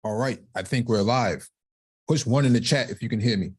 All right, I think we're live. Push one in the chat if you can hear me.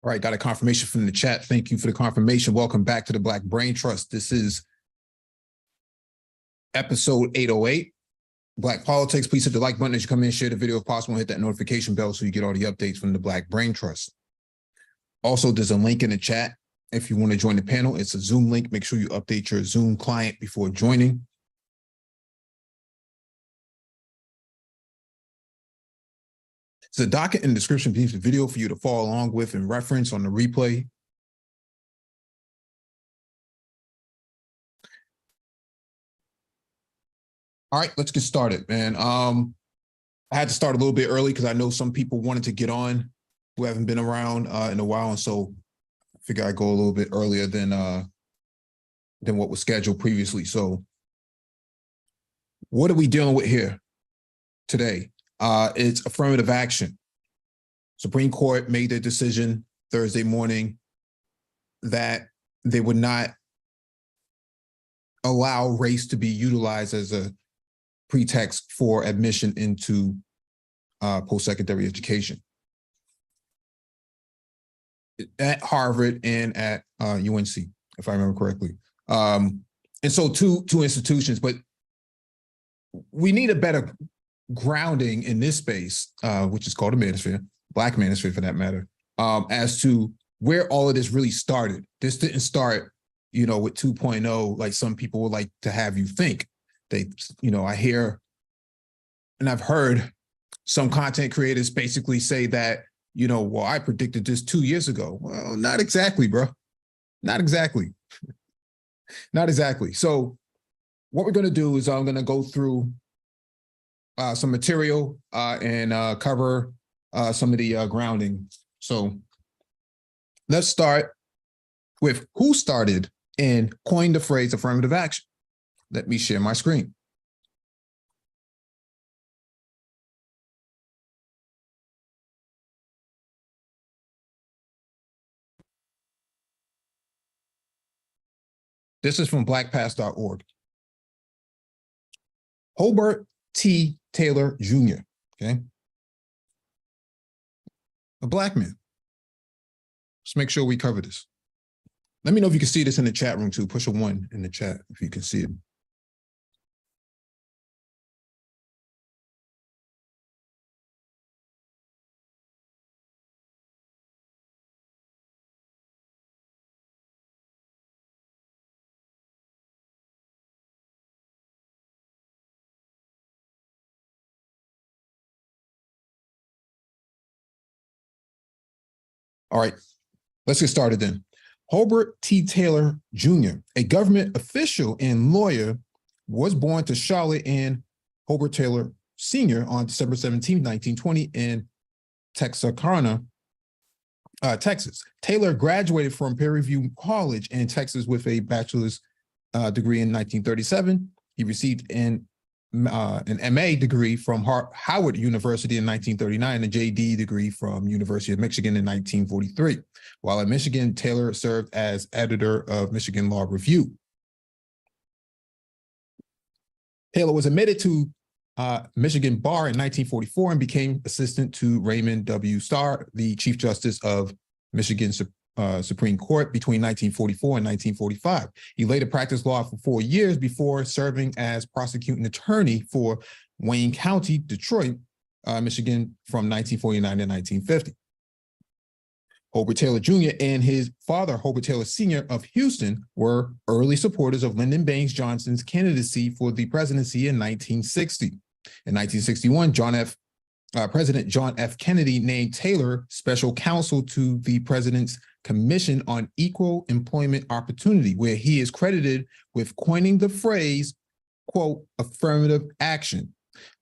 All right, got a confirmation from the chat. Thank you for the confirmation. Welcome back to the Black Brain Trust. This is episode 808, Black Politics. Please hit the like button as you come in, share the video if possible, and hit that notification bell so you get all the updates from the Black Brain Trust. Also, there's a link in the chat if you want to join the panel. It's a Zoom link. Make sure you update your Zoom client before joining. There's a docket in the description beneath the video for you to follow along with and reference on the replay. All right, let's get started, man. I had to start a little bit early because I know some people wanted to get on who haven't been around in a while, and so I figure I'd go a little bit earlier than what was scheduled previously. So what are we dealing with here today? It's affirmative action. Supreme Court made their decision Thursday morning that they would not allow race to be utilized as a pretext for admission into post-secondary education at Harvard and at UNC, if I remember correctly. And so two institutions, but we need a better grounding in this space, which is called a manosphere, Black manosphere for that matter, as to where all of this really started. This didn't start, with 2.0, like some people would like to have you think. I hear, and I've heard some content creators basically say that, well, I predicted this 2 years ago. Well, not exactly, bro. Not exactly. Not exactly. So what we're going to do is I'm going to go through some material and cover some of the grounding. So let's start with who started and coined the phrase affirmative action. Let me share my screen. This is from blackpast.org. Hobart T Taylor Jr., okay? A Black man. Let's make sure we cover this. Let me know if you can see this in the chat room too. Push a 1 in the chat if you can see it. All right, let's get started then. Hobart T Taylor Jr., a government official and lawyer, was born to Charlotte and Hobart Taylor Sr. on December 17, 1920 in Texarkana, Texas. Taylor graduated from Prairie View College in Texas with a bachelor's degree in 1937. He received an MA degree from Howard University in 1939 and a JD degree from University of Michigan in 1943. While at Michigan, Taylor served as editor of Michigan Law Review. Taylor was admitted to Michigan Bar in 1944 and became assistant to Raymond W. Starr, the Chief Justice of Michigan Supreme Court between 1944 and 1945. He later practiced law for 4 years before serving as prosecuting attorney for Wayne County, Detroit, Michigan from 1949 to 1950. Hobart Taylor Jr. and his father, Hobart Taylor Sr. of Houston, were early supporters of Lyndon Baines Johnson's candidacy for the presidency in 1960. In 1961, President John F. Kennedy named Taylor special counsel to the president's Commission on Equal Employment Opportunity, where he is credited with coining the phrase, quote, affirmative action.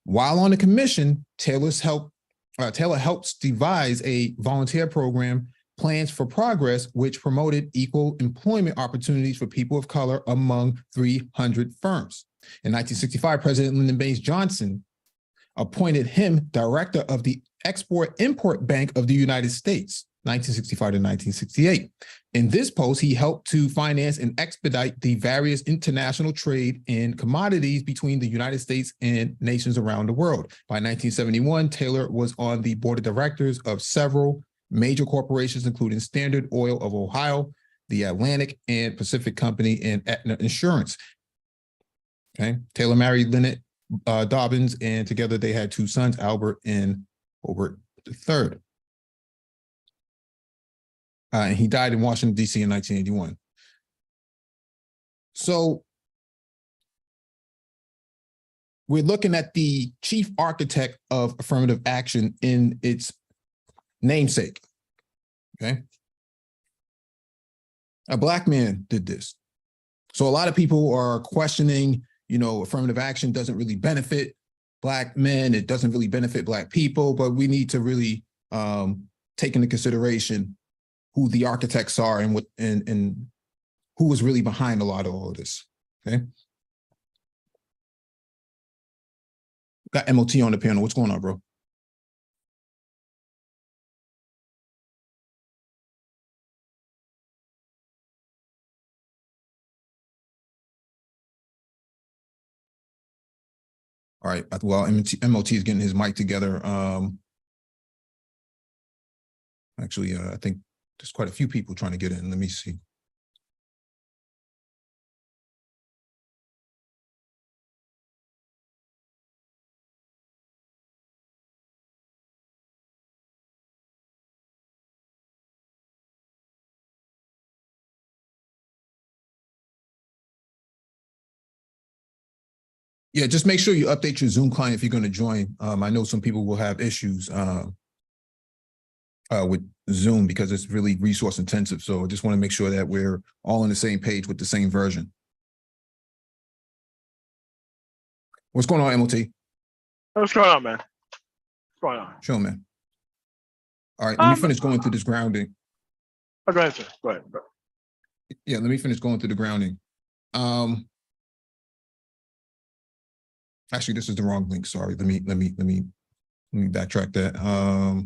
While on the commission, Taylor helped devise a volunteer program, Plans for Progress, which promoted equal employment opportunities for people of color among 300 firms. In 1965, President Lyndon Baines Johnson appointed him director of the Export-Import Bank of the United States, 1965 to 1968. In this post, he helped to finance and expedite the various international trade in commodities between the United States and nations around the world. By 1971, Taylor was on the board of directors of several major corporations, including Standard Oil of Ohio, the Atlantic and Pacific Company, and Aetna Insurance. Okay, Taylor married Lynette Dobbins, and together they had two sons, Albert and Hobart III. And he died in Washington, D.C. in 1981. So we're looking at the chief architect of affirmative action in its namesake, okay? A Black man did this. So a lot of people are questioning, affirmative action doesn't really benefit Black men. It doesn't really benefit Black people, but we need to really take into consideration who the architects are and what and who was really behind a lot of all of this. Okay. Got MOT on the panel. What's going on, bro? All right. Well, MOT is getting his mic together. Actually, I think there's quite a few people trying to get in. Let me see. Yeah, just make sure you update your Zoom client if you're going to join. I know some people will have issues with Zoom because it's really resource intensive. So I just want to make sure that we're all on the same page with the same version. What's going on, MOT? What's going on, man? What's going on? Sure, man. All right, let me finish going through this grounding. Oh, go ahead, sir. Go ahead. Yeah, let me finish going through the grounding. Actually, this is the wrong link. Sorry. Let me backtrack that.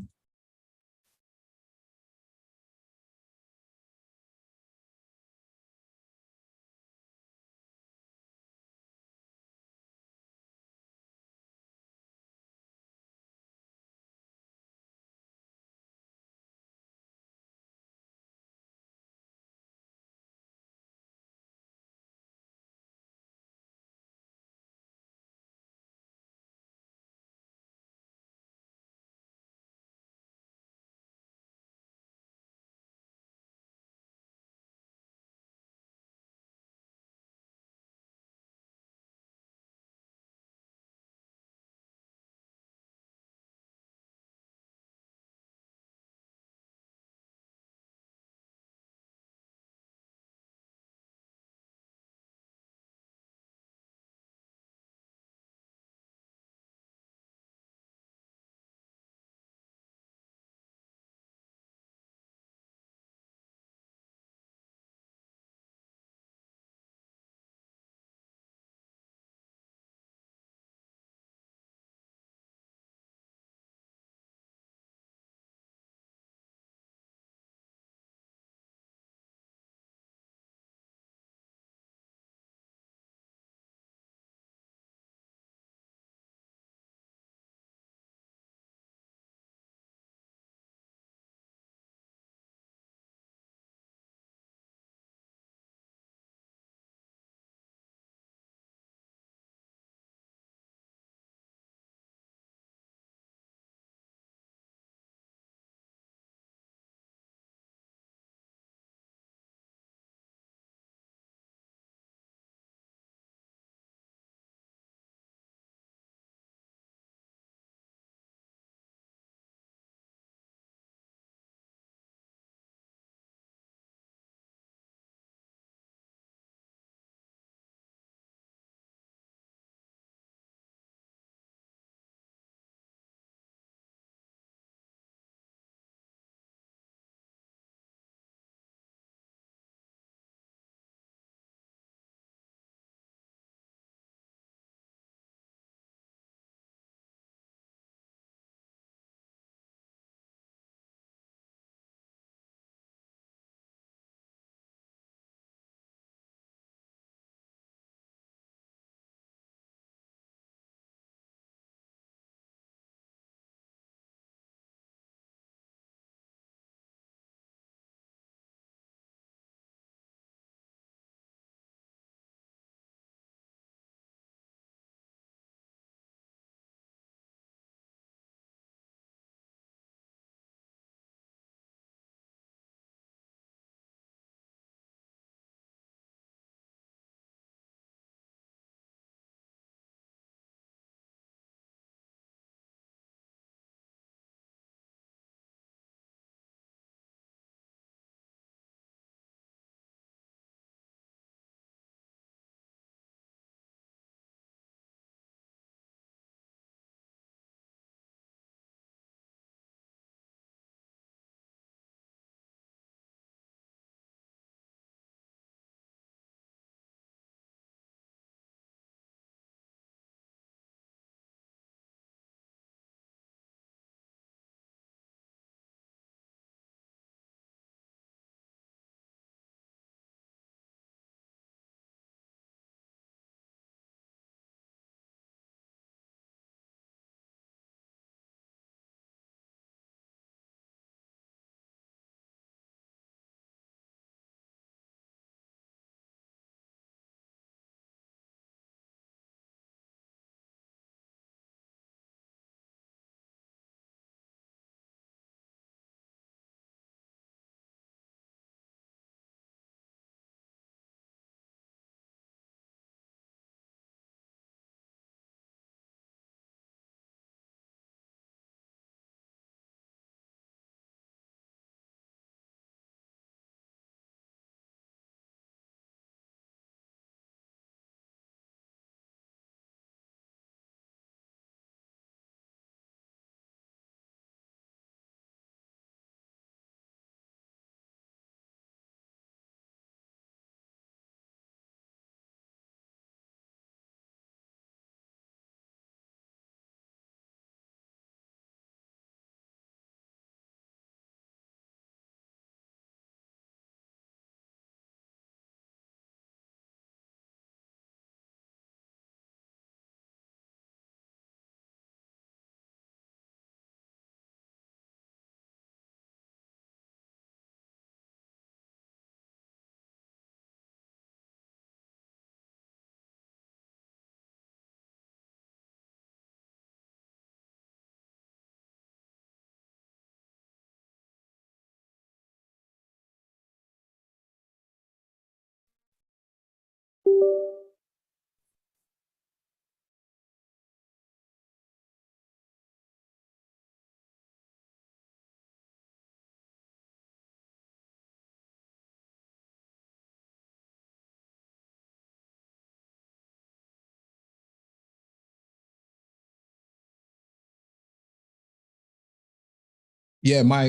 Yeah, my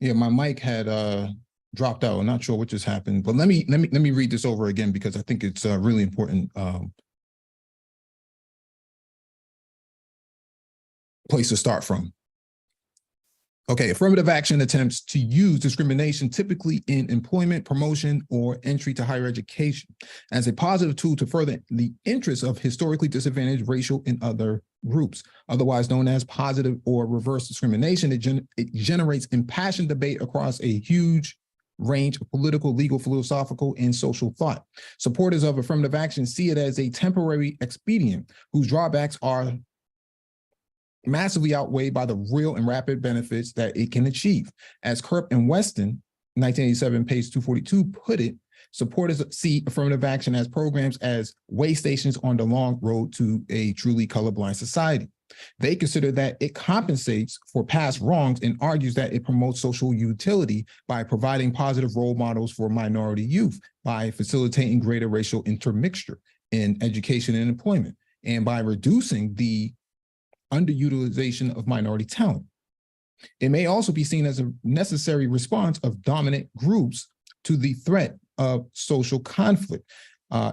mic had dropped out. I'm not sure what just happened, but let me read this over again because I think it's a really important place to start from. Okay, affirmative action attempts to use discrimination, typically in employment, promotion, or entry to higher education, as a positive tool to further the interests of historically disadvantaged racial and other groups, otherwise known as positive or reverse discrimination. It generates impassioned debate across a huge range of political, legal, philosophical, and social thought. Supporters of affirmative action see it as a temporary expedient whose drawbacks are massively outweighed by the real and rapid benefits that it can achieve. As Kirk and Weston, 1987, page 242, put it, supporters see affirmative action as programs as way stations on the long road to a truly colorblind society. They consider that it compensates for past wrongs and argues that it promotes social utility by providing positive role models for minority youth, by facilitating greater racial intermixture in education and employment, and by reducing the underutilization of minority talent. It may also be seen as a necessary response of dominant groups to the threat of social conflict.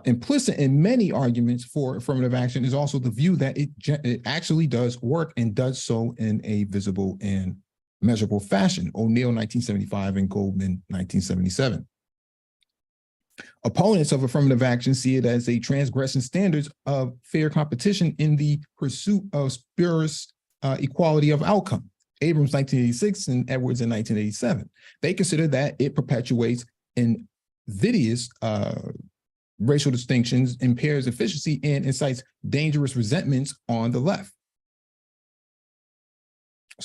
Implicit in many arguments for affirmative action is also the view that it actually does work and does so in a visible and measurable fashion. O'Neill, 1975, and Goldman, 1977. Opponents of affirmative action see it as a transgression standards of fair competition in the pursuit of spurious equality of outcome. Abrams, 1986, and Edwards in 1987. They consider that it perpetuates invidious racial distinctions, impairs efficiency, and incites dangerous resentments on the left.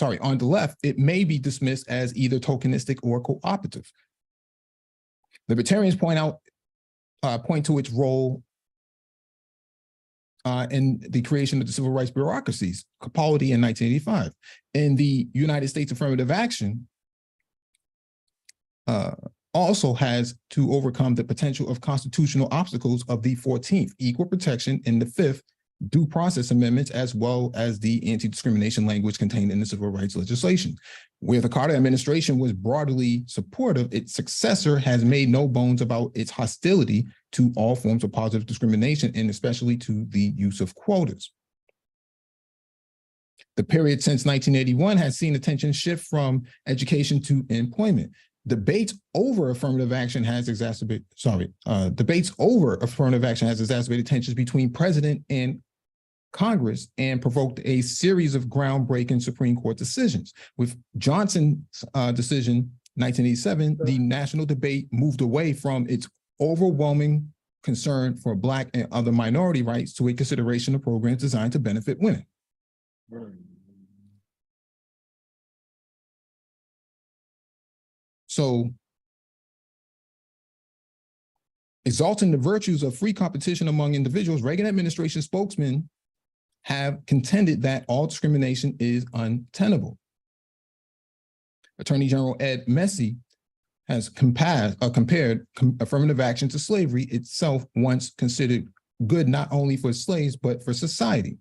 On the left, it may be dismissed as either tokenistic or cooperative. Libertarians point to its role in the creation of the civil rights bureaucracies, Capaldi in 1985. In the United States, affirmative action also has to overcome the potential of constitutional obstacles of the 14th, equal protection, and the 5th, due process amendments, as well as the anti-discrimination language contained in the civil rights legislation. Where the Carter administration was broadly supportive, its successor has made no bones about its hostility to all forms of positive discrimination, and especially to the use of quotas. The period since 1981 has seen attention shift from education to employment. Debates over affirmative action has exacerbated tensions between president and Congress and provoked a series of groundbreaking Supreme Court decisions. With Johnson's decision, 1987, the national debate moved away from its overwhelming concern for Black and other minority rights to a consideration of programs designed to benefit women. So, exalting the virtues of free competition among individuals, Reagan administration spokesmen have contended that all discrimination is untenable. Attorney General Ed Messy has compared affirmative action to slavery itself, once considered good not only for slaves, but for society.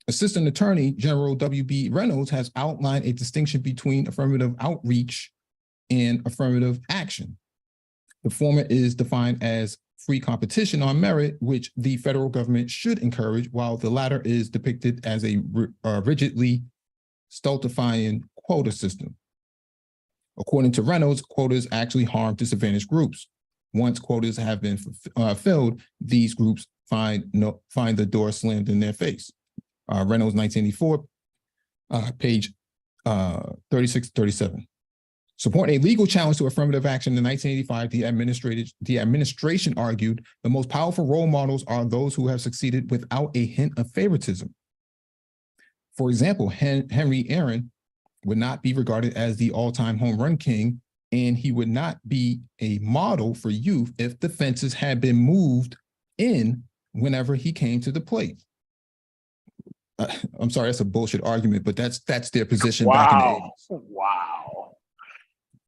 Assistant Attorney General W.B. Reynolds has outlined a distinction between affirmative outreach and affirmative action. The former is defined as free competition on merit, which the federal government should encourage, while the latter is depicted as a rigidly stultifying quota system. According to Reynolds, quotas actually harm disadvantaged groups. Once quotas have been filled, these groups find the door slammed in their face. Reynolds, 1984, page 36-37. Supporting a legal challenge to affirmative action in 1985, the administration argued the most powerful role models are those who have succeeded without a hint of favoritism. For example, Henry Aaron would not be regarded as the all-time home run king, and he would not be a model for youth if the fences had been moved in whenever he came to the plate. I'm sorry, that's a bullshit argument, but that's their position back in the 80s. Wow.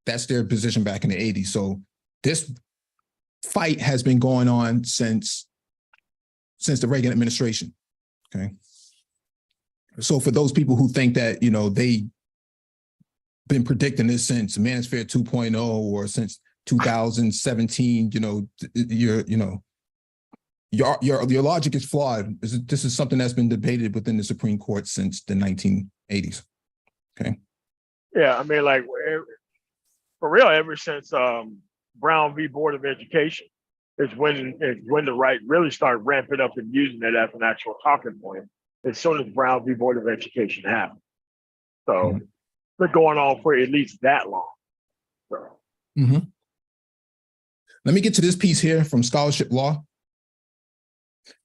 That's their position back in the 80s. So this fight has been going on since the Reagan administration, okay? So for those people who think that, they been predicting this since Manosphere 2.0 or since 2017, your logic is flawed. This is something that's been debated within the Supreme Court since the 1980s. Okay. Yeah, I mean, like for real, ever since Brown v. Board of Education is when the right really started ramping up and using it as an actual talking point. As soon as Brown v. Board of Education happened, so been going on for at least that long. So. Let me get to this piece here from Scholarship Law.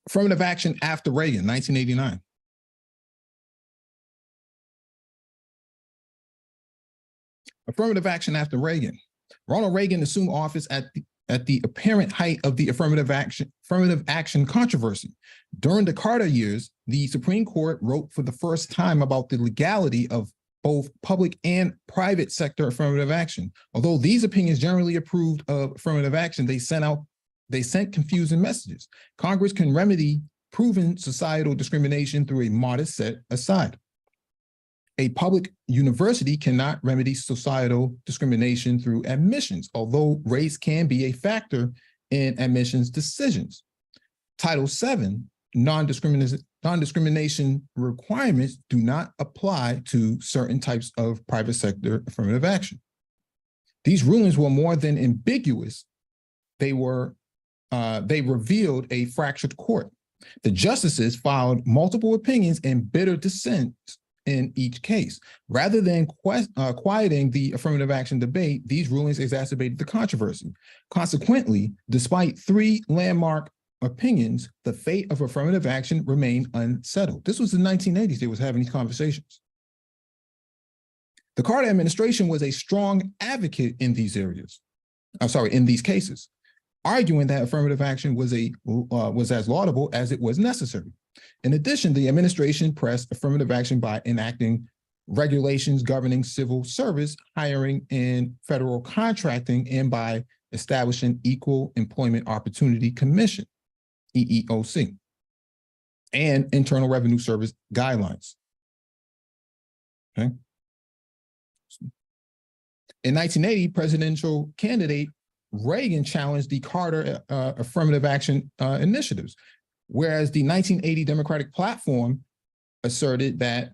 Affirmative action after Reagan, 1989. Affirmative action after Reagan. Ronald Reagan assumed office at the apparent height of the affirmative action controversy. During the Carter years, the Supreme Court wrote for the first time about the legality of both public and private sector affirmative action. Although these opinions generally approved of affirmative action, they sent confusing messages. Congress can remedy proven societal discrimination through a modest set aside. A public university cannot remedy societal discrimination through admissions, although race can be a factor in admissions decisions. Title VII, non-discrimination requirements do not apply to certain types of private sector affirmative action. These rulings were more than ambiguous. They revealed a fractured court. The justices filed multiple opinions and bitter dissents in each case. Rather than quieting the affirmative action debate, these rulings exacerbated the controversy. Consequently, despite three landmark opinions, the fate of affirmative action remained unsettled. This was the 1980s they was having these conversations. The Carter administration was a strong advocate in these areas. In these cases, arguing that affirmative action was as laudable as it was necessary. In addition, the administration pressed affirmative action by enacting regulations governing civil service, hiring, and federal contracting, and by establishing Equal Employment Opportunity Commission, EEOC, and Internal Revenue Service guidelines. Okay. In 1980, presidential candidate Reagan challenged the Carter affirmative action initiatives, whereas the 1980 Democratic platform asserted that,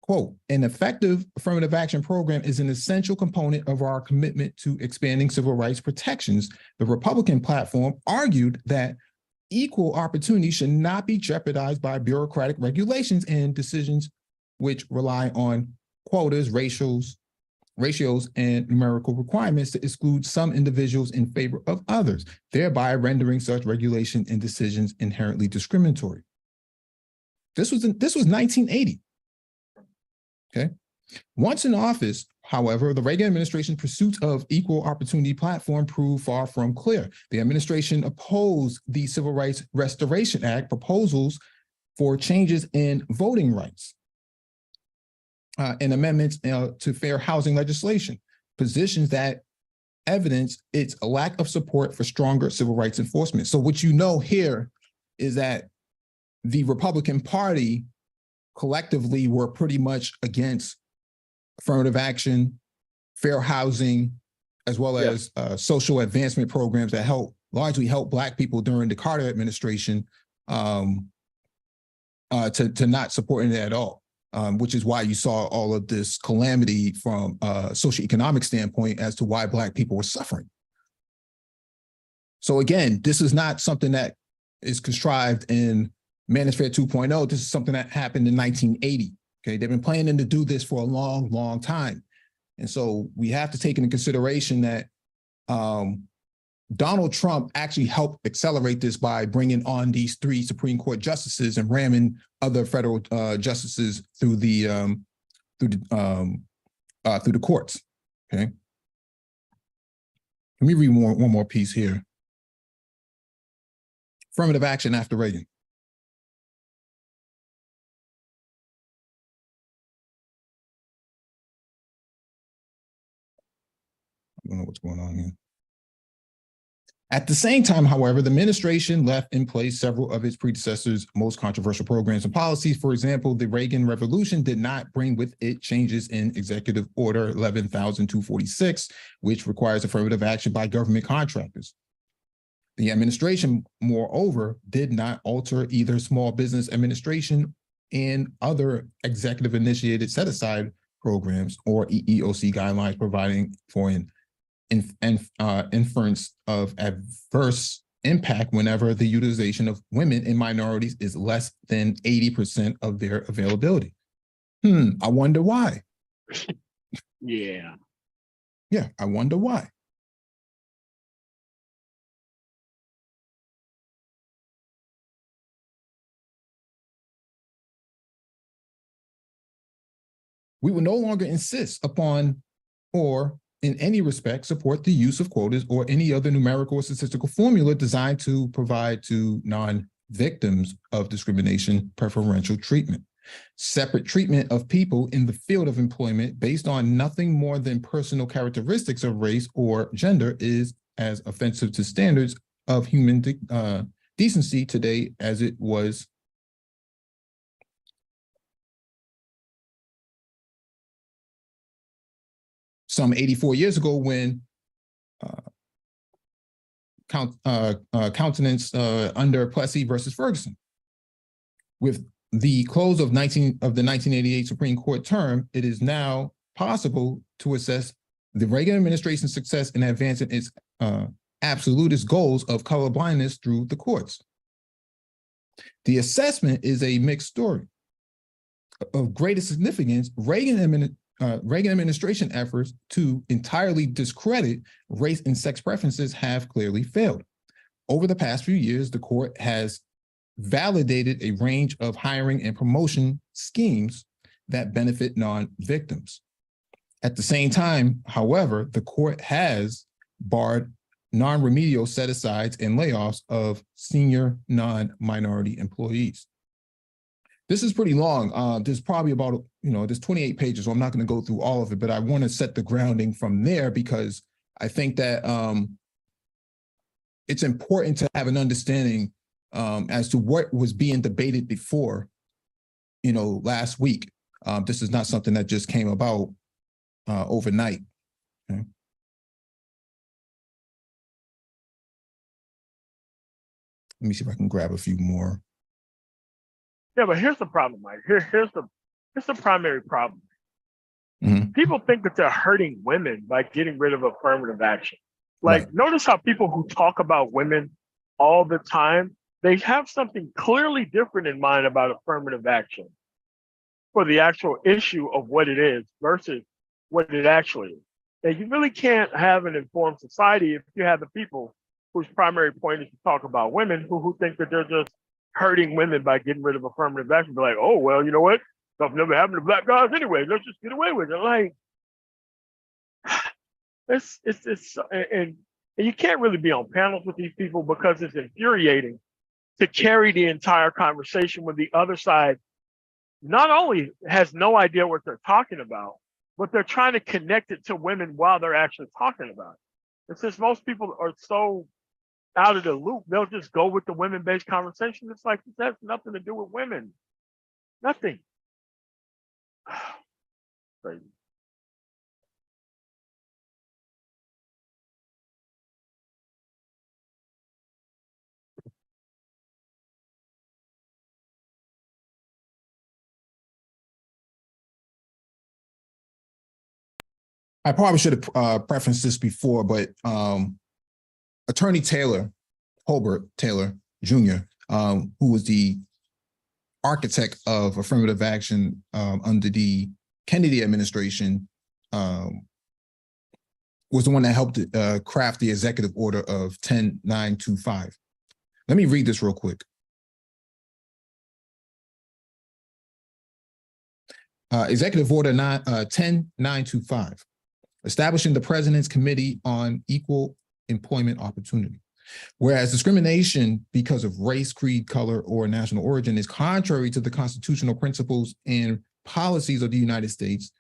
quote, an effective affirmative action program is an essential component of our commitment to expanding civil rights protections. The Republican platform argued that equal opportunity should not be jeopardized by bureaucratic regulations and decisions which rely on quotas, ratios, and numerical requirements to exclude some individuals in favor of others, thereby rendering such regulation and decisions inherently discriminatory. This was 1980. Okay. Once in office, however, the Reagan administration's pursuit of equal opportunity platform proved far from clear. The administration opposed the Civil Rights Restoration Act proposals for changes in voting rights and amendments to fair housing legislation, positions that evidence its lack of support for stronger civil rights enforcement. So what you know here is that the Republican Party collectively were pretty much against affirmative action, fair housing, as well as social advancement programs that largely help Black people during the Carter administration to not supporting it at all. Which is why you saw all of this calamity from a socioeconomic standpoint as to why Black people were suffering. So again, this is not something that is contrived in Manosphere 2.0. This is something that happened in 1980. Okay, they've been planning to do this for a long, long time. And so we have to take into consideration that Donald Trump actually helped accelerate this by bringing on these three Supreme Court justices and ramming other federal justices through the courts. Okay. Let me read one more piece here. Affirmative action after Reagan. I don't know what's going on here. At the same time, however, the administration left in place several of its predecessors' most controversial programs and policies. For example, the Reagan Revolution did not bring with it changes in Executive Order 11,246, which requires affirmative action by government contractors. The administration, moreover, did not alter either Small Business Administration and other executive-initiated set-aside programs or EEOC guidelines providing for an inference of adverse impact whenever the utilization of women and minorities is less than 80% of their availability. I wonder why. Yeah. Yeah, I wonder why. We will no longer insist upon or in any respect support the use of quotas or any other numerical or statistical formula designed to provide to non-victims of discrimination preferential treatment. Separate treatment of people in the field of employment based on nothing more than personal characteristics of race or gender is as offensive to standards of human decency today as it was some 84 years ago when countenance under Plessy versus Ferguson. With the close of the 1988 Supreme Court term, it is now possible to assess the Reagan administration's success in advancing its absolutist goals of colorblindness through the courts. The assessment is a mixed story. Of greatest significance, Reagan administration efforts to entirely discredit race and sex preferences have clearly failed. Over the past few years, the court has validated a range of hiring and promotion schemes that benefit non-victims. At the same time, however, the court has barred non-remedial set-asides and layoffs of senior non-minority employees. This is pretty long. There's probably about, there's 28 pages, so I'm not going to go through all of it, but I want to set the grounding from there because I think that it's important to have an understanding as to what was being debated before, last week. This is not something that just came about overnight. Okay. Let me see if I can grab a few more. Yeah, but here's the problem, Mike. Here's the primary problem. Mm-hmm. People think that they're hurting women by getting rid of affirmative action. Like, Right. Notice how people who talk about women all the time, they have something clearly different in mind about affirmative action for the actual issue of what it is versus what it actually is. And you really can't have an informed society if you have the people whose primary point is to talk about women who think that they're just hurting women by getting rid of affirmative action. Be like, oh, well, you know what? Stuff never happened to black guys anyway. Let's just get away with it. Like, and you can't really be on panels with these people because it's infuriating to carry the entire conversation when the other side not only has no idea what they're talking about, but they're trying to connect it to women while they're actually talking about it. And since most people are so out of the loop, they'll just go with the women-based conversation. It's like, this has nothing to do with women. Nothing. Crazy. I probably should have preferenced this before, but Attorney Taylor, Hobart Taylor Jr., who was the architect of affirmative action under the Kennedy administration, was the one that helped craft the executive order of 10925. Let me read this real quick. Executive Order 10925, establishing the President's Committee on Equal Employment Opportunity. Whereas discrimination because of race, creed, color, or national origin is contrary to the constitutional principles and policies of the United States,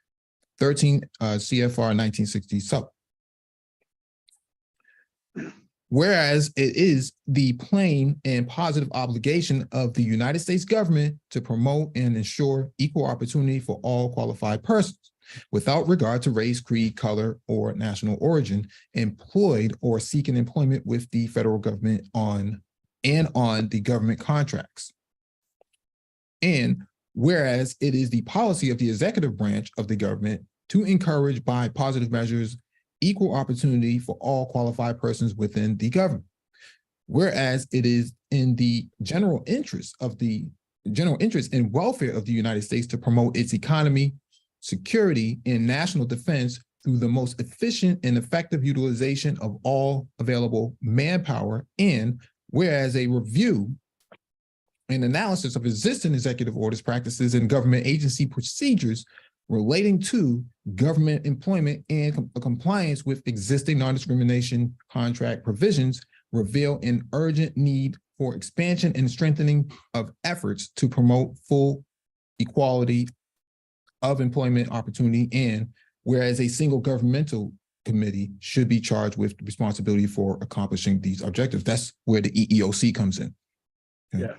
13 CFR 1960 sub. Whereas it is the plain and positive obligation of the United States government to promote and ensure equal opportunity for all qualified persons, without regard to race, creed, color, or national origin, employed or seeking employment with the federal government on the government contracts. And whereas it is the policy of the executive branch of the government to encourage by positive measures equal opportunity for all qualified persons within the government. Whereas it is in the general interest and welfare of the United States to promote its economy, security, and national defense through the most efficient and effective utilization of all available manpower. And whereas a review and analysis of existing executive orders, practices, and government agency procedures relating to government employment and compliance with existing non-discrimination contract provisions reveal an urgent need for expansion and strengthening of efforts to promote full equality of employment opportunity. And whereas a single governmental committee should be charged with the responsibility for accomplishing these objectives. That's where the EEOC comes in. Okay. Yes.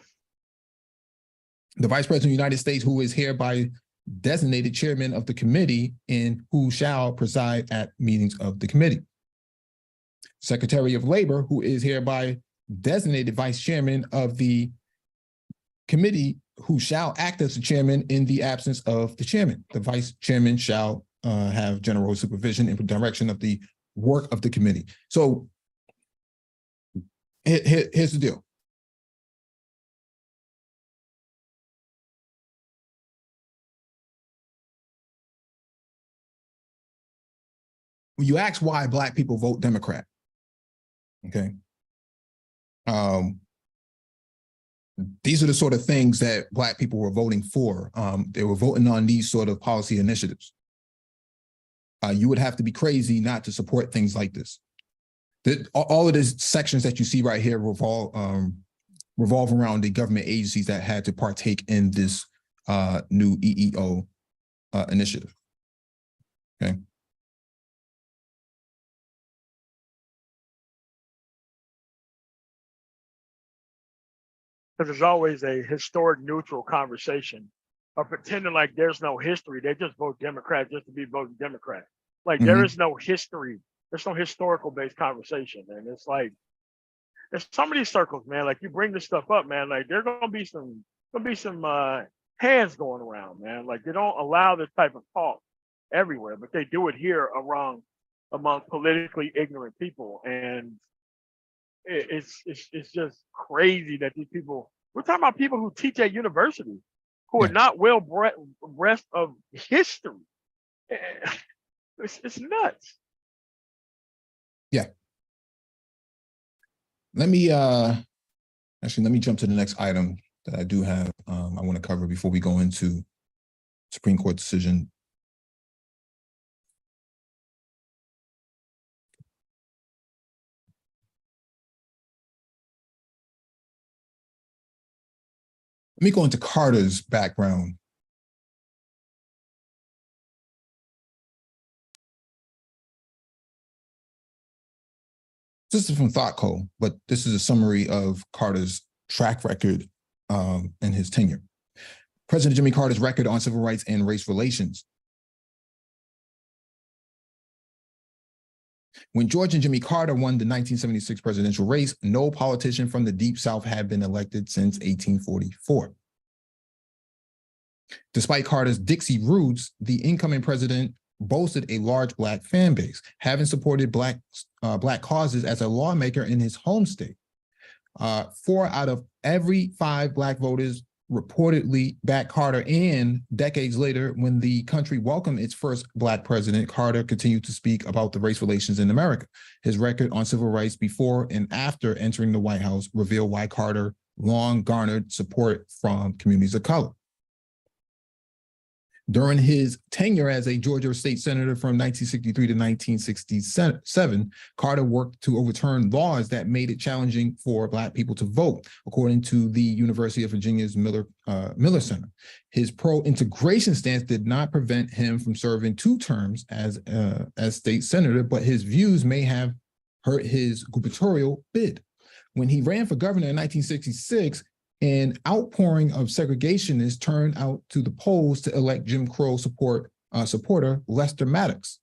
The Vice President of the United States, who is hereby designated chairman of the committee and who shall preside at meetings of the committee. Secretary of Labor, who is hereby designated vice chairman of the committee, who shall act as the chairman in the absence of the chairman. The vice chairman shall have general supervision and direction of the work of the committee. So here's the deal. When you ask why Black people vote Democrat, okay, these are the sort of things that Black people were voting for. They were voting on these sort of policy initiatives. You would have to be crazy not to support things like this. All of these sections that you see right here revolve around the government agencies that had to partake in this new EEO initiative, okay? Because there's always a historic neutral conversation of pretending like there's no history. They just vote Democrat just to be voting Democrat. Like there is no history. There's no historical based conversation. And it's like, there's some of these circles, man, like you bring this stuff up, man, like there's gonna be some hands going around, man. Like they don't allow this type of talk everywhere, but they do it here among politically ignorant people. And it's just crazy that these people, we're talking about people who teach at university who are not well abreast of history. It's nuts. Yeah. Let me jump to the next item that I do have I want to cover before we go into Supreme Court decision. Let me go into Carter's background. This is from ThoughtCo, but this is a summary of Carter's track record and his tenure. President Jimmy Carter's record on civil rights and race relations. When George and Jimmy Carter won the 1976 presidential race, no politician from the Deep South had been elected since 1844. Despite Carter's Dixie roots, the incoming president boasted a large Black fan base, having supported Black causes as a lawmaker in his home state. 4 out of every 5 Black voters reportedly backed Carter, and decades later, when the country welcomed its first Black president, Carter continued to speak about the race relations in America. His record on civil rights before and after entering the White House revealed why Carter long garnered support from communities of color. During his tenure as a Georgia state senator from 1963 to 1967, Carter worked to overturn laws that made it challenging for Black people to vote, according to the University of Virginia's Miller Center. His pro-integration stance did not prevent him from serving 2 terms as state senator, but his views may have hurt his gubernatorial bid. When he ran for governor in 1966, an outpouring of segregationists turned out to the polls to elect Jim Crow supporter Lester Maddox.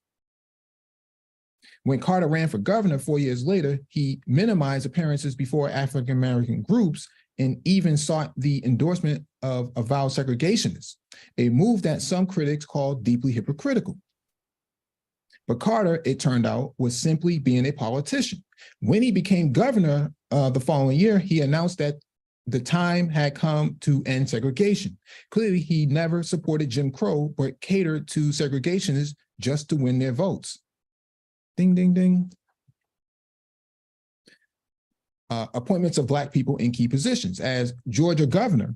When Carter ran for governor 4 years later, he minimized appearances before African-American groups and even sought the endorsement of avowed segregationists, a move that some critics call deeply hypocritical. But Carter, it turned out, was simply being a politician. When he became governor the following year, he announced that the time had come to end segregation. Clearly, he never supported Jim Crow, but catered to segregationists just to win their votes. Ding, ding, ding. Appointments of Black people in key positions. As Georgia governor,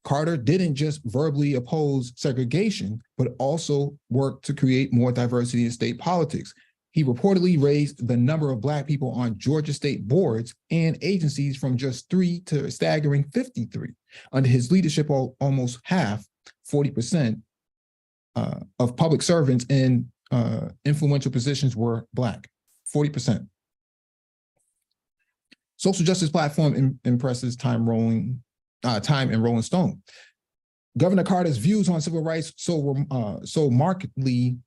Carter didn't just verbally oppose segregation, but also worked to create more diversity in state politics. He reportedly raised the number of Black people on Georgia state boards and agencies from just 3 to a staggering 53. Under his leadership, almost half, 40%, of public servants in influential positions were Black, 40%. Social justice platform impresses Time and Rolling Stone. Governor Carter's views on civil rights so markedly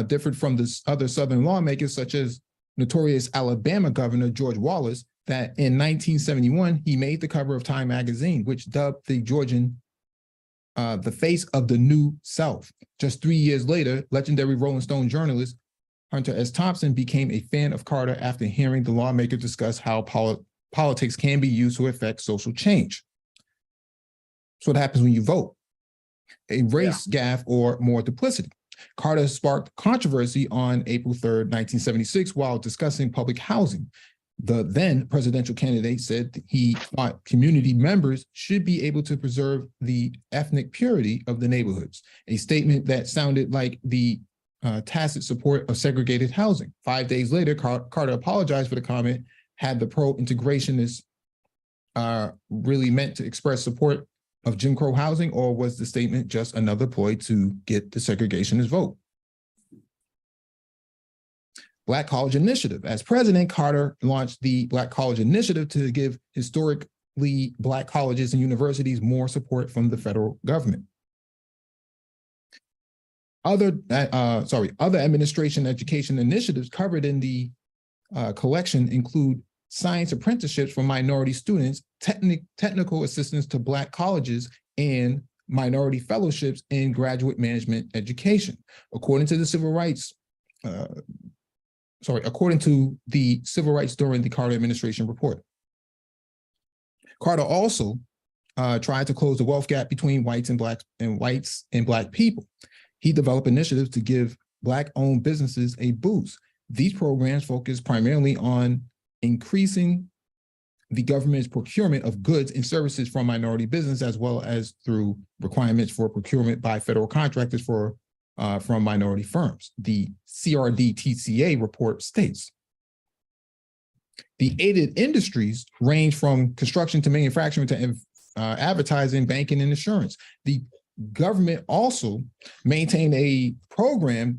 differed from the other Southern lawmakers, such as notorious Alabama Governor George Wallace, that in 1971, he made the cover of Time magazine, which dubbed the Georgian the face of the New South. Just 3 years later, legendary Rolling Stone journalist Hunter S. Thompson became a fan of Carter after hearing the lawmaker discuss how politics can be used to affect social change. So what happens when you vote? A race gaffe or more duplicity. Carter sparked controversy on April 3rd, 1976, while discussing public housing. The then presidential candidate said he thought community members should be able to preserve the ethnic purity of the neighborhoods, a statement that sounded like the tacit support of segregated housing. 5 days later, Carter apologized for the comment. Had the pro-integrationists really meant to express support of Jim Crow housing, or was the statement just another ploy to get the segregationist vote? Black College Initiative. As president, Carter launched the Black College Initiative to give historically Black colleges and universities more support from the federal government. Other administration education initiatives covered in the collection include science apprenticeships for minority students, technical assistance to Black colleges, and minority fellowships in graduate management education. According to the civil rights during the Carter administration report. Carter also tried to close the wealth gap between whites and Black people. He developed initiatives to give Black-owned businesses a boost. These programs focus primarily on increasing the government's procurement of goods and services from minority business, as well as through requirements for procurement by federal contractors from minority firms. The CRD-TCA report states, the aided industries range from construction to manufacturing to advertising, banking, and insurance. The government also maintained a program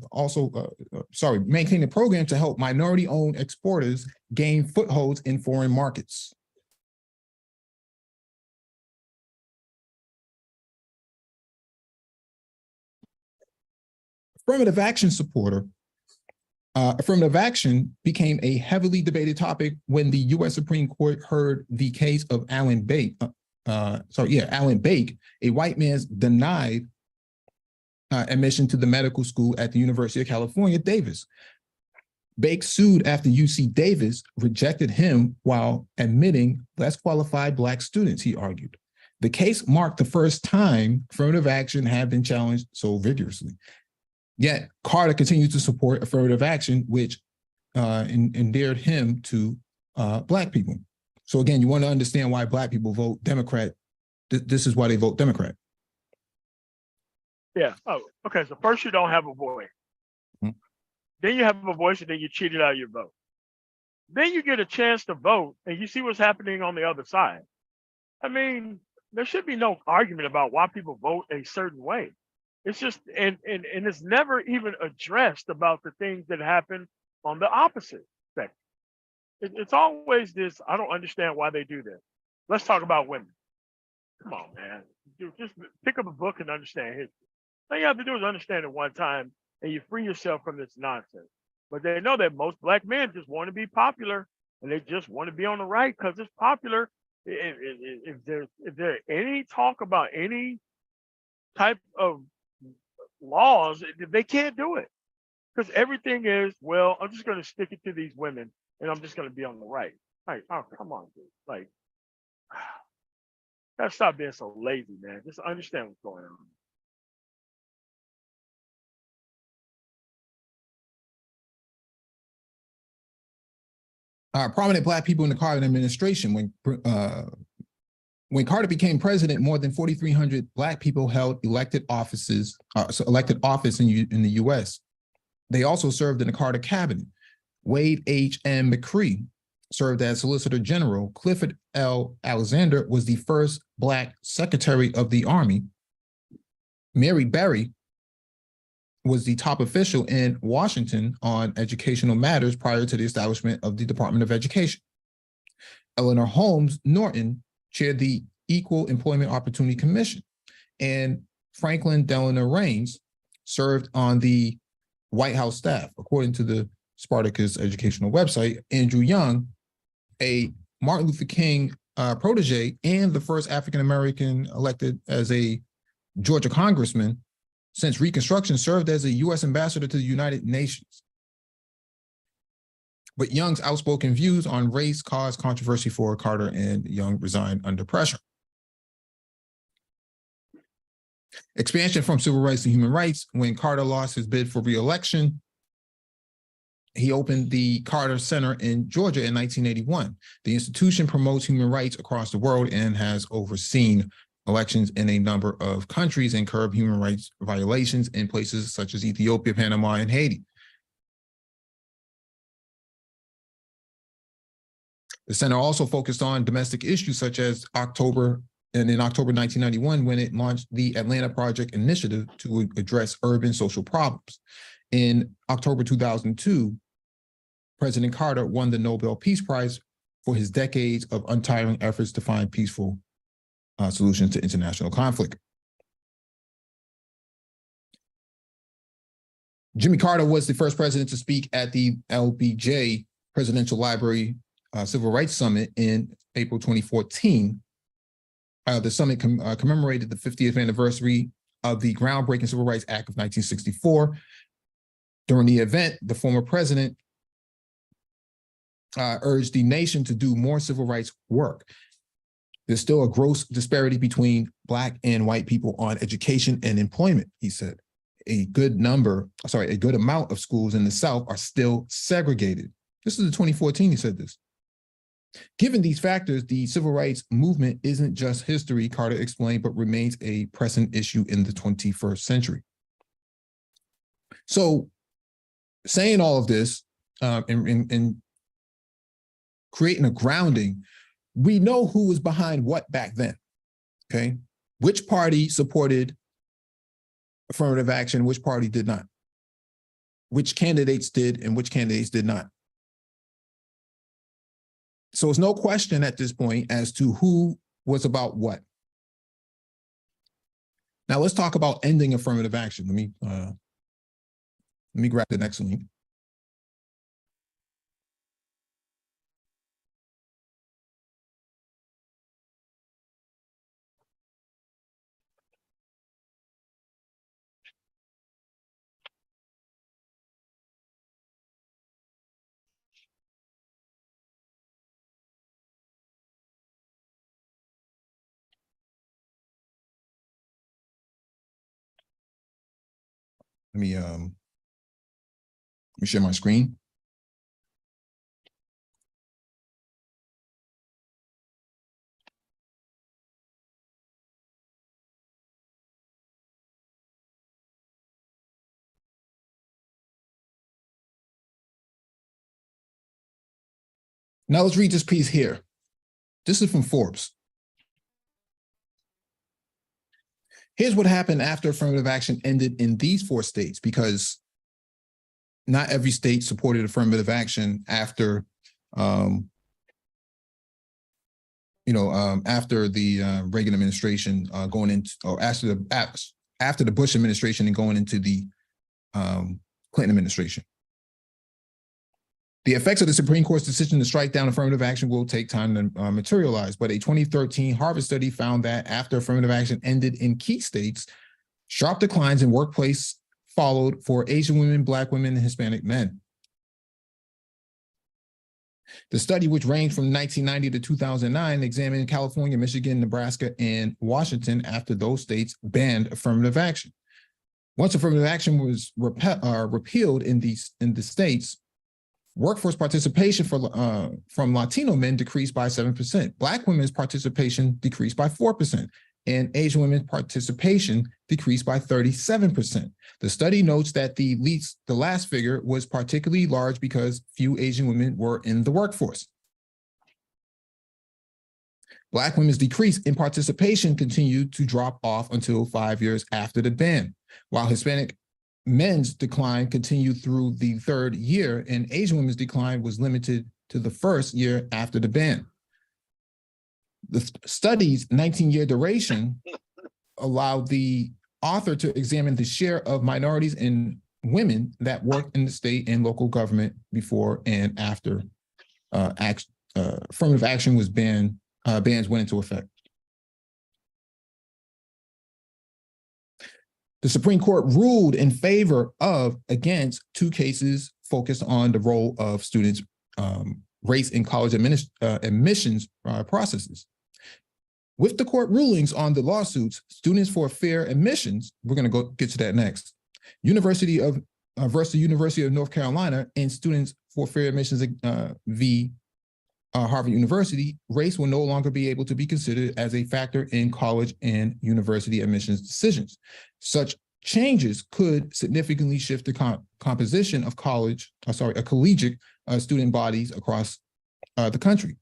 to help minority-owned exporters gain footholds in foreign markets. Affirmative action supporter. Affirmative action became a heavily debated topic when the U.S. Supreme Court heard the case of Alan Bake, a white man's denied admission to the medical school at the University of California, Davis. Bake sued after UC Davis rejected him while admitting less qualified Black students, he argued. The case marked the first time affirmative action had been challenged so vigorously. Yet Carter continued to support affirmative action, which endeared him to Black people. So again, you want to understand why Black people vote Democrat. This is why they vote Democrat. Yeah. Oh, okay. So first you don't have a voice. Mm-hmm. Then you have a voice, and then you cheated out your vote. Then you get a chance to vote, and you see what's happening on the other side. I mean, there should be no argument about why people vote a certain way. It's just, and it's never even addressed about the things that happen on the opposite spectrum. it's always this. I don't understand why they do this. Let's talk about women. Come on, man. Dude, just pick up a book and understand history. All you have to do is understand it one time, and you free yourself from this nonsense. But they know that most black men just want to be popular, and they just want to be on the right because it's popular. If there's any talk about any type of laws, they can't do it because everything is, well, I'm just going to stick it to these women, and I'm just going to be on the right. Like, oh, come on, dude. Like, gotta stop being so lazy, man. Just understand what's going on. Prominent Black people in the Carter administration. When Carter became president, more than 4,300 Black people held elected office in the U.S. They also served in the Carter cabinet. Wade H. M. McCree served as Solicitor General. Clifford L. Alexander was the first Black Secretary of the Army. Mary Berry was the top official in Washington on educational matters prior to the establishment of the Department of Education. Eleanor Holmes Norton chaired the Equal Employment Opportunity Commission, and Franklin Delano Raines served on the White House staff. According to the Spartacus educational website, Andrew Young, a Martin Luther King protege and the first African-American elected as a Georgia congressman since Reconstruction, served as a U.S. ambassador to the United Nations. But Young's outspoken views on race caused controversy for Carter, and Young resigned under pressure. Expansion from civil rights to human rights. When Carter lost his bid for re-election, he opened the Carter Center in Georgia in 1981. The institution promotes human rights across the world and has overseen elections in a number of countries and curbed human rights violations in places such as Ethiopia, Panama, and Haiti. The center also focused on domestic issues such as in October 1991, when it launched the Atlanta Project Initiative to address urban social problems. In October 2002, President Carter won the Nobel Peace Prize for his decades of untiring efforts to find peaceful solutions to international conflict. Jimmy Carter was the first president to speak at the LBJ Presidential Library Civil Rights Summit in April 2014. The summit commemorated the 50th anniversary of the groundbreaking Civil Rights Act of 1964. During the event, the former president urged the nation to do more civil rights work. There's still a gross disparity between Black and white people on education and employment, he said. A good amount of schools in the South are still segregated. This is in 2014, he said this. Given these factors, the civil rights movement isn't just history, Carter explained, but remains a pressing issue in the 21st century. So saying all of this and creating a grounding, we know who was behind what back then, okay? Which party supported affirmative action, which party did not? Which candidates did and which candidates did not? So it's no question at this point as to who was about what. Now let's talk about ending affirmative action. Let me grab the next link. Let me share my screen. Now let's read this piece here. This is from Forbes. Here's what happened after affirmative action ended in these 4 states, because not every state supported affirmative action after After the Reagan administration going into, or after the Bush administration and going into the Clinton administration. The effects of the Supreme Court's decision to strike down affirmative action will take time to materialize, but a 2013 Harvard study found that after affirmative action ended in key states, sharp declines in workplace followed for Asian women, Black women, and Hispanic men. The study, which ranged from 1990 to 2009, examined California, Michigan, Nebraska, and Washington after those states banned affirmative action. Once affirmative action was repealed in the states, workforce participation from Latino men decreased by 7%. Black women's participation decreased by 4%, and Asian women's participation decreased by 37%. The study notes that the last figure was particularly large because few Asian women were in the workforce. Black women's decrease in participation continued to drop off until 5 years after the ban, while Hispanic men's decline continued through the third year, and Asian women's decline was limited to the first year after the ban. The study's 19-year duration allowed the author to examine the share of minorities and women that worked in the state and local government before and after affirmative action was banned. Bans went into effect. The Supreme Court ruled in favor of against two cases focused on the role of students' race in college admissions processes. With the court rulings on the lawsuits, Students for Fair Admissions, we're going to get to that next, University of versus University of North Carolina, and Students for Fair Admissions v. Harvard University, race will no longer be able to be considered as a factor in college and university admissions decisions. Such changes could significantly shift the composition of collegiate student bodies across the country.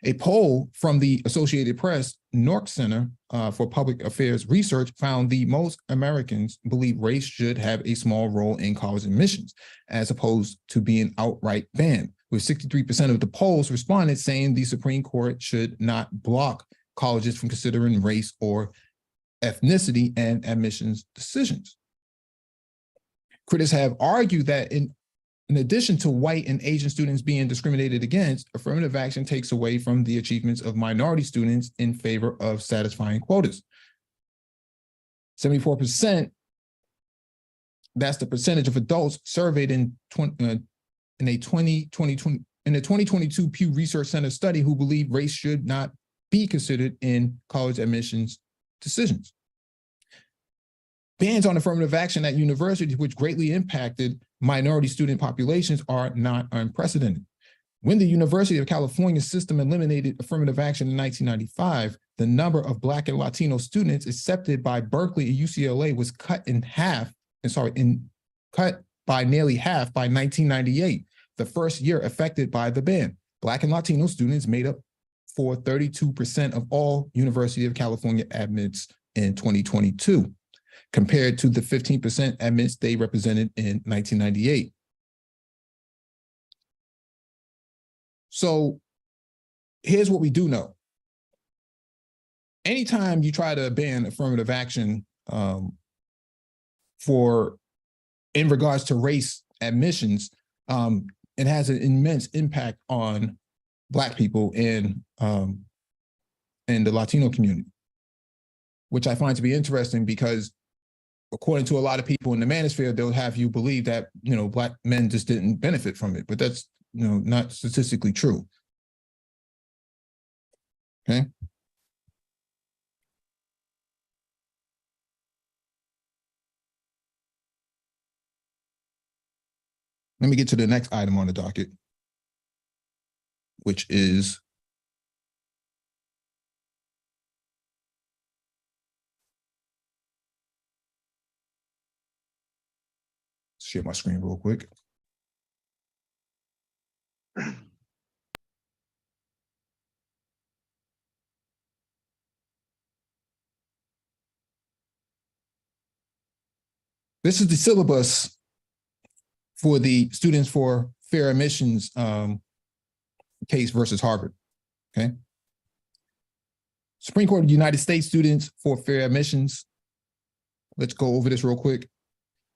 A poll from the Associated Press Nork Center for Public Affairs Research found the most Americans believe race should have a small role in college admissions, as opposed to being outright banned, with 63% of the polls responded saying the Supreme Court should not block colleges from considering race or ethnicity and admissions decisions. Critics have argued that in addition to white and Asian students being discriminated against, affirmative action takes away from the achievements of minority students in favor of satisfying quotas. 74%, that's the percentage of adults surveyed in the 2022 Pew Research Center study who believe race should not be considered in college admissions decisions. Bans on affirmative action at universities, which greatly impacted minority student populations, are not unprecedented. When the University of California system eliminated affirmative action in 1995, the number of Black and Latino students accepted by Berkeley and UCLA was cut by nearly half by 1998, the first year affected by the ban. Black and Latino students made up for 32% of all University of California admits in 2022. Compared to the 15% admits they represented in 1998. So here's what we do know. Anytime you try to ban affirmative action in regards to race admissions, it has an immense impact on Black people in the Latino community, which I find to be interesting because according to a lot of people in the manosphere, they'll have you believe that, Black men just didn't benefit from it, but that's, not statistically true. Okay. Let me get to the next item on the docket, which is share my screen real quick. This is the syllabus for the Students for Fair Admissions case versus Harvard, okay? Supreme Court of the United States, Students for Fair Admissions. Let's go over this real quick.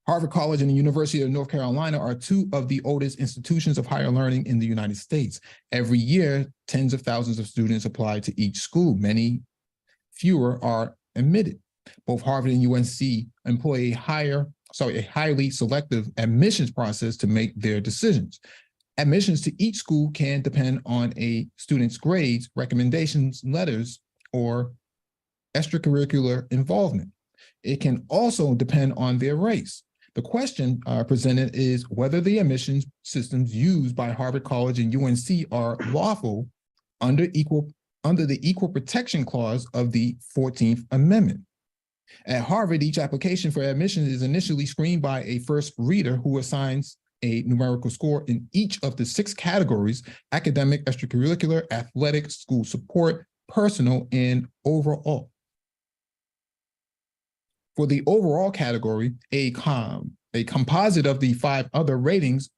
Harvard College and the University of North Carolina are two of the oldest institutions of higher learning in the United States. Every year, tens of thousands of students apply to each school. Many fewer are admitted. Both Harvard and UNC employ a highly selective admissions process to make their decisions. Admissions to each school can depend on a student's grades, recommendations, letters, or extracurricular involvement. It can also depend on their race. The question presented is whether the admissions systems used by Harvard College and UNC are lawful under the Equal Protection Clause of the 14th Amendment. At Harvard, each application for admission is initially screened by a first reader who assigns a numerical score in each of the 6 categories: academic, extracurricular, athletic, school support, personal, and overall. For the overall category, a composite of the 5 other ratings,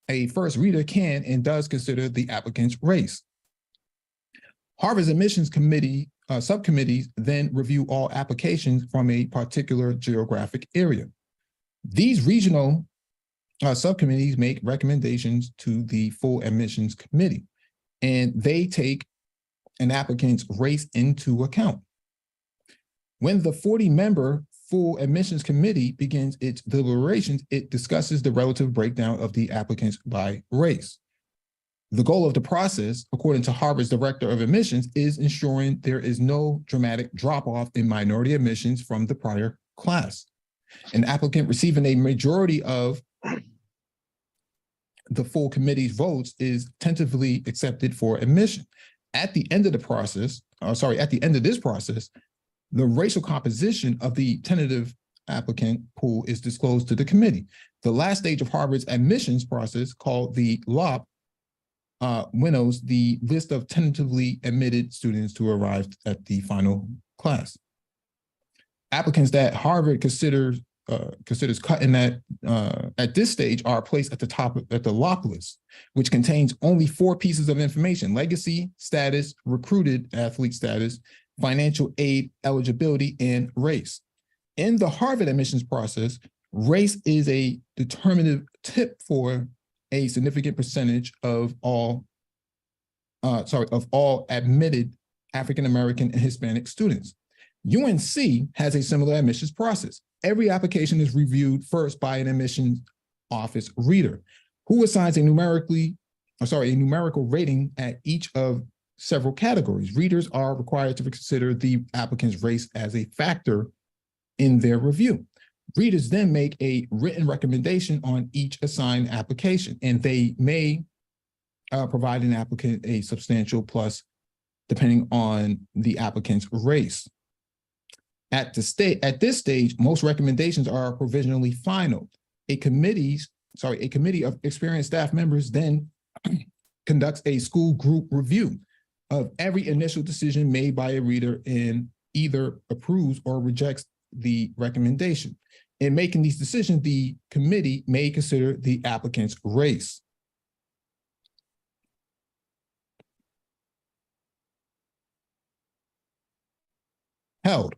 a first reader can and does consider the applicant's race. Harvard's admissions committee subcommittees then review all applications from a particular geographic area. These regional subcommittees make recommendations to the full admissions committee, and they take an applicant's race into account. When the 40-member full admissions committee begins its deliberations, it discusses the relative breakdown of the applicants by race. The goal of the process, according to Harvard's director of admissions, is ensuring there is no dramatic drop-off in minority admissions from the prior class. An applicant receiving a majority of the full committee's votes is tentatively accepted for admission. At the end of this process, the racial composition of the tentative applicant pool is disclosed to the committee. The last stage of Harvard's admissions process, called the LOP, winnows the list of tentatively admitted students to arrive at the final class. Applicants that Harvard considers cutting at this stage are placed at the top at the LOP list, which contains only 4 pieces of information: legacy, status, recruited athlete status, financial aid eligibility, and race. In the Harvard admissions process, race is a determinative tip for a significant percentage of all admitted African-American and Hispanic students. UNC has a similar admissions process. Every application is reviewed first by an admissions office reader who assigns a numerical rating at each of several categories. Readers are required to consider the applicant's race as a factor in their review. Readers then make a written recommendation on each assigned application, and they may provide an applicant a substantial plus depending on the applicant's race. At this stage, most recommendations are provisionally final. A committee of experienced staff members then conducts a school group review of every initial decision made by a reader and either approves or rejects the recommendation. In making these decisions, the committee may consider the applicant's race. Held.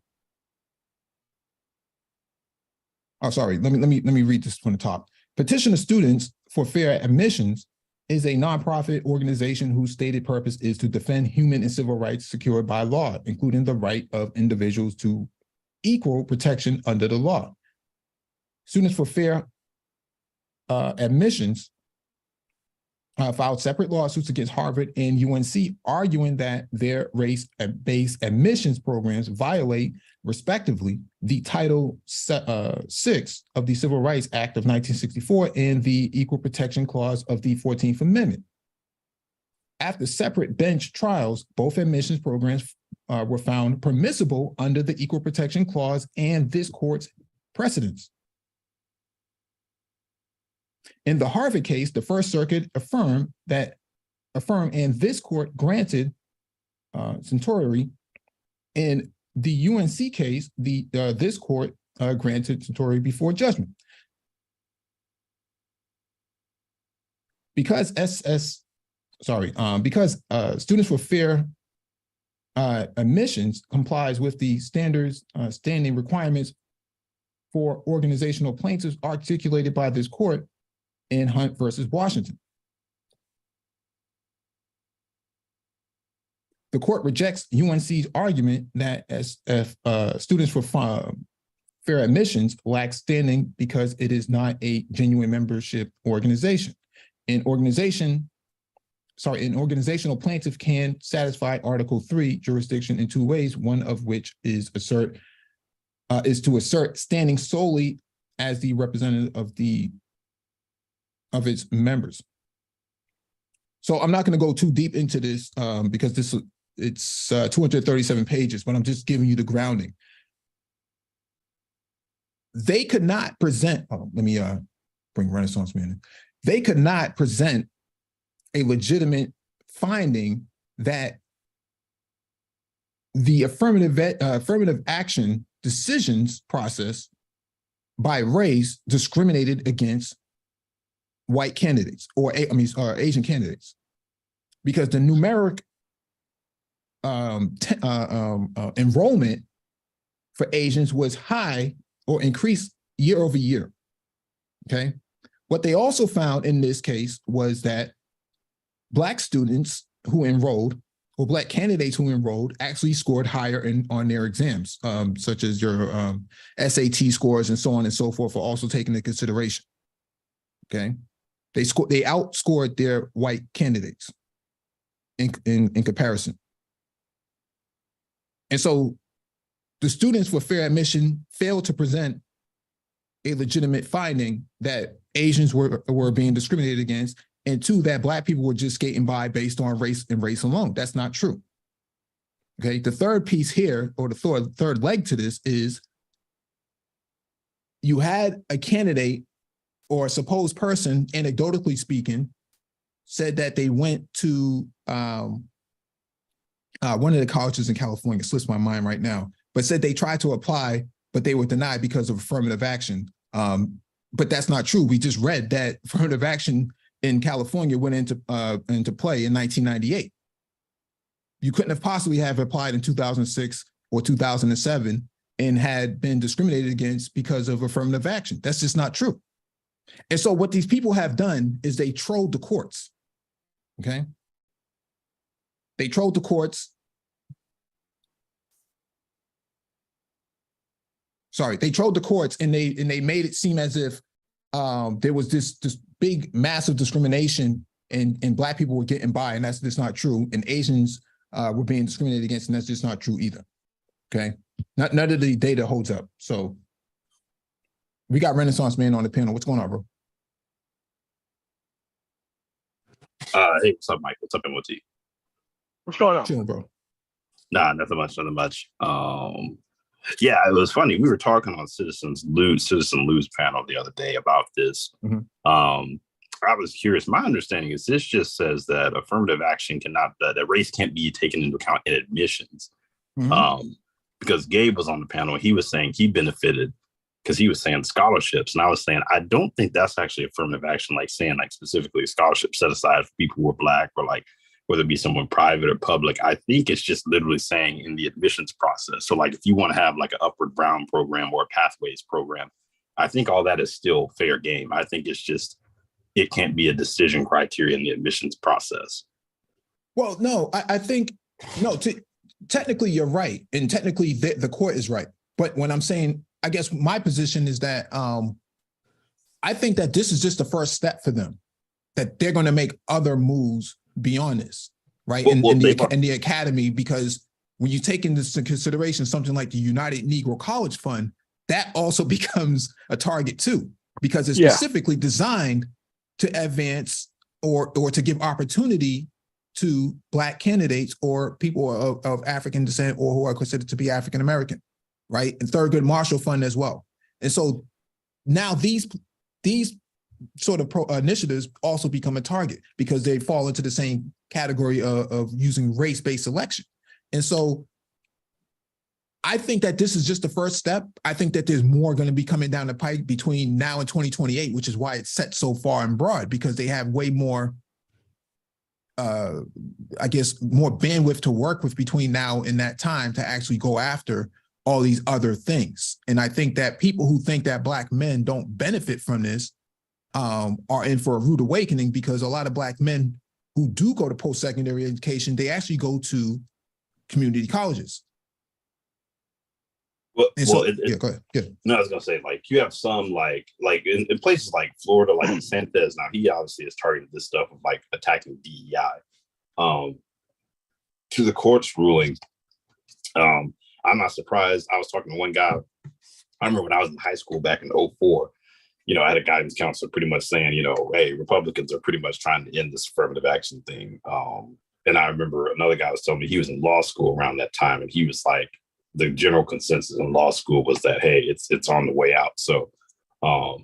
Oh, sorry. Let me read this from the top. Petition of Students for Fair Admissions is a nonprofit organization whose stated purpose is to defend human and civil rights secured by law, including the right of individuals to equal protection under the law. Students for Fair Admissions filed separate lawsuits against Harvard and UNC, arguing that their race-based admissions programs violate, respectively, the Title VI of the Civil Rights Act of 1964 and the Equal Protection Clause of the 14th Amendment. After separate bench trials, both admissions programs were found permissible under the Equal Protection Clause and this court's precedents. In the Harvard case, the First Circuit affirmed and this court granted certiorari. In the UNC case, this court granted certiorari before judgment. because Students for Fair Admissions complies with the standards, standing requirements for organizational plaintiffs articulated by this court in Hunt versus Washington. The court rejects UNC's argument that Students for Fair Admissions lack standing because it is not a genuine membership organization. An organizational plaintiff can satisfy Article 3 jurisdiction in two ways, one of which is to assert standing solely as the representative of its members. So I'm not going to go too deep into this because it's 237 pages, but I'm just giving you the grounding. They could not present, let me bring Renaissance Man in. They could not present a legitimate finding that the affirmative action decisions process by race discriminated against white candidates or Asian candidates, because the numeric enrollment for Asians was high or increased year over year. Okay. What they also found in this case was that Black students who enrolled, or Black candidates who enrolled, actually scored higher on their exams, such as your SAT scores and so on and so forth, are also taken into consideration. Okay. They outscored their white candidates in comparison. And so the Students for Fair Admission failed to present a legitimate finding that Asians were being discriminated against, and two, that Black people were just skating by based on race and race alone. That's not true. Okay, the third piece here, or the third leg to this, is you had a candidate or a supposed person, anecdotally speaking, said that they went to one of the colleges in California, slips my mind right now, but said they tried to apply, but they were denied because of affirmative action. But that's not true. We just read that affirmative action in California went into play in 1998. You couldn't have possibly have applied in 2006 or 2007 and had been discriminated against because of affirmative action. That's just not true. And so what these people have done is they trolled the courts. Okay. They trolled the courts. Sorry, they trolled the courts, and they made it seem as if there was this big, massive discrimination, and Black people were getting by, and that's just not true. And Asians were being discriminated against, and that's just not true either. Okay, none of the data holds up. So we got Renaissance Man on the panel. What's going on, bro? Hey, what's up, Mike? What's up, MOT? What's going on? Chilling, bro. Nah, nothing much. Yeah, it was funny. We were talking on Citizen Lou's panel the other day about this. Mm-hmm. I was curious. My understanding is this just says that affirmative action that race can't be taken into account in admissions. Mm-hmm. Because Gabe was on the panel, he was saying he benefited because he was saying scholarships. And I was saying, I don't think that's actually affirmative action, like saying like specifically scholarships set aside for people who are Black, or like whether it be someone private or public. I think it's just literally saying in the admissions process. So like if you want to have like an Upward Bound program or a Pathways program, I think all that is still fair game. I think it's just, it can't be a decision criteria in the admissions process. Well, no, I think, no, technically you're right. And technically the court is right. But when I'm saying, I guess my position is that I think that this is just the first step for them, that they're going to make other moves beyond this, right? In the academy, because when you take into consideration something like the United Negro College Fund, that also becomes a target too, because it's specifically designed to advance or to give opportunity to Black candidates or people of African descent or who are considered to be African American, right? And Thurgood Marshall Fund as well. And so now these sort of initiatives also become a target because they fall into the same category of using race-based selection. And so I think that this is just the first step. I think that there's more going to be coming down the pike between now and 2028, which is why it's set so far and broad, because they have way more, I guess, more bandwidth to work with between now and that time to actually go after all these other things. And I think that people who think that Black men don't benefit from this are in for a rude awakening, because a lot of Black men who do go to post-secondary education, they actually go to community colleges. Well, Yeah, go ahead. Yeah. No, I was gonna say, like, you have some like in places like Florida, like DeSantis. Now he obviously has targeted this stuff of like attacking DEI. To the court's ruling, I'm not surprised. I was talking to one guy. I remember when I was in high school back in 2004. I had a guidance counselor pretty much saying, hey, Republicans are pretty much trying to end this affirmative action thing. And I remember another guy was telling me he was in law school around that time, and he was like, the general consensus in law school was that, hey, it's on the way out. So I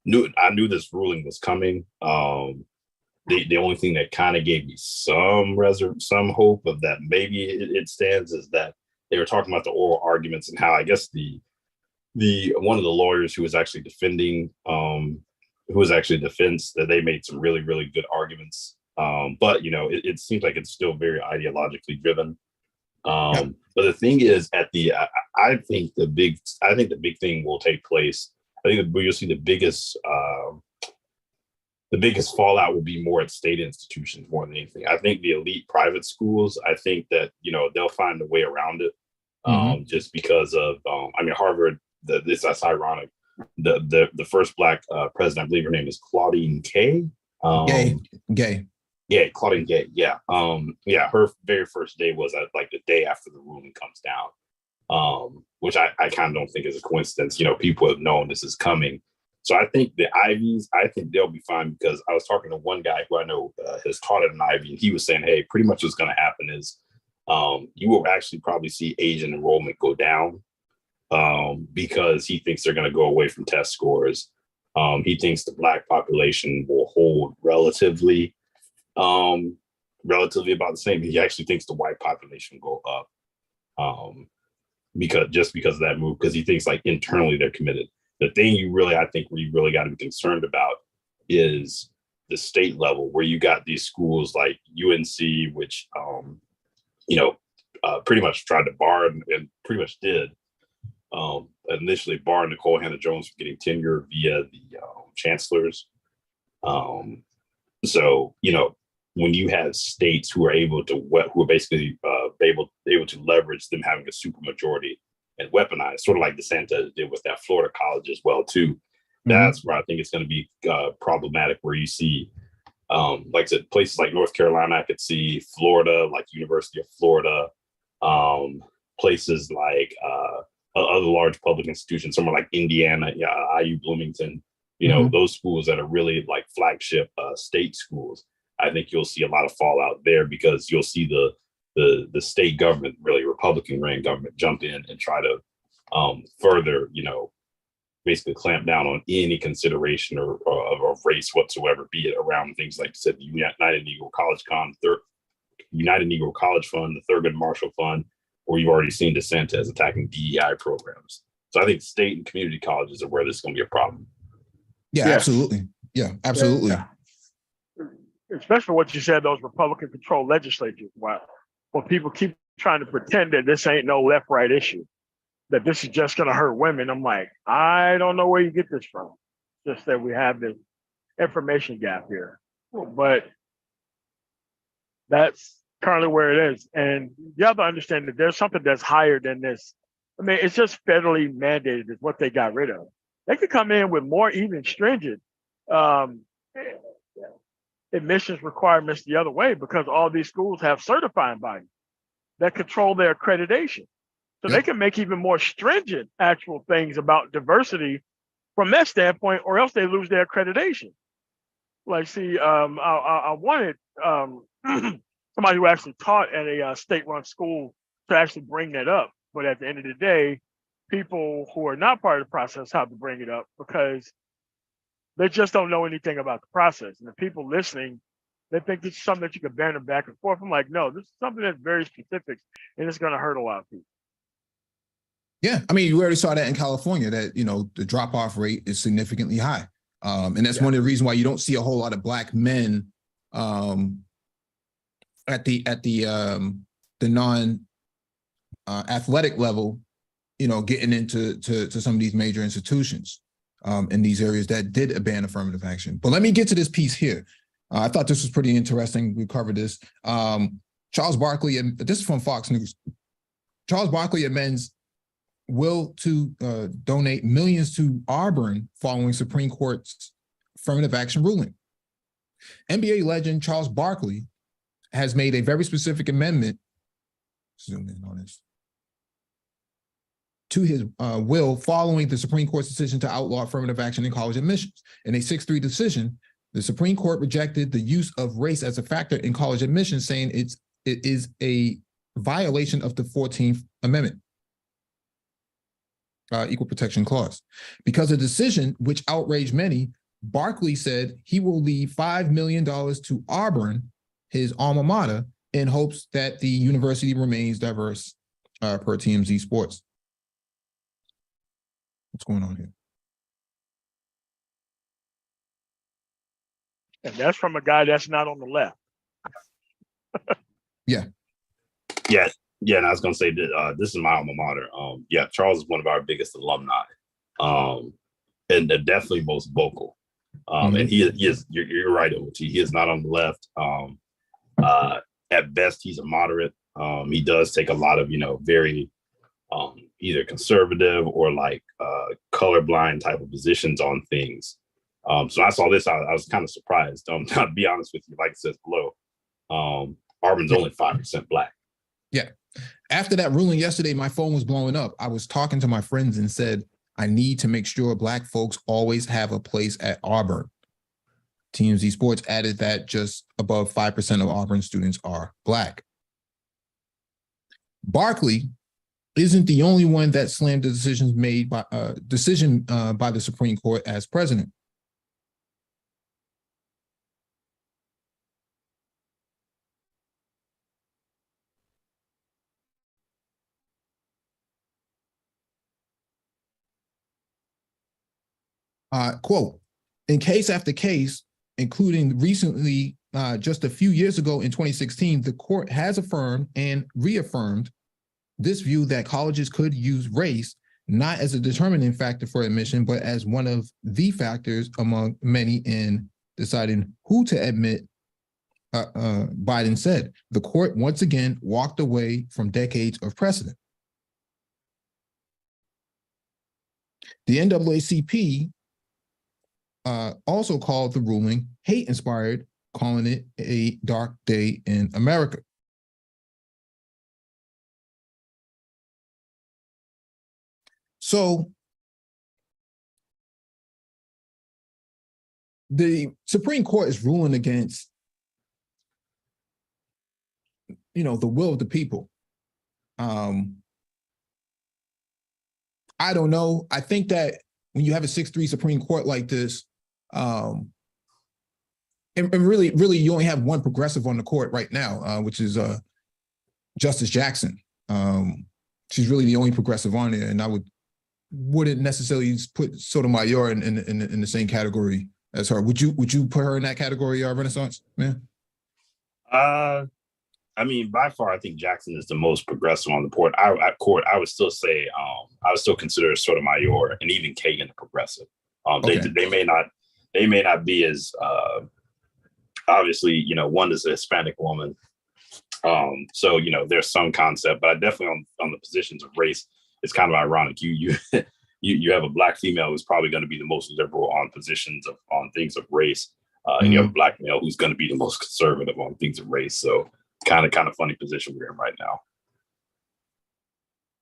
knew this ruling was coming. The only thing that kind of gave me some hope of that maybe it stands is that they were talking about the oral arguments and how, I guess, the one of the lawyers who was actually defending, defense, that they made some really, really good arguments. But it seems like it's still very ideologically driven. But the thing is, I think the big thing will take place. I think that you'll see the biggest fallout will be more at state institutions more than anything. I think the elite private schools, I think that they'll find a way around it, just because of Harvard. That's ironic. The first Black president, I believe her name is Claudine Gay. Gay. Yeah, Claudine Gay. Yeah. Her very first day was like the day after the ruling comes down, which I kind of don't think is a coincidence. People have known this is coming. So I think the Ivies, I think they'll be fine, because I was talking to one guy who I know has taught at an Ivy, and he was saying, hey, pretty much what's going to happen is you will actually probably see Asian enrollment go down, because he thinks they're going to go away from test scores. He thinks the Black population will hold relatively about the same. He actually thinks the white population will go up, because of that move, because he thinks like internally they're committed. The thing I think we really got to be concerned about is the state level, where you got these schools like UNC, which pretty much tried to bar and pretty much did initially bar Nicole Hannah-Jones from getting tenure via the chancellors. So when you have states who are basically able to leverage them having a supermajority and weaponize, sort of like DeSantis did with that Florida college as well too. That's where I think it's going to be problematic, where you see, like I said, places like North Carolina. I could see Florida, like University of Florida, places like other large public institutions, somewhere like Indiana, IU Bloomington. Those schools that are really like flagship state schools. I think you'll see a lot of fallout there, because you'll see the state government, really Republican ran government, jump in and try to further, basically clamp down on any consideration of race whatsoever, be it around things like I said, the United Negro College Fund, the Thurgood Marshall Fund, or you've already seen DeSantis attacking DEI programs. So I think state and community colleges are where this is going to be a problem. Yeah, absolutely. Yeah, absolutely. Yeah. Especially what you said, those Republican-controlled legislatures. Wow. Well, people keep trying to pretend that this ain't no left-right issue, that this is just going to hurt women. I'm like, I don't know where you get this from. Just that we have this information gap here. But that's currently where it is. And you have to understand that there's something that's higher than this. I mean, it's just federally mandated is what they got rid of. They could come in with more even stringent admissions requirements the other way, because all these schools have certifying bodies that control their accreditation. So they can make even more stringent actual things about diversity from that standpoint, or else they lose their accreditation. Like, see, I wanted somebody who actually taught at a state-run school to actually bring that up. But at the end of the day, people who are not part of the process have to bring it up, because they just don't know anything about the process. And the people listening, they think this is something that you can banter back and forth. I'm like, no, this is something that's very specific, and it's going to hurt a lot of people. Yeah, I mean, you already saw that in California, that, you know, the drop-off rate is significantly high. And that's one of the reasons why you don't see a whole lot of Black men at the non athletic level, you know, getting into some of these major institutions in these areas that did ban affirmative action. But let me get to this piece here. I thought this was pretty interesting. We covered this. Charles Barkley, and this is from Fox News. Charles Barkley amends will to donate millions to Auburn following Supreme Court's affirmative action ruling. NBA legend Charles Barkley has made a very specific amendment, zoom in on this, to his will following the Supreme Court's decision to outlaw affirmative action in college admissions. In a 6-3 decision, the Supreme Court rejected the use of race as a factor in college admissions, saying it is a violation of the 14th Amendment. Equal Protection Clause. Because of the decision, which outraged many, Barkley said he will leave $5 million to Auburn, his alma mater, in hopes that the university remains diverse, per TMZ Sports. What's going on here? And that's from a guy that's not on the left. Yeah. And I was going to say that this is my alma mater. Charles is one of our biggest alumni, and they're definitely most vocal. And he is. You're right, OT. He is not on the left. At best, he's a moderate. He does take a lot of, very either conservative or like colorblind type of positions on things. So I saw this. I was kind of surprised. To be honest with you, like it says below, Auburn's only 5% Black. Yeah. After that ruling yesterday, my phone was blowing up. I was talking to my friends and said, I need to make sure Black folks always have a place at Auburn. TMZ Sports added that just above 5% of Auburn students are Black. Barkley isn't the only one that slammed the decision by the Supreme Court as president. Quote, in case after case, including recently, just a few years ago in 2016, the court has affirmed and reaffirmed this view that colleges could use race not as a determining factor for admission, but as one of the factors among many in deciding who to admit, Biden said. The court once again walked away from decades of precedent. The NAACP also called the ruling hate-inspired, calling it a dark day in America. So the Supreme Court is ruling against, the will of the people. I don't know. I think that when you have a 6-3 Supreme Court like this, and really, you only have one progressive on the court right now, which is Justice Jackson. She's really the only progressive on there, and I wouldn't necessarily put Sotomayor in the same category as her. Would you put her in that category, Renaissance man? I mean, by far, I think Jackson is the most progressive on the court. I would still say, I would still consider Sotomayor and even Kagan a progressive. Okay. They may not be as obviously, one is a Hispanic woman. So, there's some concept, but I definitely on the positions of race, it's kind of ironic. You have a Black female who's probably going to be the most liberal on positions on things of race, and you have a Black male who's going to be the most conservative on things of race. So kind of funny position we're in right now.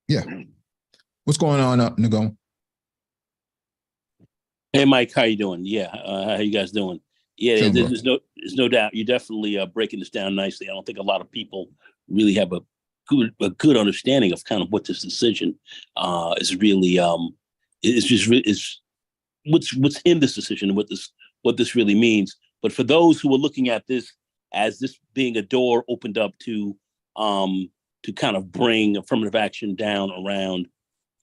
Yeah. What's going on, Nagon? Hey, Mike, how you doing? Yeah, how you guys doing? Yeah, there's no doubt. You're definitely breaking this down nicely. I don't think a lot of people really have a good understanding of kind of what this decision is really. Is what's in this decision and what this really means. But for those who are looking at this as this being a door opened up to kind of bring affirmative action down around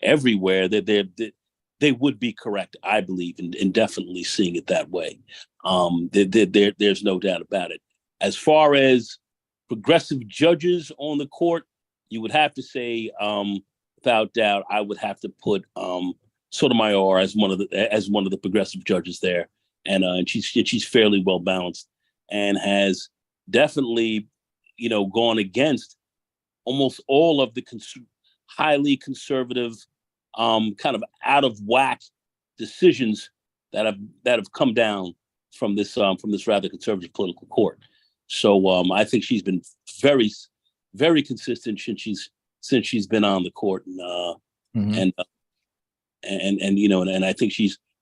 everywhere, that they would be correct, I believe, in definitely seeing it that way. There's no doubt about it. As far as progressive judges on the court, you would have to say, without doubt, I would have to put Sotomayor as one of the progressive judges there, and she's fairly well balanced and has definitely, gone against almost all of the highly conservative, kind of out of whack decisions that have come down from this rather conservative political court. So I think she's been very, very consistent since she's been on the court, and I think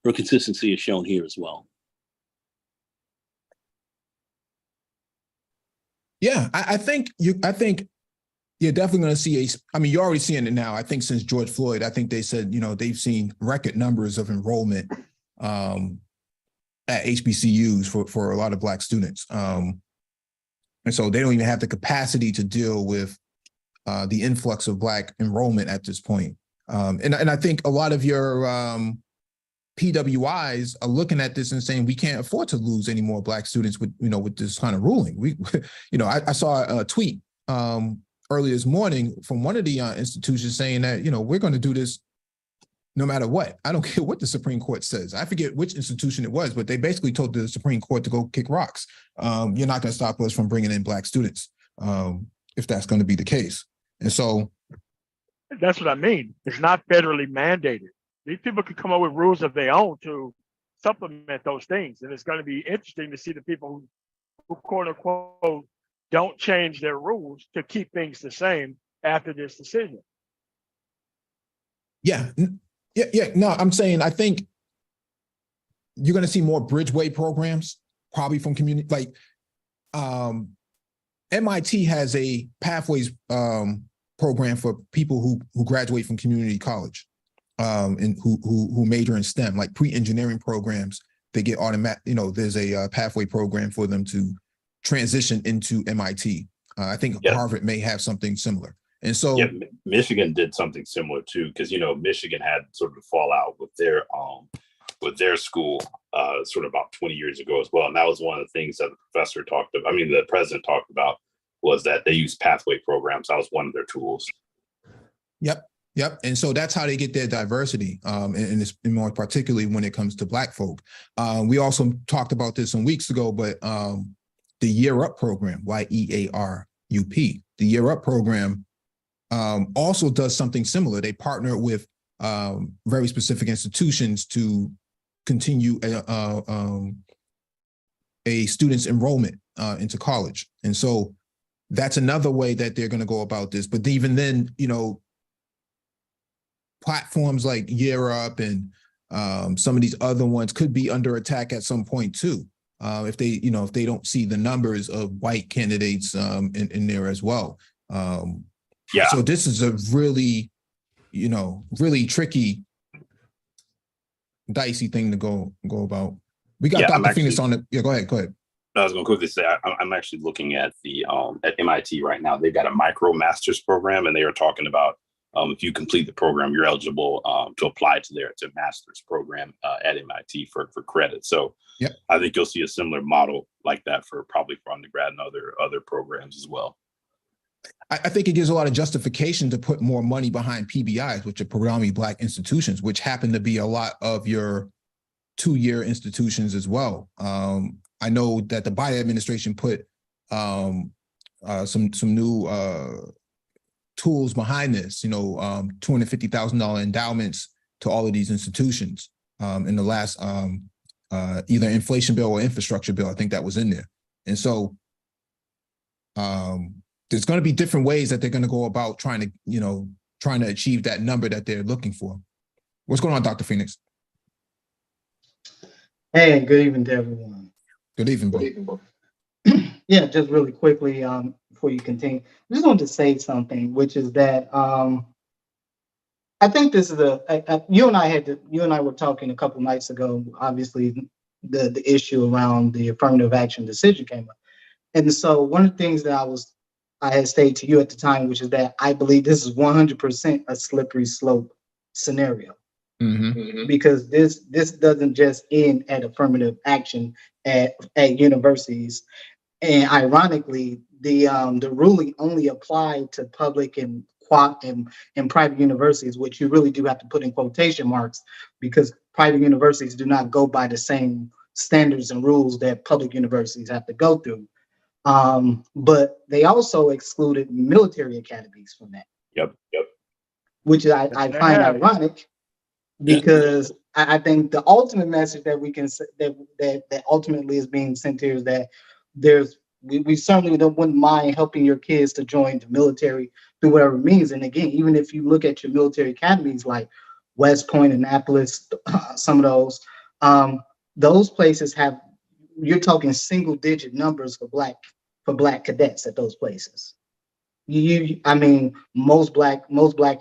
her consistency is shown here as well. Yeah, I think you're definitely going to see you're already seeing it now. I think since George Floyd, I think they said, they've seen record numbers of enrollment at HBCUs for a lot of Black students. And so they don't even have the capacity to deal with the influx of Black enrollment at this point. And I think a lot of your PWIs are looking at this and saying we can't afford to lose any more Black students with this kind of ruling. I saw a tweet earlier this morning from one of the institutions saying that we're going to do this no matter what. I don't care what the Supreme Court says. I forget which institution it was, but they basically told the Supreme Court to go kick rocks. You're not going to stop us from bringing in Black students if that's going to be the case. And so that's what I mean. It's not federally mandated. These people can come up with rules of their own to supplement those things. And it's going to be interesting to see the people who quote unquote don't change their rules to keep things the same after this decision. Yeah. No, I'm saying I think you're going to see more Bridgeway programs, probably from community. Like MIT has a pathways program for people who graduate from community college. And who major in STEM, like pre-engineering programs, they get automatic, there's a pathway program for them to transition into MIT. I think Harvard may have something similar. And so Michigan did something similar too, because Michigan had sort of a fallout with their school sort of about 20 years ago as well. And that was one of the things that the president talked about, was that they use pathway programs. That was one of their tools. Yep. And so that's how they get their diversity, and more particularly when it comes to Black folk. We also talked about this some weeks ago, but the Year Up program, YEARUP, the Year Up program also does something similar. They partner with very specific institutions to continue a student's enrollment into college. And so that's another way that they're going to go about this. But even then, platforms like Year Up and some of these other ones could be under attack at some point too, if they don't see the numbers of white candidates in there as well. So this is a really, really tricky, dicey thing to go about. We got Dr. Phoenix on it. Yeah, go ahead. I was going to quickly say, I'm actually looking at the at MIT right now. They've got a micro master's program, and they are talking about if you complete the program, you're eligible to apply to master's program at MIT for credit. So I think you'll see a similar model like that for undergrad and other programs as well. I think it gives a lot of justification to put more money behind PBIs, which are predominantly Black institutions, which happen to be a lot of your 2-year institutions as well. I know that the Biden administration put some new tools behind this, $250,000 endowments to all of these institutions in the last either inflation bill or infrastructure bill. I think that was in there. And so there's going to be different ways that they're going to go about trying to achieve that number that they're looking for. What's going on, Dr. Phoenix? Hey, good evening to everyone. Good evening, bro. Yeah, just really quickly, before you continue, I just wanted to say something, which is that I think this is you and I were talking a couple nights ago. Obviously, the issue around the affirmative action decision came up, and so one of the things that I had stated to you at the time, which is that I believe this is 100% a slippery slope scenario. Mm-hmm. Because this doesn't just end at affirmative action at universities. And ironically, the ruling only applied to public and private universities, which you really do have to put in quotation marks, because private universities do not go by the same standards and rules that public universities have to go through. But they also excluded military academies from that. Yep. Which I find ironic, because I think the ultimate message that we can that ultimately is being sent here is that we certainly wouldn't mind helping your kids to join the military through whatever means. And again, even if you look at your military academies like West Point, Annapolis, some of those places have, you're talking single digit numbers for black cadets at those places. I mean, most black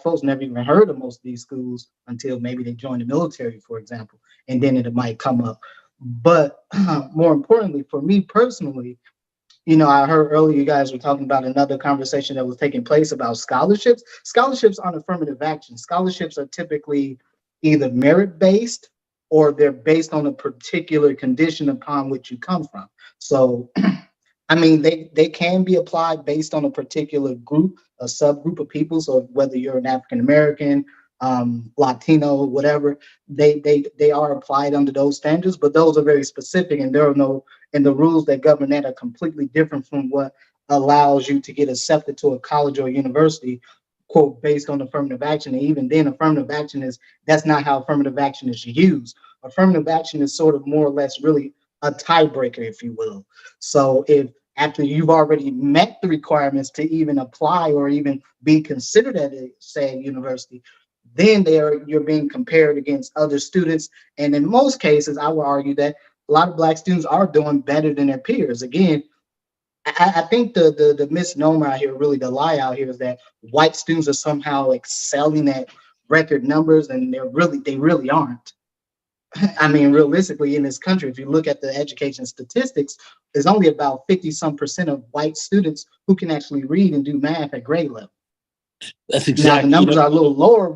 folks never even heard of most of these schools until maybe they join the military, for example, and then it might come up. But more importantly, for me personally, I heard earlier you guys were talking about another conversation that was taking place about scholarships. Scholarships aren't affirmative action. Scholarships are typically either merit-based or they're based on a particular condition upon which you come from. So I mean, they can be applied based on a particular group, a subgroup of people. So whether you're an African American, Latino, whatever, they are applied under those standards. But those are very specific, and the rules that govern that are completely different from what allows you to get accepted to a college or a university, quote, based on affirmative action. And even then, affirmative action that's not how affirmative action is used. Affirmative action is sort of more or less really a tiebreaker, if you will. So if after you've already met the requirements to even apply or even be considered at a say university, then you're being compared against other students. And in most cases, I would argue that a lot of black students are doing better than their peers. Again, I think the misnomer out here, really the lie out here, is that white students are somehow excelling at record numbers, and they really aren't. I mean, realistically, in this country, if you look at the education statistics, there's only about 50% of white students who can actually read and do math at grade level. That's exactly. Now, the numbers are a little lower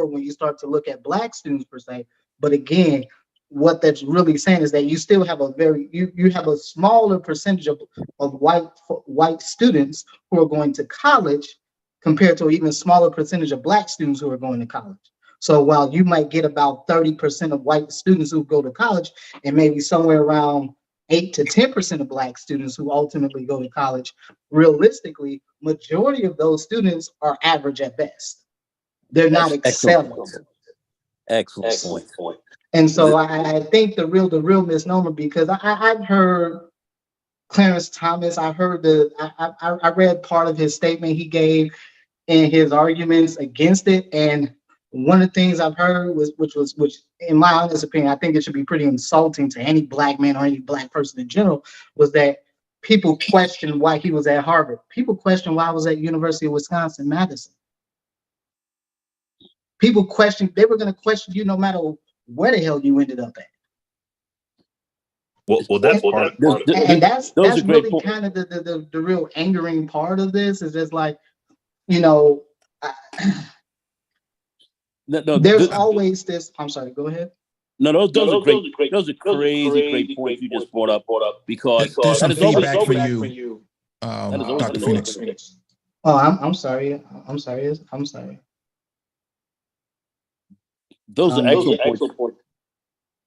when you start to look at black students per se. But again, what that's really saying is that you still have you have a smaller percentage of white students who are going to college compared to an even smaller percentage of black students who are going to college. So while you might get about 30% of white students who go to college, and maybe somewhere around 8 to 10% of black students who ultimately go to college, realistically, majority of those students are average at best. They're not excelling. Excellent point. And so I think the real misnomer, because I've heard Clarence Thomas, I read part of his statement he gave in his arguments against it, and one of the things I've heard which in my honest opinion, I think it should be pretty insulting to any black man or any black person in general, was that people questioned why he was at Harvard. People questioned why I was at University of Wisconsin-Madison. People questioned, they were going to question you no matter where the hell you ended up at. Well, that's part. And that's really kind of the real angering part of this, is just like, there's always this. I'm sorry. Go ahead. No, those are great. Those are crazy points you just brought up. Because there's some that is always feedback for you, Dr. Phoenix. Oh, I'm sorry. I'm sorry. Those are excellent points.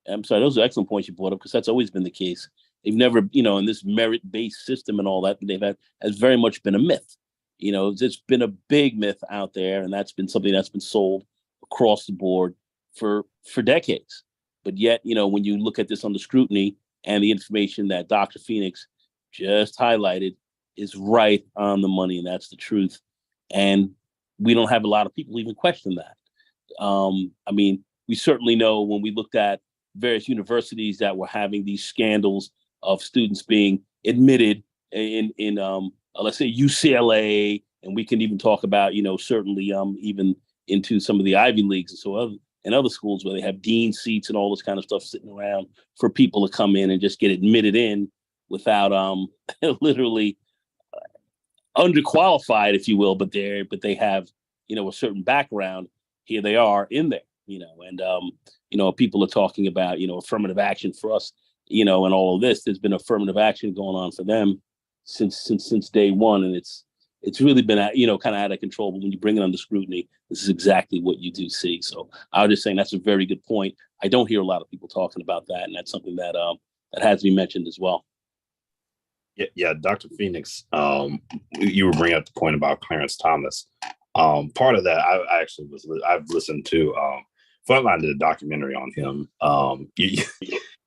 I'm sorry, those are excellent points you brought up, because that's always been the case. They've never, in this merit-based system and all that they've had, has very much been a myth. It's been a big myth out there, and that's been something that's been sold across the board for decades. But yet, when you look at this under scrutiny, and the information that Dr. Phoenix just highlighted is right on the money, and that's the truth. And we don't have a lot of people even question that. I mean, we certainly know when we looked at various universities that were having these scandals of students being admitted in let's say UCLA, and we can even talk about, certainly even into some of the Ivy Leagues and so other schools where they have dean seats and all this kind of stuff sitting around for people to come in and just get admitted in without literally underqualified, if you will, but they have, a certain background. here they are in there, and people are talking about, affirmative action for us, and all of this. There's been affirmative action going on for them since day one, and it's really been kind of out of control. But when you bring it under scrutiny, this is exactly what you do see. So I was just saying that's a very good point. I don't hear a lot of people talking about that, and that's something that that has to be mentioned as well. Yeah, Dr. Phoenix, you were bringing up the point about Clarence Thomas. Part of that, I've listened to. Frontline did a documentary on him.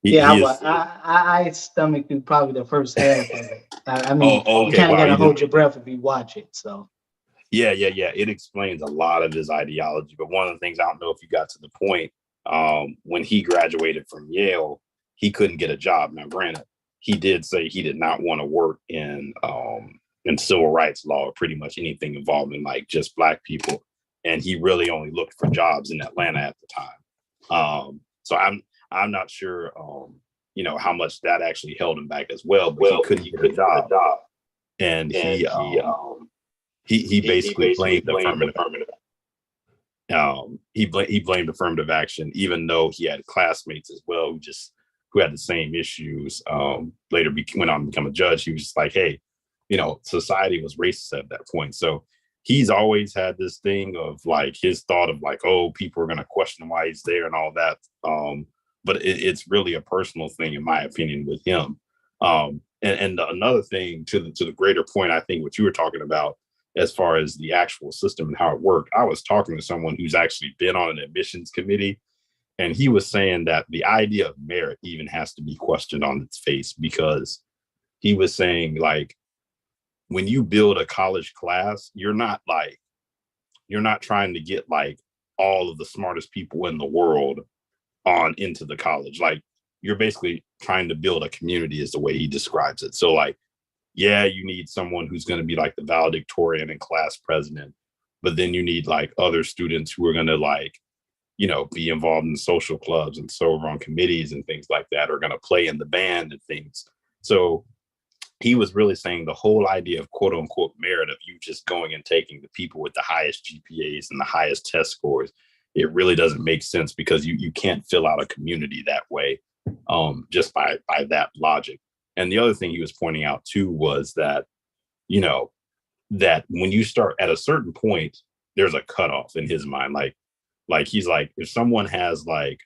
I stomach through probably the first half of it. I mean, you kind of got to hold your breath if you watch it. So. Yeah. It explains a lot of his ideology. But one of the things, I don't know if you got to the point, when he graduated from Yale, he couldn't get a job. Now, granted, he did say he did not want to work in civil rights law or pretty much anything involving like just Black people. And he really only looked for jobs in Atlanta at the time. So I'm not sure, how much that actually held him back as well. But he couldn't get a job, and he basically blamed affirmative. He blamed affirmative action, even though he had classmates as well who had the same issues. Later went on to become a judge. He was just like, hey, society was racist at that point. So he's always had this thing of like his thought of like, oh, people are going to question why he's there and all that. But it's really a personal thing, in my opinion, with him. And another thing to the greater point, I think what you were talking about as far as the actual system and how it worked, I was talking to someone who's actually been on an admissions committee, and he was saying that the idea of merit even has to be questioned on its face, because he was saying like, when you build a college class, you're not trying to get like all of the smartest people in the world on into the college. Like, you're basically trying to build a community, is the way he describes it. So like, yeah, you need someone who's going to be like the valedictorian and class president, but then you need like other students who are going to like, be involved in social clubs and so on committees and things like that, are going to play in the band and things. So he was really saying the whole idea of quote unquote merit, of you just going and taking the people with the highest GPAs and the highest test scores, it really doesn't make sense, because you can't fill out a community that way, just by that logic. And the other thing he was pointing out too was that, that when you start at a certain point, there's a cutoff in his mind. Like he's like, if someone has like,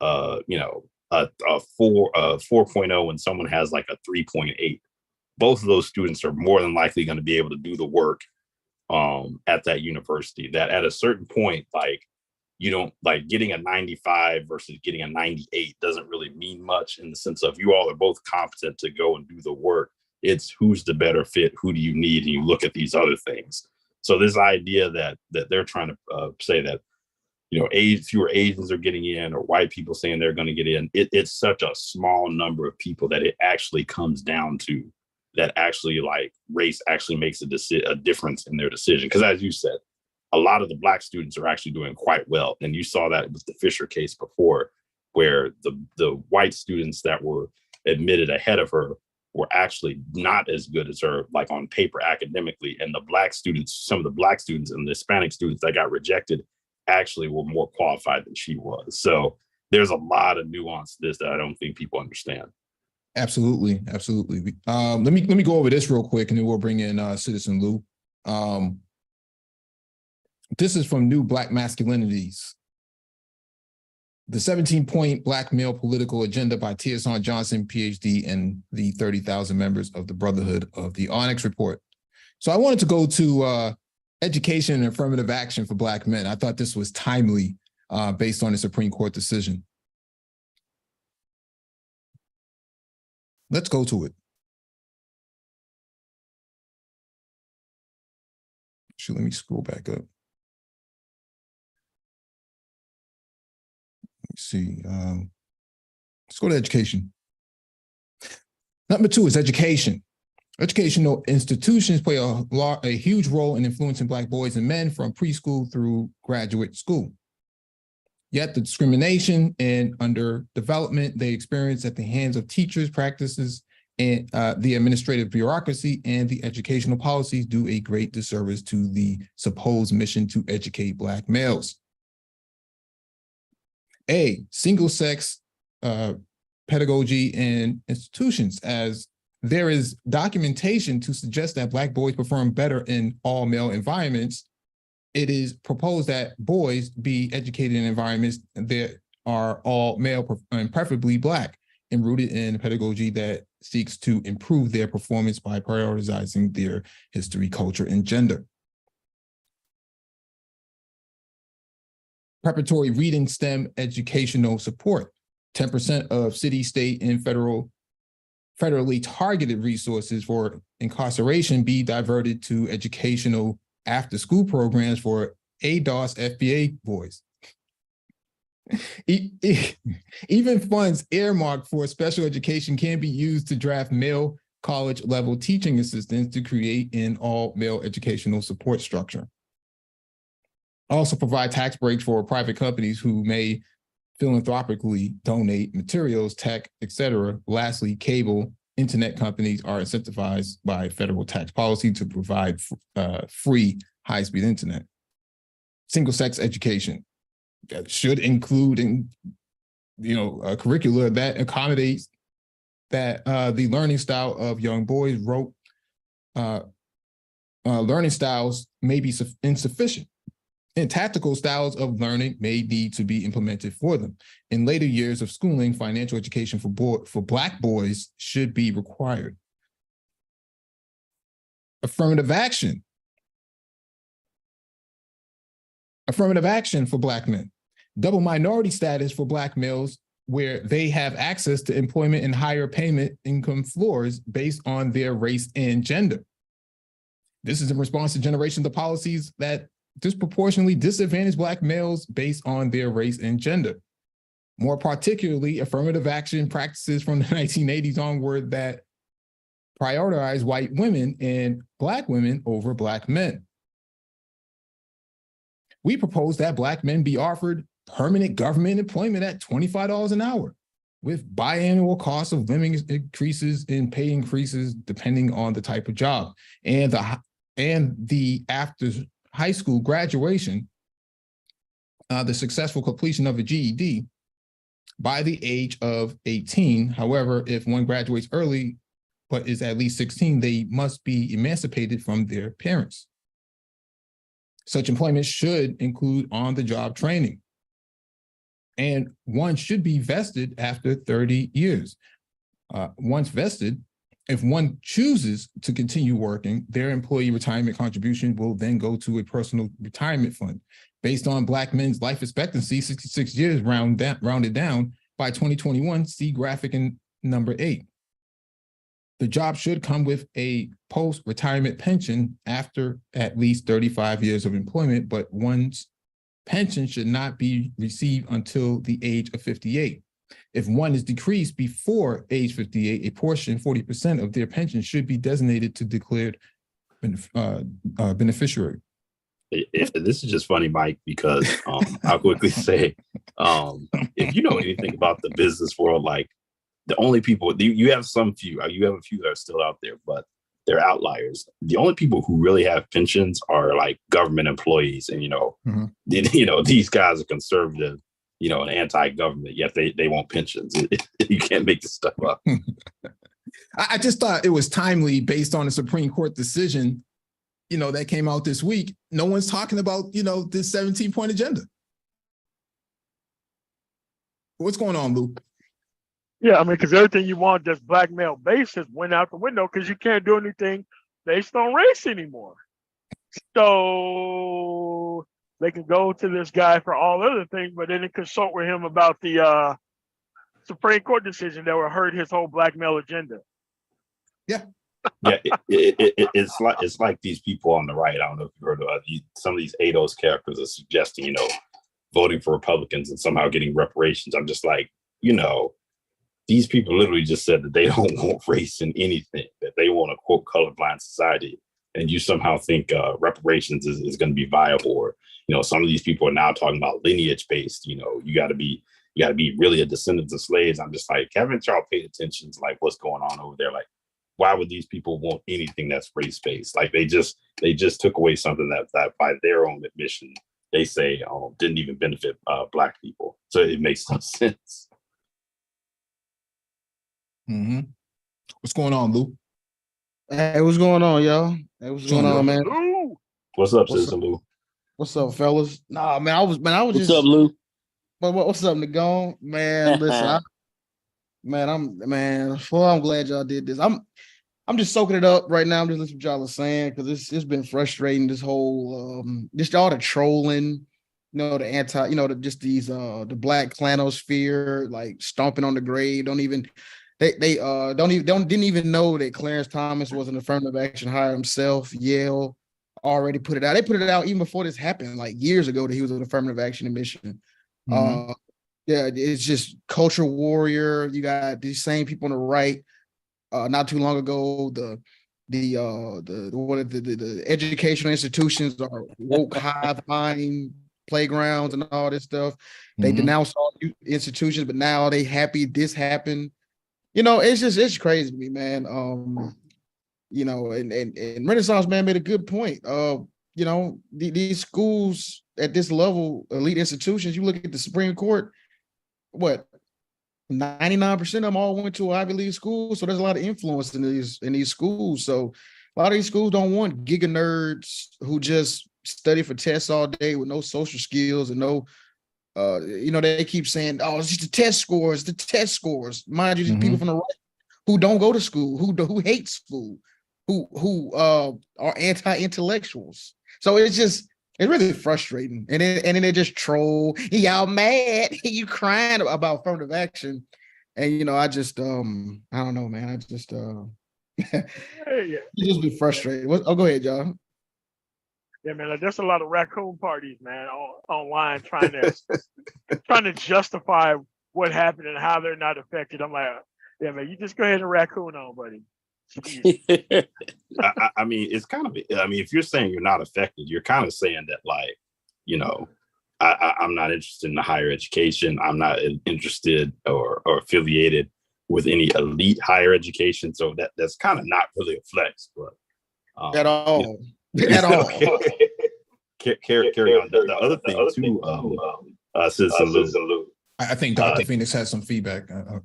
a 4.0 and someone has like a 3.8, both of those students are more than likely going to be able to do the work at that university. That at a certain point, like, you don't like getting a 95 versus getting a 98 doesn't really mean much, in the sense of you all are both competent to go and do the work. It's who's the better fit, who do you need, and you look at these other things. So this idea that they're trying to say that, fewer Asians are getting in, or white people saying they're going to get in, it's such a small number of people that it actually comes down to, that actually like race actually makes a difference in their decision. Because as you said, a lot of the Black students are actually doing quite well. And you saw that with the Fisher case before, where the white students that were admitted ahead of her were actually not as good as her, like on paper academically. And the Black students, some of the Black students and the Hispanic students that got rejected actually were more qualified than she was. So there's a lot of nuance to this that I don't think people understand. Absolutely. Let me go over this real quick, and then we'll bring in Citizen Lou. This is from New Black Masculinities. The 17-point Black male political agenda by T.S. Johnson, PhD, and the 30,000 members of the Brotherhood of the Onyx Report. So I wanted to go to education and affirmative action for Black men. I thought this was timely based on the Supreme Court decision. Let's go to it. Let me scroll back up. Let's see. Let's go to education. Number 2 is education. Educational institutions play a huge role in influencing Black boys and men from preschool through graduate school. Yet the discrimination and underdevelopment they experience at the hands of teachers, practices, and the administrative bureaucracy and the educational policies do a great disservice to the supposed mission to educate Black males. Single-sex pedagogy in institutions, as there is documentation to suggest that Black boys perform better in all-male environments. It is proposed that boys be educated in environments that are all male and preferably Black, and rooted in pedagogy that seeks to improve their performance by prioritizing their history, culture, and gender. Preparatory reading STEM educational support. 10% of city, state, and federally targeted resources for incarceration be diverted to educational after-school programs for ADOS FBA boys. Even funds earmarked for special education can be used to draft male college-level teaching assistants to create an all-male educational support structure. Also provide tax breaks for private companies who may philanthropically donate materials, tech, etc. Lastly, cable internet companies are incentivized by federal tax policy to provide free high-speed internet. Single-sex education that should include a curricula that accommodates that the learning style of young boys. Learning styles may be insufficient, and tactical styles of learning may need to be implemented for them. In later years of schooling, financial education for Black boys should be required. Affirmative action. Affirmative action for Black men. Double minority status for Black males, where they have access to employment and higher payment income floors based on their race and gender. This is in response to generations of policies that disproportionately disadvantage Black males based on their race and gender. More particularly, affirmative action practices from the 1980s onward that prioritize white women and Black women over Black men. We propose that Black men be offered permanent government employment at $25 an hour, with biannual cost of living increases and pay increases depending on the type of job, and the after high school graduation, the successful completion of a GED by the age of 18. However, if one graduates early but is at least 16, they must be emancipated from their parents. Such employment should include on-the-job training, and one should be vested after 30 years. Once vested, if one chooses to continue working, their employee retirement contribution will then go to a personal retirement fund. Based on Black men's life expectancy, 66 years rounded down, by 2021, see graphic in number 8. The job should come with a post-retirement pension after at least 35 years of employment, but one's pension should not be received until the age of 58. If one is decreased before age 58, a portion, 40% of their pension, should be designated to declared beneficiary. This is just funny, Mike, because I'll quickly say, if you know anything about the business world, like the only people, you have a few that are still out there, but they're outliers. The only people who really have pensions are like government employees. And, these guys are conservative, and anti-government, yet they want pensions. You can't make this stuff up. I just thought it was timely based on a Supreme Court decision, that came out this week. No one's talking about, this 17-point agenda. What's going on, Luke? Yeah, because everything you want that's Black male based has went out the window because you can't do anything based on race anymore. So they can go to this guy for all other things, but then they consult with him about the Supreme Court decision that will hurt his whole Black male agenda. Yeah. Yeah, it's like these people on the right. I don't know if you've heard of some of these ADOS characters are suggesting, voting for Republicans and somehow getting reparations. I'm just like, these people literally just said that they don't want race in anything, that they want a quote colorblind society, and you somehow think reparations is going to be viable. Or some of these people are now talking about lineage based. You got to be really a descendant of slaves. I'm just like, haven't y'all paid attention to like what's going on over there? Like, why would these people want anything that's race based? Like they just took away something that by their own admission they say didn't even benefit Black people. So it makes no sense. Mm-hmm. What's going on, Lou? Hey, what's going on, y'all? Hey, what's going on, man? What's up, Citizen Lou? What's up, fellas? Nah, man, I was What's just. up, Lou? What's up, Nagone? Man, listen, I'm glad y'all did this. I'm just soaking it up right now. I'm just listening to what y'all are saying because it's been frustrating. This whole just all the trolling, the anti, just these the Black clanosphere, like stomping on the grave. Didn't even know that Clarence Thomas was an affirmative action hire himself. Yale already put it out. They put it out even before this happened, like years ago, that he was an affirmative action admission. Mm-hmm. Yeah, it's just culture warrior. You got these same people on the right. Not too long ago, the educational institutions are woke hive mind playgrounds and all this stuff. They denounced all institutions, but now they happy this happened. It's crazy to me, man. And Renaissance man made a good point. These schools at this level, elite institutions, you look at the Supreme Court, what 99% of them all went to Ivy League schools. So there's a lot of influence in these schools. So a lot of these schools don't want giga nerds who just study for tests all day with no social skills and no they keep saying, oh, it's just the test scores. Mind you, these people from the right who don't go to school, who hate school, who are anti-intellectuals. So it's really frustrating. And then they just troll. Y'all mad? You crying about affirmative action. And I just I don't know, man. I just you just be frustrated. Go ahead, y'all. Yeah, man, there's a lot of raccoon parties, man, online trying to justify what happened and how they're not affected. I'm like, yeah, man, you just go ahead and raccoon on, buddy. I mean, it's kind of, if you're saying you're not affected, you're kind of saying that, like, I'm not interested in the higher education. I'm not interested or affiliated with any elite higher education. So that's kind of not really a flex, but at all. At all. Carry on. The other thing too, Citizen Lou. I think Dr. Phoenix has some feedback. I'm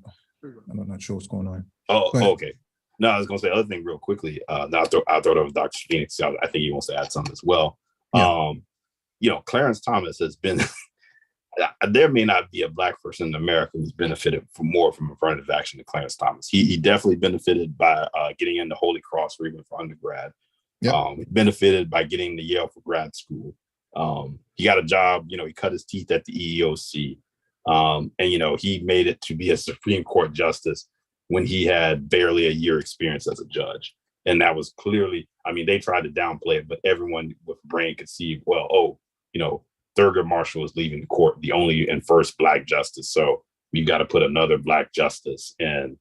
not sure what's going on. Oh, okay. No, I was going to say the other thing real quickly. I'll throw it over to Dr. Phoenix. I think he wants to add something as well. Yeah. Clarence Thomas has been. There may not be a Black person in America who's benefited from affirmative action than Clarence Thomas. He definitely benefited by getting into Holy Cross Reagan for undergrad. Yep. Benefited by getting to Yale for grad school. He got a job. He cut his teeth at the EEOC. And he made it to be a Supreme Court justice when he had barely a year experience as a judge. And that was clearly, they tried to downplay it, but everyone with a brain could see, Thurgood Marshall is leaving the court, the only and first Black justice. So we've got to put another Black justice. And,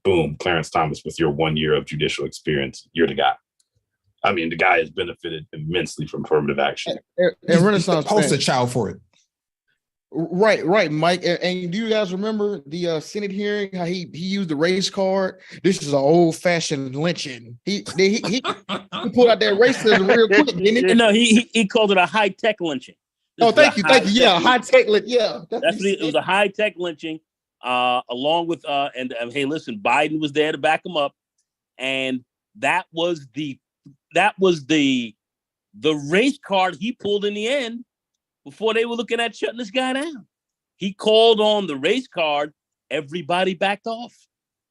boom, Clarence Thomas, with your 1 year of judicial experience, you're the guy. The guy has benefited immensely from affirmative action. And Renaissance poster child for it. Right, Mike. And do you guys remember the Senate hearing? How he used the race card? This is an old-fashioned lynching. He pulled out that racism real quick, didn't he? No, he called it a high-tech lynching. Thank you. Yeah, high-tech lynching. Yeah, it was a high-tech lynching. Along with hey, listen, Biden was there to back him up, and that was the race card he pulled in the end. Before they were looking at shutting this guy down, he called on the race card. Everybody backed off,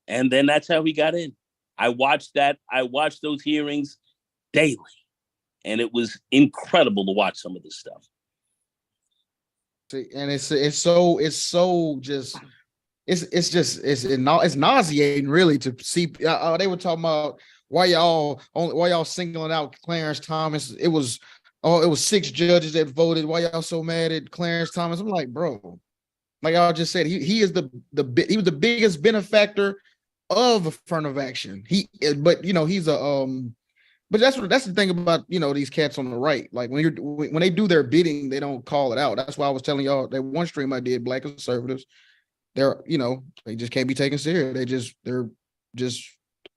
and then that's how he got in. I watched those hearings daily, and it was incredible to watch some of this stuff. And it's nauseating, really, to see. They were talking about why y'all singling out Clarence Thomas. It was 6 judges that voted. Why y'all so mad at Clarence Thomas? I'm like, bro, like y'all just said, he is he was the biggest benefactor of affirmative action. But that's the thing about these cats on the right. Like when they do their bidding, they don't call it out. That's why I was telling y'all that one stream I did, Black conservatives, they just can't be taken serious. They're just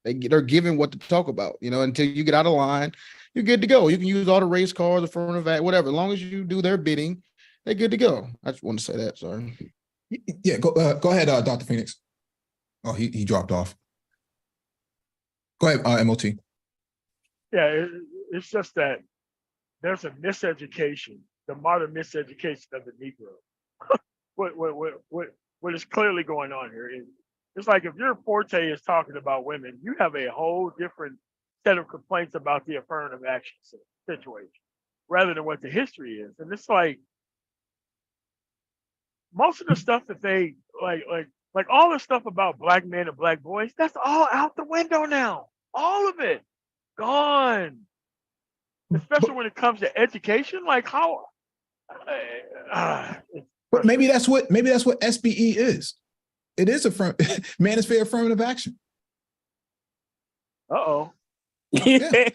They're given what to talk about, until you get out of line, you're good to go. You can use all the race cars, affirmative act, whatever. As long as you do their bidding, they're good to go. I just want to say that. Sorry. Yeah, go ahead, Dr. Phoenix. Oh, he dropped off. Go ahead, MOT. Yeah, it's just that there's a miseducation, the modern miseducation of the Negro. What is clearly going on here is, it's like if your forte is talking about women, you have a whole different set of complaints about the affirmative action situation, rather than what the history is. And it's like most of the stuff that they like all the stuff about black men and black boys, that's all out the window now. All of it gone. Especially when it comes to education, like how. But maybe that's what SBE is. It is Manosphere Affirmative Action. Uh-oh. Yeah.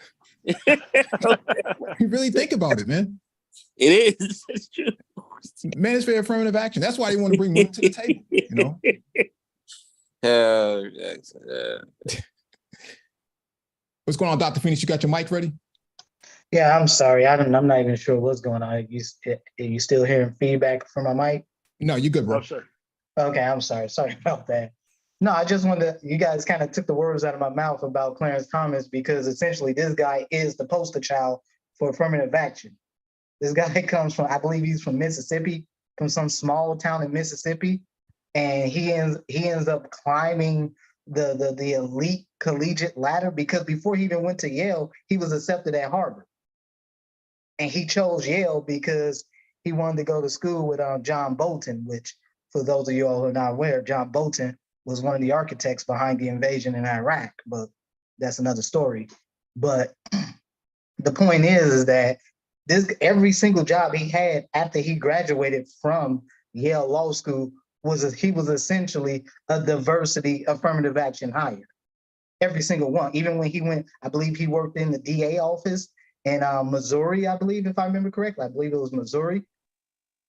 You really think about it, man. It is. It's true. Manosphere Affirmative Action. That's why they want to bring women to the table. What's going on, Dr. Phoenix? You got your mic ready? Yeah, I'm sorry. I'm not even sure what's going on. Are you still hearing feedback from my mic? No, you good, bro. No, sir. Okay, I'm sorry. Sorry about that. No, I just wanted you guys kind of took the words out of my mouth about Clarence Thomas, because essentially this guy is the poster child for affirmative action. This guy comes from, I believe he's from Mississippi, from some small town in Mississippi, and he ends up climbing the elite collegiate ladder, because before he even went to Yale, he was accepted at Harvard. And he chose Yale because he wanted to go to school with John Bolton, which, for those of you all who are not aware, John Bolton was one of the architects behind the invasion in Iraq, but that's another story. But the point is that every single job he had after he graduated from Yale Law School was essentially a diversity affirmative action hire. Every single one. Even when he went, I believe he worked in the DA office in Missouri, I believe, if I remember correctly. I believe it was Missouri.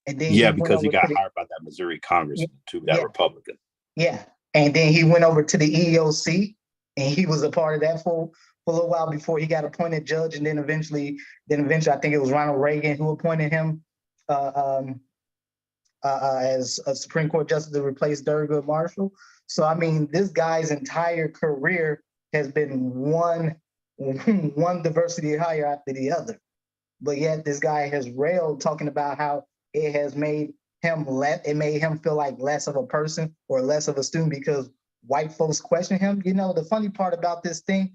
And then because he got hired by that Missouri congressman too, that Republican. Yeah. And then he went over to the EEOC, and he was a part of that for a little while before he got appointed judge. And then eventually, I think it was Ronald Reagan who appointed him as a Supreme Court justice to replace Thurgood Marshall. So, I mean, this guy's entire career has been one diversity hire after the other. But yet this guy has railed, talking about how it has made him feel like less of a person or less of a student because white folks question him. The funny part about this, and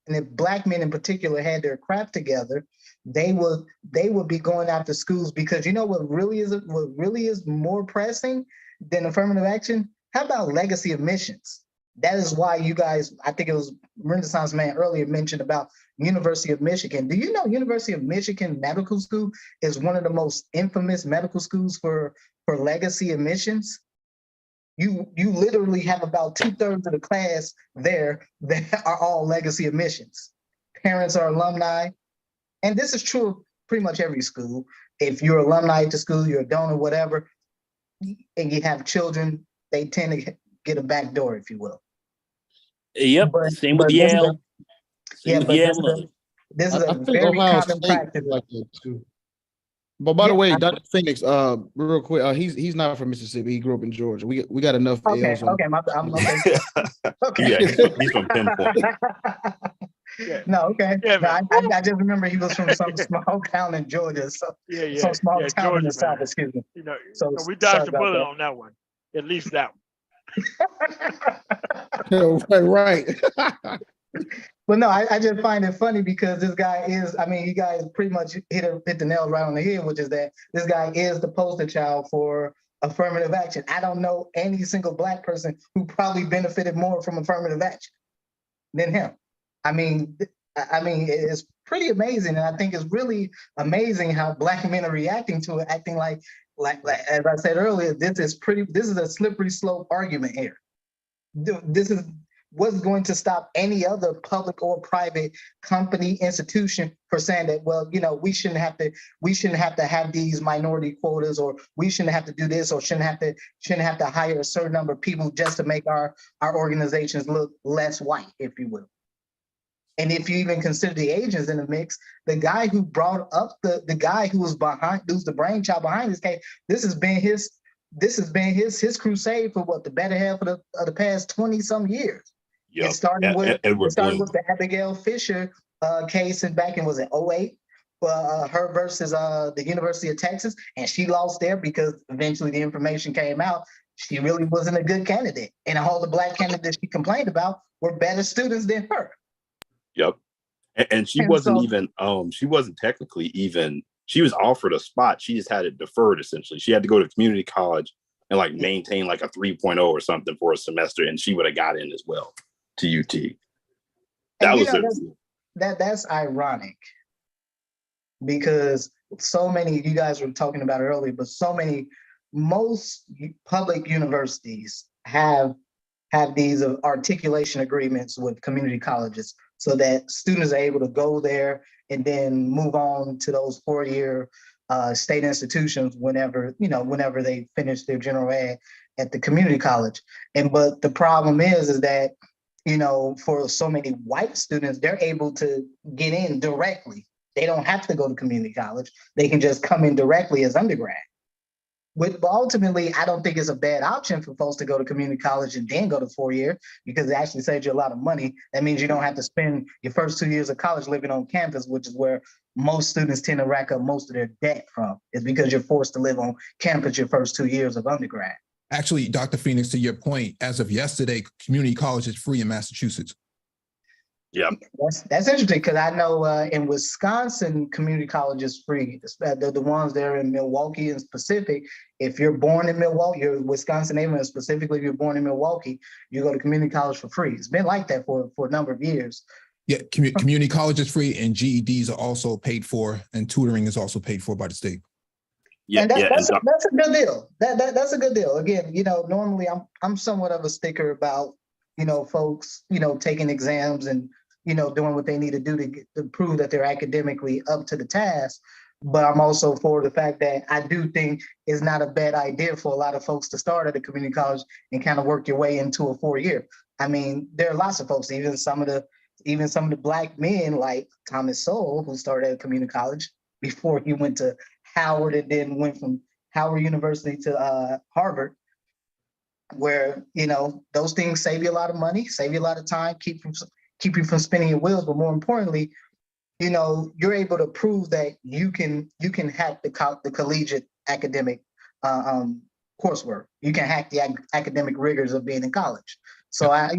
if black men in particular had their crap together, they would be going after schools, because what really is more pressing than affirmative action? How about legacy admissions? That is why you guys, I think it was Renaissance Man earlier mentioned about University of Michigan. Do you know University of Michigan Medical School is one of the most infamous medical schools for legacy admissions? You literally have about 2/3 of the class there that are all legacy admissions. Parents are alumni. And this is true of pretty much every school. If you're alumni at the school, you're a donor, whatever, and you have children, they tend to get a back door, if you will. Yep. Same with Yale. This is a very common practice. Like that too. But by the way, Dr. Phoenix, real quick, he's not from Mississippi. He grew up in Georgia. We got enough. Okay, L's on. okay. Okay. Yeah, he's from Pinpoint. Yeah. No, okay. Yeah, no, I just remember he was from some small town in Georgia. So some small town Georgia, in the South, excuse me. So we dodged the bullet on that one. At least that one. Right. But no, I just find it funny because this guy is, you guys pretty much hit the nail right on the head, which is that this guy is the poster child for affirmative action. I don't know any single black person who probably benefited more from affirmative action than him. It's pretty amazing. And I think it's really amazing how black men are reacting to it, acting like as I said earlier, this is a slippery slope argument here. This is what's going to stop any other public or private company institution for saying that, well, we shouldn't have to have these minority quotas, or we shouldn't have to do this, or shouldn't have to hire a certain number of people just to make our organizations look less white, if you will. And if you even consider the Asians in the mix, the guy who brought up the guy who's the brainchild behind this case, this has been his crusade for the better half of the past 20 some years. Yep. It started with Bloom. the Abigail Fisher case back in, was it 08? Her versus the University of Texas, and she lost there because eventually the information came out. She really wasn't a good candidate, and all the Black candidates she complained about were better students than her. Yep. And she wasn't technically even, she was offered a spot. She just had it deferred, essentially. She had to go to community college and maintain a 3.0 or something for a semester, and she would have got in as well to UT. That's ironic, because so many, you guys were talking about it earlier, but most public universities have these articulation agreements with community colleges, so that students are able to go there and then move on to those 4-year state institutions whenever they finish their general ed at the community college. But the problem is that, for so many white students, they're able to get in directly. They don't have to go to community college. They can just come in directly as undergrad. But ultimately, I don't think it's a bad option for folks to go to community college and then go to 4-year, because it actually saves you a lot of money. That means you don't have to spend your first 2 years of college living on campus, which is where most students tend to rack up most of their debt from, is because you're forced to live on campus your first 2 years of undergrad. Actually, Dr. Phoenix, to your point, as of yesterday, community college is free in Massachusetts. Yeah, that's interesting, because I know in Wisconsin, community college is free. The ones there in Milwaukee and Pacific. If you're born in Milwaukee, you're Wisconsin neighborhood, specifically if you're born in Milwaukee, you go to community college for free. It's been like that for a number of years. Yeah, community college is free, and GEDs are also paid for, and tutoring is also paid for by the state. Yeah, and that's a good deal. That's a good deal. Again, normally I'm somewhat of a sticker about folks taking exams and doing what they need to do to prove that they're academically up to the task. But I'm also for the fact that I do think it's not a bad idea for a lot of folks to start at a community college and kind of work your way into a 4-year. I mean, there are lots of folks, even some of the Black men like Thomas Sowell, who started at a community college before he went to Howard, and then went from Howard University to Harvard, where those things save you a lot of money, save you a lot of time, keep you from spinning your wheels, but more importantly, you're able to prove that you can hack the collegiate academic coursework. You can hack the academic rigors of being in college. So I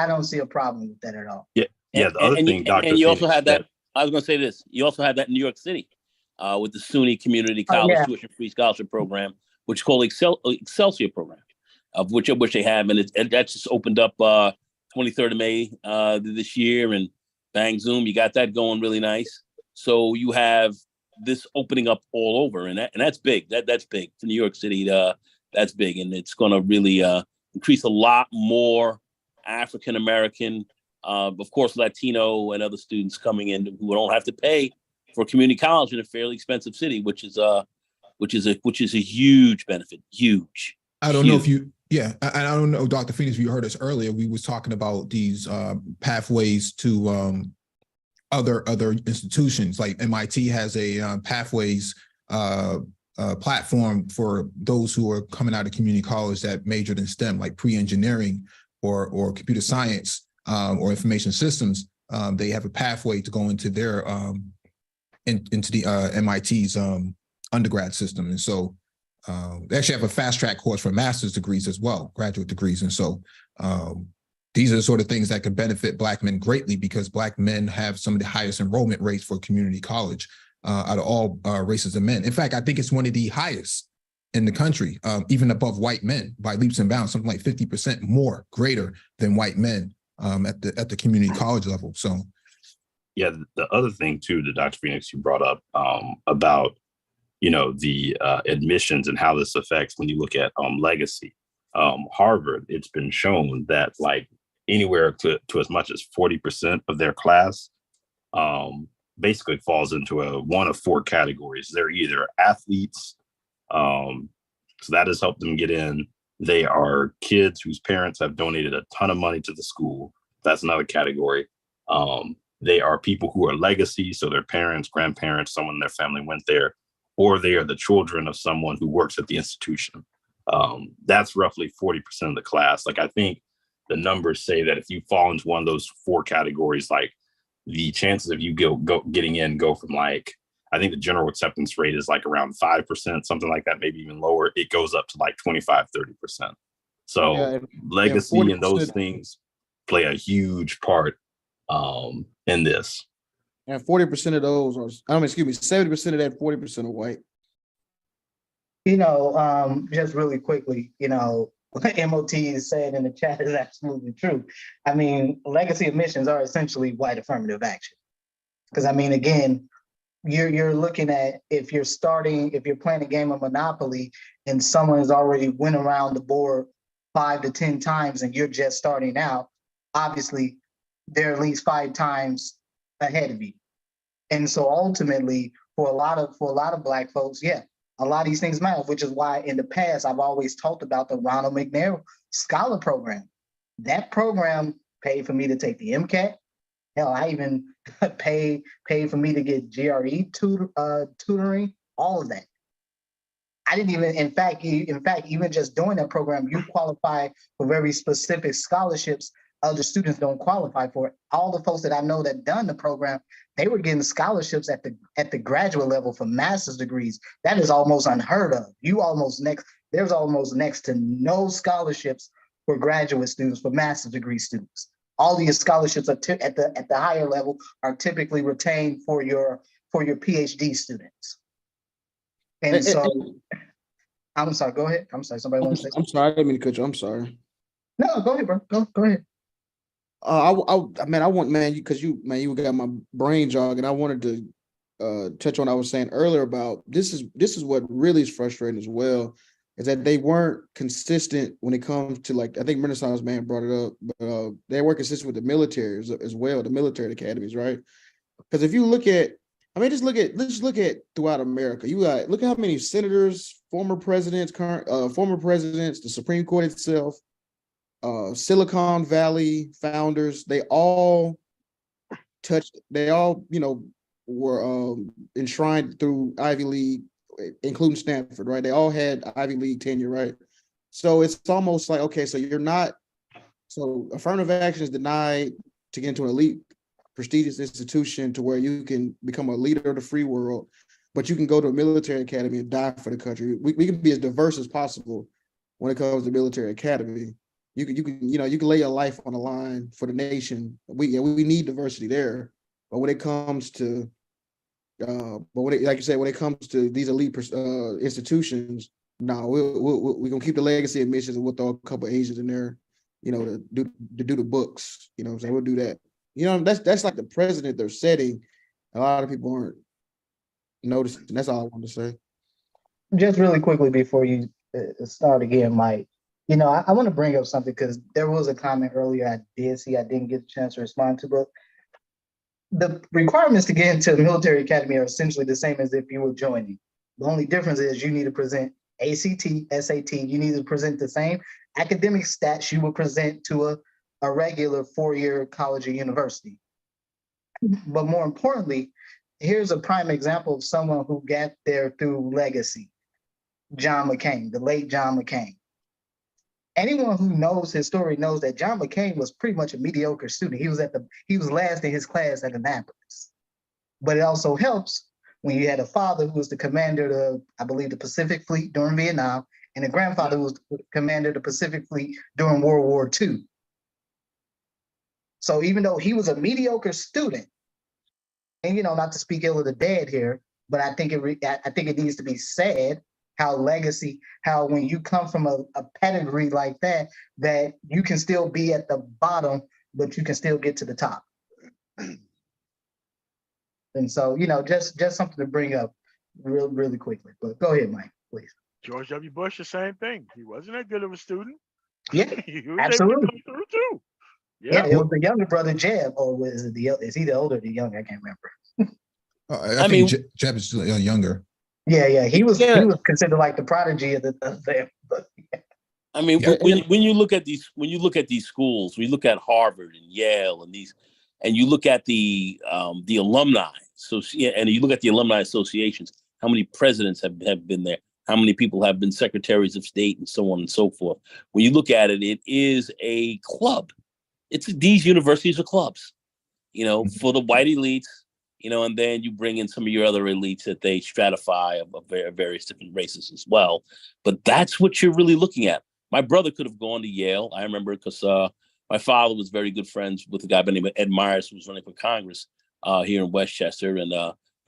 don't see a problem with that at all. Yeah. The other thing, Dr. And you also have that. I was going to say this. You also have that in New York City with the SUNY Community College Tuition-Free Scholarship Program, which is called Excelsior Program, of which they have, and that's just opened up 23rd of May this year, and bang, zoom, you got that going really nice. So you have this opening up all over, and that's big. That's big for New York City. That's big, and it's going to really increase a lot more African American, of course, Latino and other students coming in who don't have to pay for community college in a fairly expensive city, which is a huge benefit. Huge. I don't know if you. Yeah, I don't know, Dr. Phoenix, if you heard us earlier, we was talking about these pathways to other institutions. Like MIT has a pathways platform for those who are coming out of community college that majored in STEM, like pre-engineering or computer science or information systems. They have a pathway to go into their into the MIT's undergrad system, and so. They actually have a fast track course for master's degrees as well, graduate degrees. And so these are the sort of things that could benefit Black men greatly, because Black men have some of the highest enrollment rates for community college out of all races of men. In fact, I think it's one of the highest in the country, even above white men by leaps and bounds, something like 50% more greater than white men at the community college level. So, yeah, the other thing too, that Dr. Phoenix, you brought up about the admissions and how this affects when you look at legacy. Harvard, it's been shown that anywhere to as much as 40% of their class basically falls into one of four categories. They're either athletes, so that has helped them get in. They are kids whose parents have donated a ton of money to the school. That's another category. They are people who are legacy, so their parents, grandparents, someone in their family went there, or they are the children of someone who works at the institution. That's roughly 40% of the class. Like, I think the numbers say that if you fall into one of those four categories, like the chances of you getting in go from, like, I think the general acceptance rate is like around 5%, something like that, maybe even lower. It goes up to like 25, 30%. So legacy and those things play a huge part in this. And 40% of those are, 70% of that 40% are white. Just really quickly, what MOT is saying in the chat is absolutely true. I mean, legacy admissions are essentially white affirmative action. Because, I mean, again, you're looking at if you're playing a game of Monopoly and someone has already went around the board 5 to 10 times and you're just starting out, obviously they're at least 5 times ahead of you. And so ultimately, for a lot of Black folks, a lot of these things matter, which is why in the past I've always talked about the Ronald McNair Scholar Program. That program paid for me to take the MCAT. Hell, I even paid for me to get GRE tutoring, all of that. I didn't even, in fact, even just doing that program, you qualify for very specific scholarships other students don't qualify for it. All the folks that I know that done the program, they were getting scholarships at the graduate level for master's degrees. That is almost unheard of. There's almost next to no scholarships for graduate students, for master's degree students. All these scholarships are at the higher level are typically retained for your PhD students. And so, I'm sorry. Go ahead. I'm sorry. Somebody wants to say something? I'm sorry. I didn't mean to cut you. I'm sorry. No, go ahead, bro. Go ahead. You got my brain jog, and I wanted to touch on what I was saying earlier about this is what really is frustrating as well, is that they weren't consistent when it comes to, like, I think Renaissance Man brought it up, but they weren't consistent with the military as well, the military academies, right? Because if you look at, let's look at throughout America. Look at how many senators, former presidents, the Supreme Court itself, Silicon Valley founders, they all were enshrined through Ivy League, including Stanford, right? They all had Ivy League tenure, right? So it's almost like, okay, so affirmative action is denied to get into an elite, prestigious institution to where you can become a leader of the free world, but you can go to a military academy and die for the country. We can be as diverse as possible when it comes to military academy. You can lay your life on the line for the nation. We need diversity there, but when it comes to, when it comes to these elite institutions, no, we're gonna keep the legacy admissions and we'll throw a couple of Asians in there, to do the books. You know what I'm saying? We'll do that. That's like the precedent they're setting. A lot of people aren't noticing. That's all I wanted to say. Just really quickly before you start again, Mike. I want to bring up something because there was a comment earlier I didn't get a chance to respond to, but the requirements to get into the military academy are essentially the same as if you were joining. The only difference is you need to present ACT, SAT. You need to present the same academic stats you would present to a regular 4-year college or university. But more importantly, here's a prime example of someone who got there through legacy. John McCain, the late John McCain. Anyone who knows his story knows that John McCain was pretty much a mediocre student. He was last in his class at Annapolis. But it also helps when you had a father who was the commander of, I believe, the Pacific Fleet during Vietnam, and a grandfather who was the commander of the Pacific Fleet during World War II. So even though he was a mediocre student, and not to speak ill of the dead here, but I think it needs to be said how when you come from a pedigree like that you can still be at the bottom, but you can still get to the top. And so, just something to bring up really quickly. But go ahead, Mike, please. George W. Bush, the same thing. He wasn't that good of a student. Yeah, He was absolutely. able to come through too. Yeah, it was the younger brother Jeb, or was it is he the older or the younger? I can't remember. I think Jeb is younger. Yeah, he was considered like the prodigy of the family. I mean, when you look at these schools, we look at Harvard and Yale and these, and you look at the alumni. So and you look at the alumni associations. How many presidents have been there? How many people have been secretaries of state and so on and so forth? When you look at it, it is a club. These universities are clubs, for the white elites, and then you bring in some of your other elites that they stratify of various different races as well. But that's what you're really looking at. My brother could have gone to Yale. I remember because my father was very good friends with a guy by the name of Ed Myers, who was running for Congress here in Westchester. And,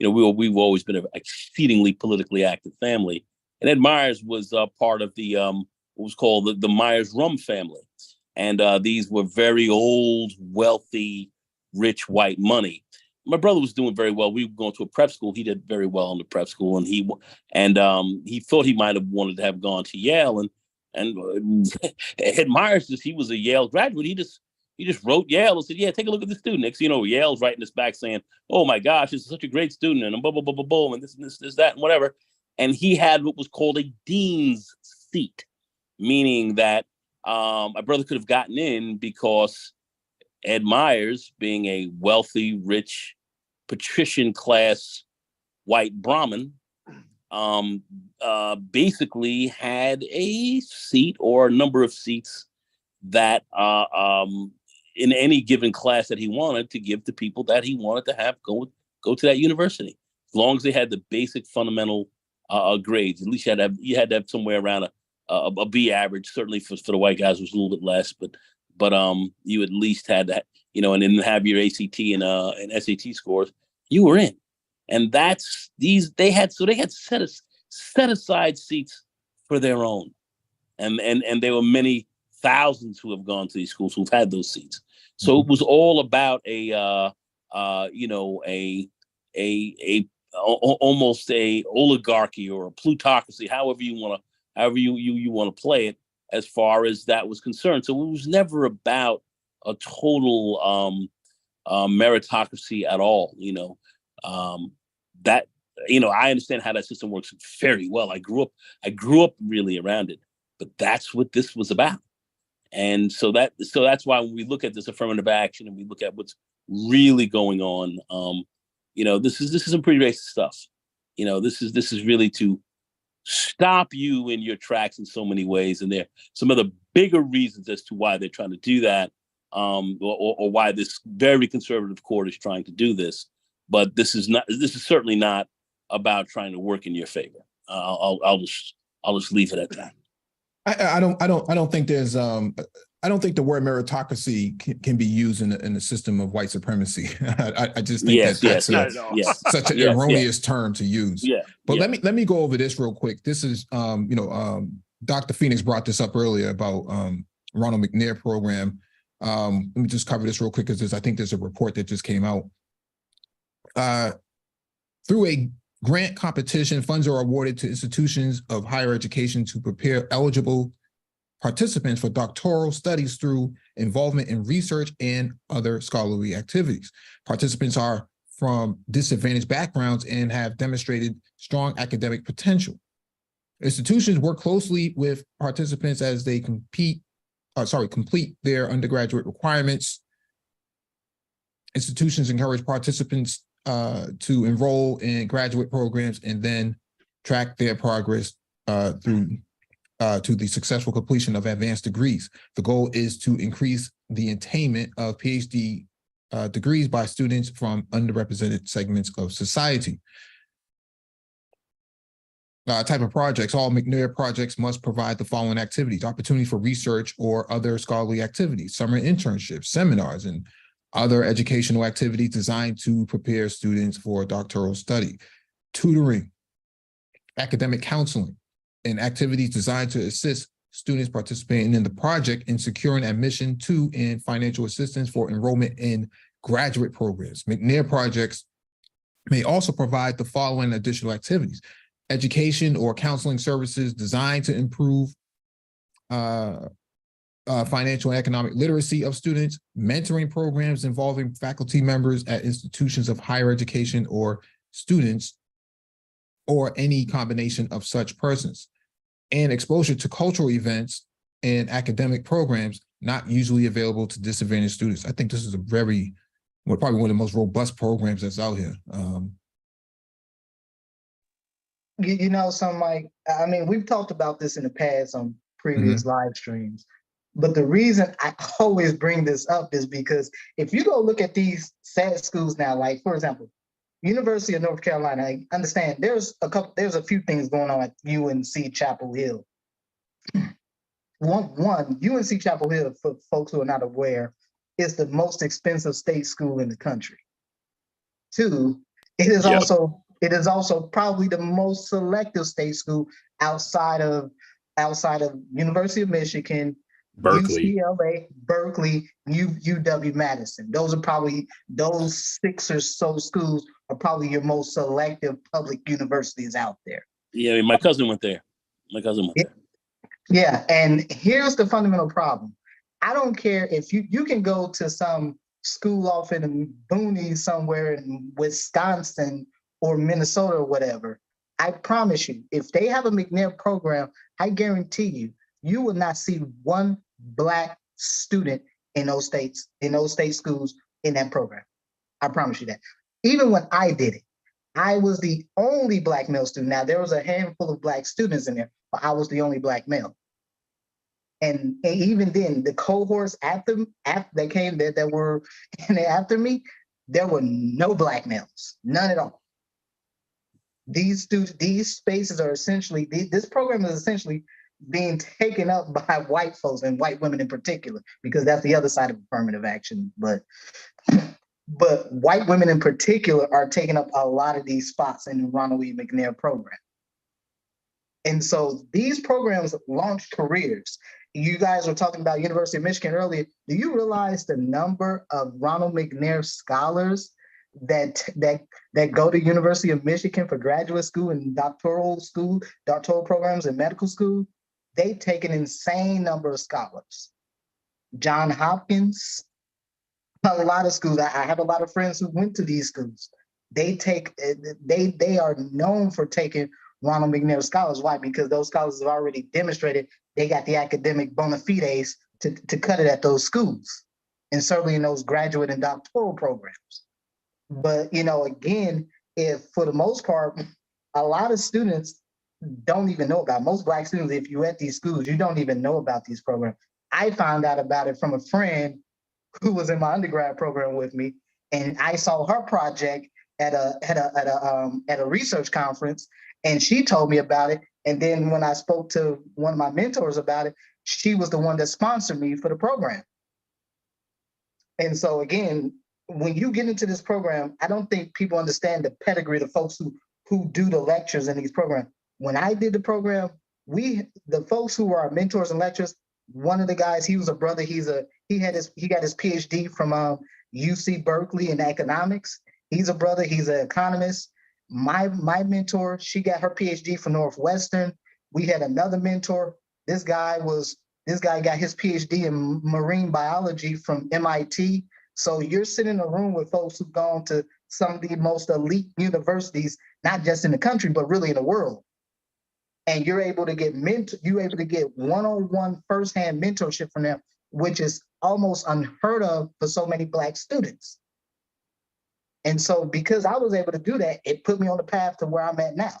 we've always been an exceedingly politically active family. And Ed Myers was part of the what was called the Myers Rum family. And these were very old, wealthy, rich white money. My brother was doing very well. We were going to a prep school. He did very well in the prep school, and he thought he might have wanted to have gone to Yale. And Ed Myers, he was a Yale graduate. He just wrote Yale and said, "Yeah, take a look at this student." Next, Yale's writing this back saying, "Oh my gosh, this is such a great student," and blah blah blah blah blah, and this that and whatever. And he had what was called a dean's seat, meaning that my brother could have gotten in because Ed Myers, being a wealthy, rich, patrician class white Brahmin, basically had a seat or a number of seats that in any given class that he wanted to give to people that he wanted to have go to that university, as long as they had the basic fundamental grades. At least you had to have somewhere around a B average. Certainly for the white guys, it was a little bit less, but you at least had that, and then have your ACT and SAT scores. You were in, and they had set aside seats for their own, and there were many thousands who have gone to these schools who've had those seats. So it was all about almost a oligarchy or a plutocracy, however you want to play it, as far as that was concerned. So it was never about a total meritocracy at all. I understand how that system works very well. I grew up really around it, but that's what this was about. And so that's why when we look at this affirmative action and we look at what's really going on, this is some pretty racist stuff. This is really to stop you in your tracks in so many ways. And there some of the bigger reasons as to why they're trying to do that, or why this very conservative court is trying to do this. But this is certainly not about trying to work in your favor. I'll just leave it at that. I don't think there's I don't think the word meritocracy can be used in the system of white supremacy. I just think that's such an erroneous term to use. Yeah. But let me go over this real quick. This is Dr. Phoenix brought this up earlier about Ronald McNair program. Let me just cover this real quick because I think there's a report that just came out. Through a grant competition, funds are awarded to institutions of higher education to prepare eligible participants for doctoral studies through involvement in research and other scholarly activities. Participants are from disadvantaged backgrounds and have demonstrated strong academic potential. Institutions work closely with participants as they complete their undergraduate requirements. Institutions encourage participants to enroll in graduate programs and then track their progress through to the successful completion of advanced degrees. The goal is to increase the attainment of PhD degrees by students from underrepresented segments of society. Type of projects. All McNair projects must provide the following activities: opportunity for research or other scholarly activities, summer internships, seminars, and other educational activities designed to prepare students for doctoral study, tutoring, academic counseling, and activities designed to assist students participating in the project in securing admission to and financial assistance for enrollment in graduate programs. McNair projects may also provide the following additional activities: education or counseling services designed to improve financial and economic literacy of students, mentoring programs involving faculty members at institutions of higher education or students, or any combination of such persons, and exposure to cultural events and academic programs not usually available to disadvantaged students. I think this is probably one of the most robust programs that's out here. We've talked about this in the past on previous live streams, but the reason I always bring this up is because if you go look at these sad schools now, like for example, University of North Carolina, I understand there's a few things going on at UNC Chapel Hill. One, UNC Chapel Hill, for folks who are not aware, is the most expensive state school in the country. Two, it is also probably the most selective state school outside of University of Michigan, Berkeley, UCLA, Berkeley, UW-Madison. Those 6 or so schools are probably your most selective public universities out there. Yeah, my cousin went there. Yeah, and here's the fundamental problem. I don't care if you can go to some school off in the boonies somewhere in Wisconsin or Minnesota or whatever. I promise you, if they have a McNair program, I guarantee you will not see one Black student in those state schools in that program. I promise you that. Even when I did it, I was the only Black male student. Now, there was a handful of Black students in there, but I was the only Black male. And even then, the cohorts after that came that were after me, there were no Black males, none at all. These spaces are essentially, this program is essentially being taken up by white folks and white women in particular, because that's the other side of affirmative action. But white women in particular are taking up a lot of these spots in the Ronald E. McNair program. And so these programs launch careers. You guys were talking about University of Michigan earlier. Do you realize the number of Ronald McNair scholars that go to University of Michigan for graduate school and doctoral programs and medical school? They take an insane number of scholars. John Hopkins, a lot of schools. I have a lot of friends who went to these schools. They are known for taking Ronald McNair scholars. Why? Because those scholars have already demonstrated they got the academic bona fides to cut it at those schools, and certainly in those graduate and doctoral programs. But, again, if for the most part, a lot of students don't even know about, most Black students, if you're at these schools, you don't even know about these programs. I found out about it from a friend who was in my undergrad program with me, and I saw her project at a research conference, and she told me about it. And then when I spoke to one of my mentors about it, she was the one that sponsored me for the program. And so again, when you get into this program, I don't think people understand the pedigree of the folks who do the lectures in these programs. When I did the program, the folks who were our mentors and lecturers, one of the guys, he was a brother. He got his PhD from UC Berkeley in economics. He's a brother. He's an economist. My mentor, she got her PhD from Northwestern. We had another mentor. This guy got his PhD in marine biology from MIT. So you're sitting in a room with folks who've gone to some of the most elite universities, not just in the country, but really in the world. And you're able to get one-on-one firsthand mentorship from them, which is almost unheard of for so many Black students. And so because I was able to do that, it put me on the path to where I'm at now.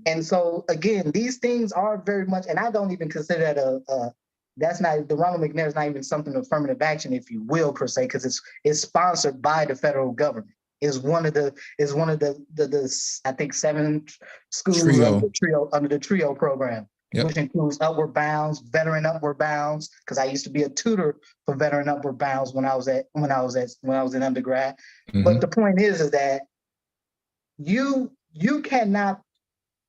And so again, these things are very much, and I don't even consider that the Ronald McNair is not even something of affirmative action, if you will, per se, because it's sponsored by the federal government. Is one of the I think 7 schools under the TRIO program, yep, which includes Upward Bounds, Veteran Upward Bounds, because I used to be a tutor for Veteran Upward Bounds when I was in undergrad. Mm-hmm. But the point is that you cannot,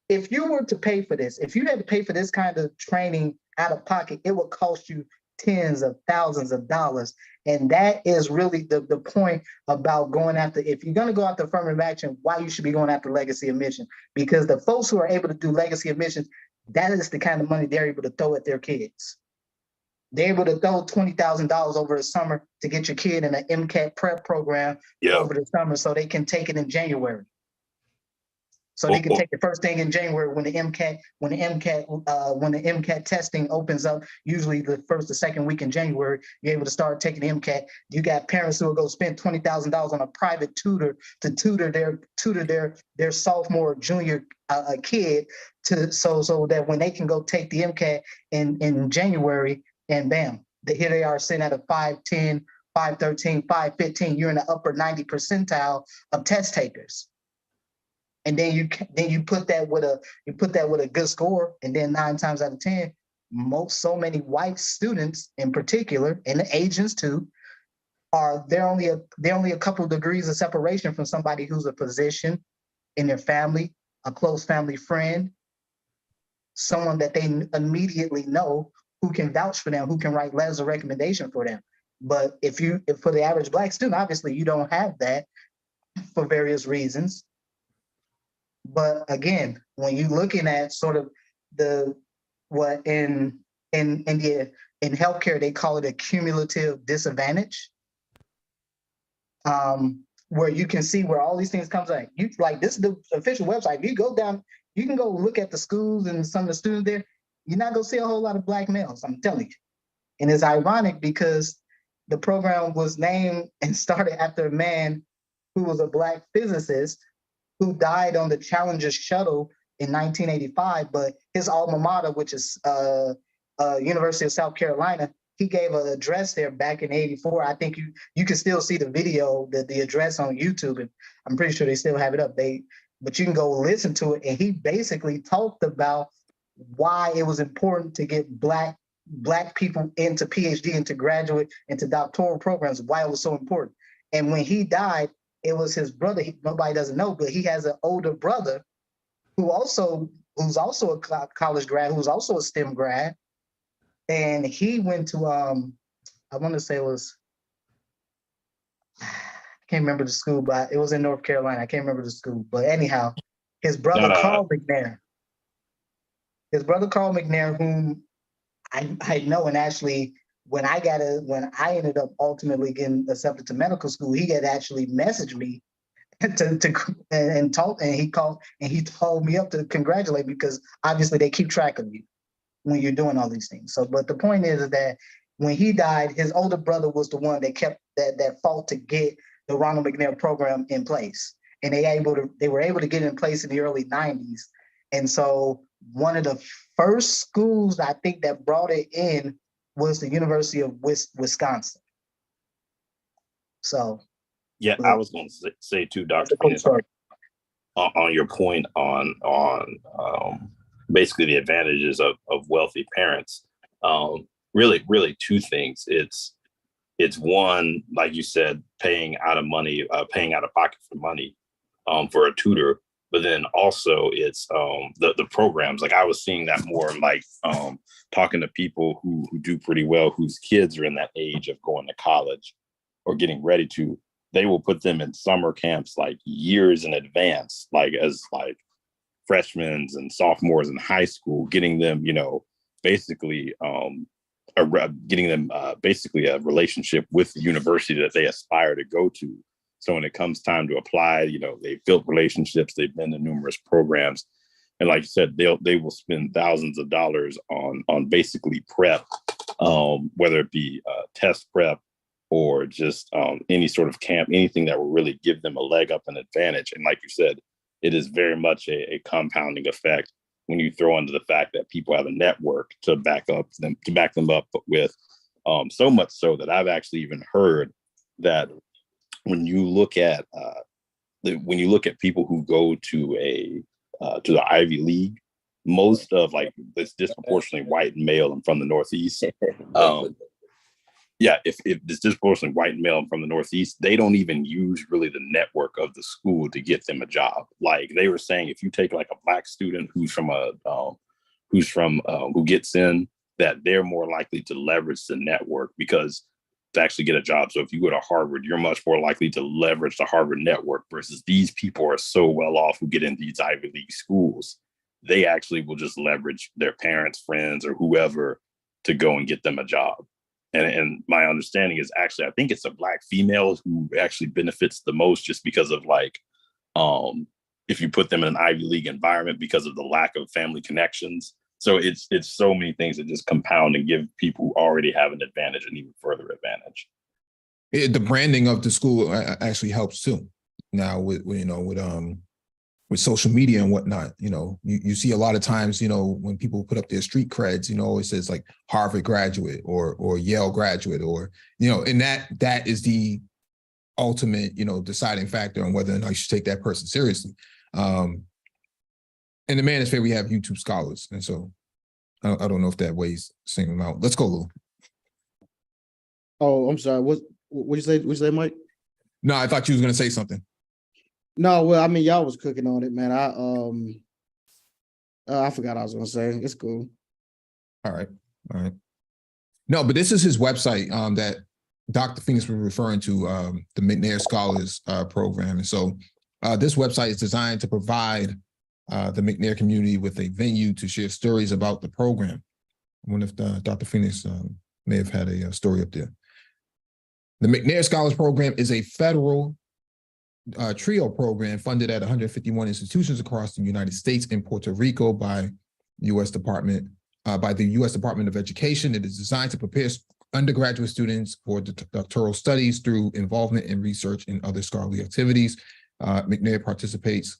if you were to pay for this, if you had to pay for this kind of training out of pocket, it would cost you tens of thousands of dollars. And that is really the point about going after, if you're going to go after affirmative action, why you should be going after legacy admission. Because the folks who are able to do legacy admissions, that is the kind of money they're able to throw at their kids. They're able to throw $20,000 over the summer to get your kid in an MCAT prep program over the summer so they can take it in January. So they can take the first thing in January when the MCAT testing opens up, usually the first or second week in January, you're able to start taking the MCAT. You got parents who will go spend $20,000 on a private tutor to tutor their sophomore, junior kid so that when they can go take the MCAT in January, and bam, here they are sitting at a 510, 513, 515. You're in the upper 90 percentile of test takers. And then you put that with a good score, and then 9 times out of 10, so many white students in particular, and the Asians too, they're only a couple of degrees of separation from somebody who's a physician in their family, a close family friend, someone that they immediately know who can vouch for them, who can write letters of recommendation for them. But if for the average Black student, obviously you don't have that for various reasons. But again, when you're looking at sort of what in healthcare they call it a cumulative disadvantage, where you can see where all these things comes like this is the official website. If you go down, you can go look at the schools and some of the students there. You're not gonna see a whole lot of Black males, I'm telling you. And it's ironic because the program was named and started after a man who was a Black physicist who died on the Challenger shuttle in 1985, but his alma mater, which is University of South Carolina, he gave an address there back in '84. I think you can still see the video, the address on YouTube, and I'm pretty sure they still have it up. But you can go listen to it, and he basically talked about why it was important to get Black people into PhD, into graduate, into doctoral programs, why it was so important. And when he died, it was his brother. Nobody doesn't know, but he has an older brother who's also a college grad, who's also a STEM grad. And he went to, I want to say it was, I can't remember the school, but it was in North Carolina. I can't remember the school. But anyhow, his brother, Carl McNair, whom I know, and actually, when I ended up ultimately getting accepted to medical school, he had actually messaged me he told me up to congratulate me, because obviously they keep track of you when you're doing all these things. So, but the point is that when he died, his older brother was the one that kept that fought to get the Ronald McNair program in place, and they were able to get it in place in the early '90s. And so one of the first schools I think that brought it in was the University of Wisconsin. So, yeah, I was going to say too, Dr. Phoenix, on your point on basically the advantages of wealthy parents. Really two things. It's one, like you said, paying out of pocket for money for a tutor. But then also it's the programs. Like I was seeing that more, like talking to people who do pretty well, whose kids are in that age of going to college or getting ready to. They will put them in summer camps like years in advance, like as like freshmen and sophomores in high school, getting them, basically basically a relationship with the university that they aspire to go to. So when it comes time to apply, they've built relationships, they've been to numerous programs. And like you said, they will spend thousands of dollars on basically prep, whether it be test prep or just any sort of camp, anything that will really give them a leg up, an advantage. And like you said, it is very much a compounding effect when you throw into the fact that people have a network to back them up with, so much so that I've actually even heard that when you look at people who go to the Ivy League, most of like this disproportionately white male and from the Northeast. If it's disproportionately white male from the Northeast, they don't even use really the network of the school to get them a job. Like they were saying, if you take like a Black student who gets in, that they're more likely to leverage the network because to actually get a job. So if you go to Harvard, you're much more likely to leverage the Harvard network versus these people are so well off who get into these Ivy League schools. They actually will just leverage their parents, friends, or whoever to go and get them a job. And my understanding is actually, I think it's a Black female who actually benefits the most, just because of like, if you put them in an Ivy League environment, because of the lack of family connections. So it's so many things that just compound and give people who already have an advantage an even further advantage. The branding of the school actually helps too. Now with social media and whatnot, you see a lot of times, when people put up their street creds, it says like Harvard graduate or Yale graduate, or, and that is the ultimate, deciding factor on whether or not you should take that person seriously. In the manosphere, we have YouTube scholars. And so I don't know if that weighs the same amount. Let's go, Lou. Oh, I'm sorry. What'd you say? What'd you say, Mike? No, I thought you was going to say something. No, well, I mean, y'all was cooking on it, man. I forgot I was going to say. It's cool. All right. No, but this is his website that Dr. Phoenix was referring to, the McNair Scholars Program. And so this website is designed to provide the McNair community with a venue to share stories about the program. I wonder if Dr. Phoenix may have had a story up there. The McNair Scholars Program is a federal TRIO program funded at 151 institutions across the United States and Puerto Rico by the U.S. Department of Education. It is designed to prepare undergraduate students for doctoral studies through involvement in research and other scholarly activities. McNair participants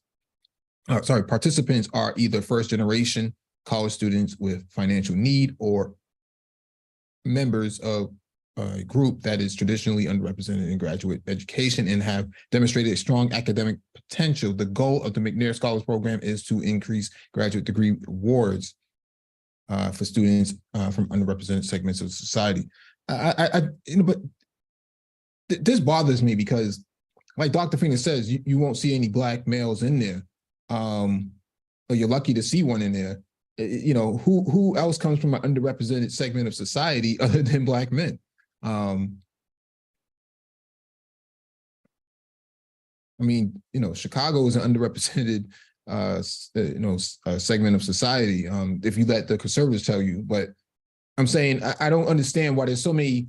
are either first-generation college students with financial need or members of a group that is traditionally underrepresented in graduate education and have demonstrated a strong academic potential. The goal of the McNair Scholars Program is to increase graduate degree awards for students from underrepresented segments of society. But this bothers me because, like Dr. Phoenix says, you won't see any Black males in there, or you're lucky to see one in there. Who else comes from an underrepresented segment of society other than Black men? Chicago is an underrepresented segment of society, if you let the conservatives tell you. But I'm saying I don't understand why there's so many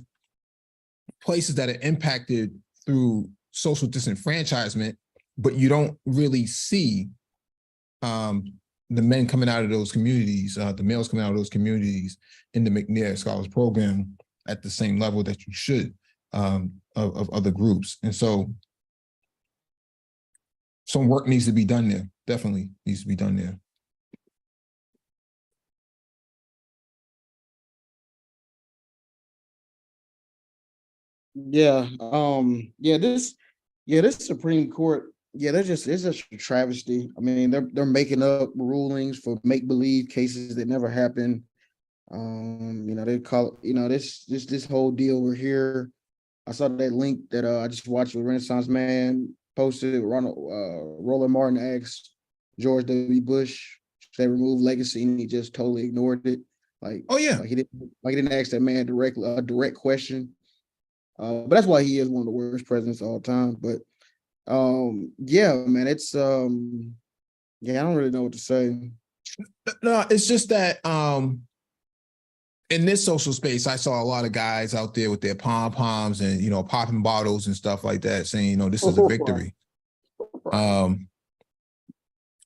places that are impacted through social disenfranchisement, but you don't really see the men coming out of those communities, the males coming out of those communities in the McNair Scholars Program at the same level that you should of other groups. And so some work needs to be done there. Definitely needs to be done there. This Supreme Court, it's just a travesty. I mean, they're making up rulings for make-believe cases that never happened. They call it, this whole deal we're here. I saw that link that I just watched with Renaissance Man posted. Roland Martin asked George W. Bush should they remove legacy, and he just totally ignored it. Like, oh yeah, he didn't ask that man a direct question. But that's why he is one of the worst presidents of all time. But man, it's I don't really know what to say. No, it's just that in this social space, I saw a lot of guys out there with their pom-poms and popping bottles and stuff like that, saying, this is a victory.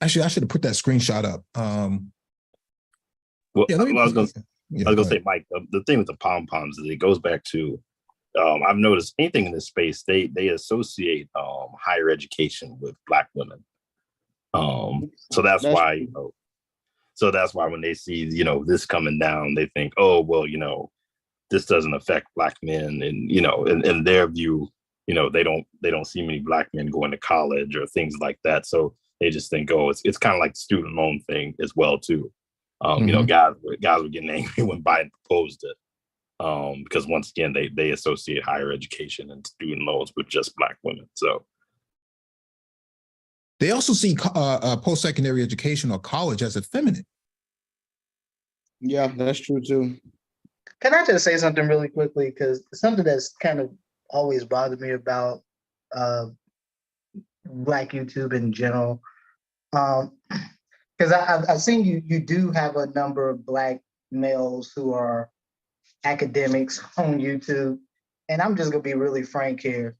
Actually, I should have put that screenshot up. I was going to say, Mike, the thing with the pom-poms is it goes back to, I've noticed anything in this space, they associate higher education with Black women. So that's why, so that's why when they see, this coming down, they think, oh, well, this doesn't affect Black men. And, in their view, they don't see many Black men going to college or things like that. So they just think, oh, it's kind of like the student loan thing as well, too. Guys were getting angry when Biden proposed it. Because once again, they associate higher education and student loans with just Black women. So they also see post-secondary education or college as effeminate. Yeah, that's true too. Can I just say something really quickly? Because something that's kind of always bothered me about Black YouTube in general. Because I've seen you do have a number of Black males who are academics on YouTube. And I'm just gonna be really frank here.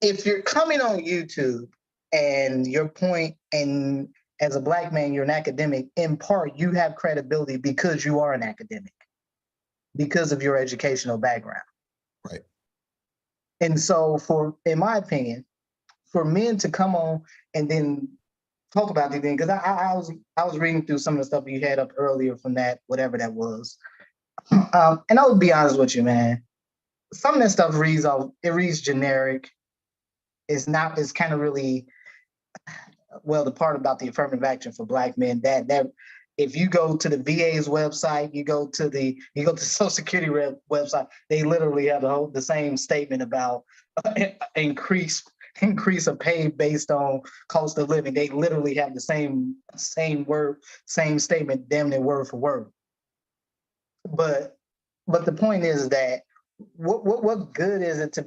If you're coming on YouTube and your point, and as a Black man, you're an academic, in part, you have credibility because you are an academic, because of your educational background. Right. And so in my opinion, for men to come on and then talk about these things, because I was reading through some of the stuff you had up earlier from that, whatever that was. And I would be honest with you, man. Some of that stuff reads generic. It's kind of really, well, the part about the affirmative action for Black men, that if you go to the VA's website, you go to Social Security website, they literally have the same statement about increase of pay based on cost of living. They literally have the same statement, damn near word for word. But the point is that what good is it to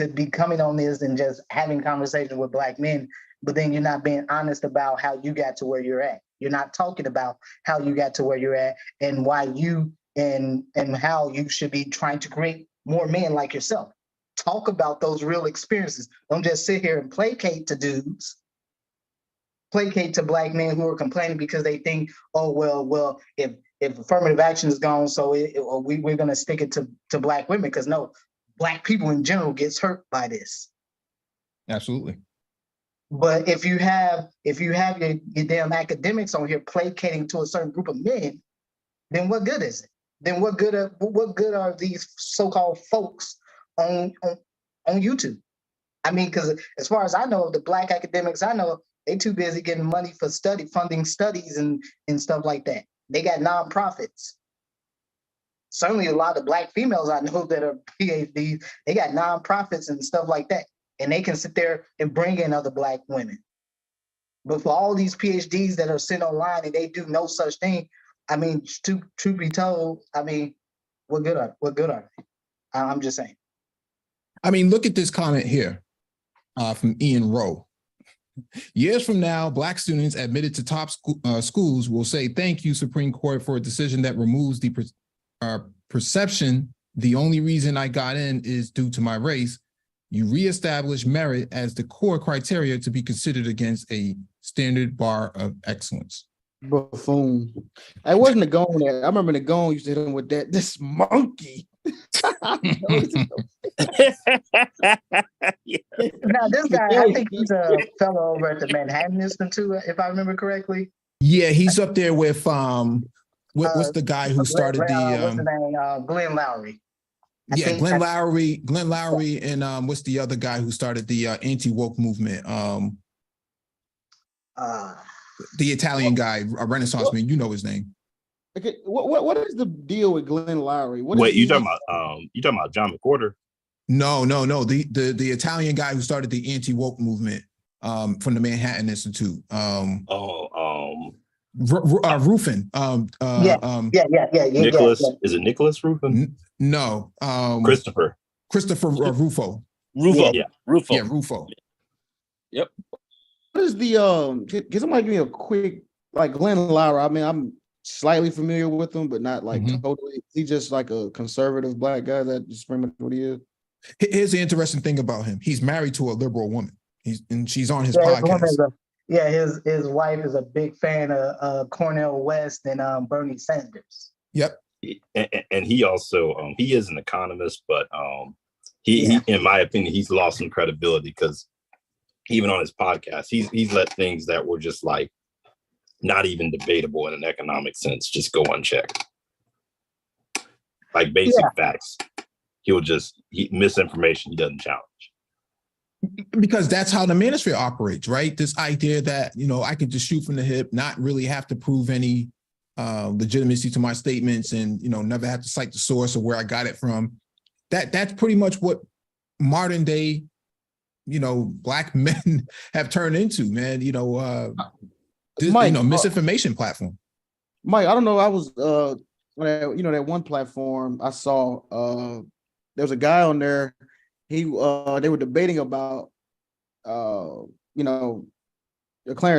be coming on this and just having conversations with Black men, but then you're not being honest about how you got to where you're at. You're not talking about how you got to where you're at and why you and how you should be trying to create more men like yourself. Talk about those real experiences. Don't just sit here and placate to dudes, placate to Black men who are complaining because they think, oh, well, if affirmative action is gone, so we're going to stick it to Black women, because no, Black people in general gets hurt by this. Absolutely. But if you have your damn academics on here placating to a certain group of men, then what good is it? Then what good are these so-called folks on YouTube? I mean, because as far as I know, the Black academics I know, they too busy getting money for funding studies and stuff like that. They got nonprofits. Certainly a lot of Black females I know that are PhDs, they got nonprofits and stuff like that. And they can sit there and bring in other Black women. But for all these PhDs that are sent online and they do no such thing, I mean, truth be told, I mean, what good are they? I'm just saying. I mean, look at this comment here from Ian Rowe. Years from now, Black students admitted to top schools will say, thank you, Supreme Court, for a decision that removes the perception the only reason I got in is due to my race. You reestablish merit as the core criteria to be considered against a standard bar of excellence. Buffoon. I wasn't a gone there. I remember the gone used to hit him with that. This monkey. Now this guy, I think he's a fellow over at the Manhattan Institute, if I remember correctly. Yeah, he's up there with what's the guy who started what's the name? Glenn Lowry. Glenn Lowry, and what's the other guy who started the anti-woke movement? The Italian guy, a Renaissance man, you know his name. Okay, what is the deal with Glenn Lowry? Wait, you talking about John McWhorter? No. The Italian guy who started the anti-woke movement from the Manhattan Institute. Rufin. Nicholas. Is it Nicholas Rufin? No. Christopher Rufo. Rufo. Yeah. Rufo. Yeah, Rufo. Yep. What is the can somebody give me a quick, like, Glenn Lowry? I mean, I'm slightly familiar with him, but not like totally. He's just like a conservative Black guy. That just pretty much what he is. Here's the interesting thing about him. He's married to a liberal woman. She's on his podcast. His wife is a big fan of Cornel West and Bernie Sanders. Yep. And he also he is an economist, but he in my opinion, he's lost some credibility because even on his podcast, he's let things that were just like not even debatable in an economic sense just go unchecked. Like basic facts. Misinformation he doesn't challenge. Because that's how the manosphere operates, right? This idea that, I can just shoot from the hip, not really have to prove any legitimacy to my statements and, never have to cite the source or where I got it from. That's pretty much what modern day, Black men have turned into, man. Mike, misinformation platform. Mike, I don't know. I was, that one platform I saw, there was a guy on there. They were debating about, Clarence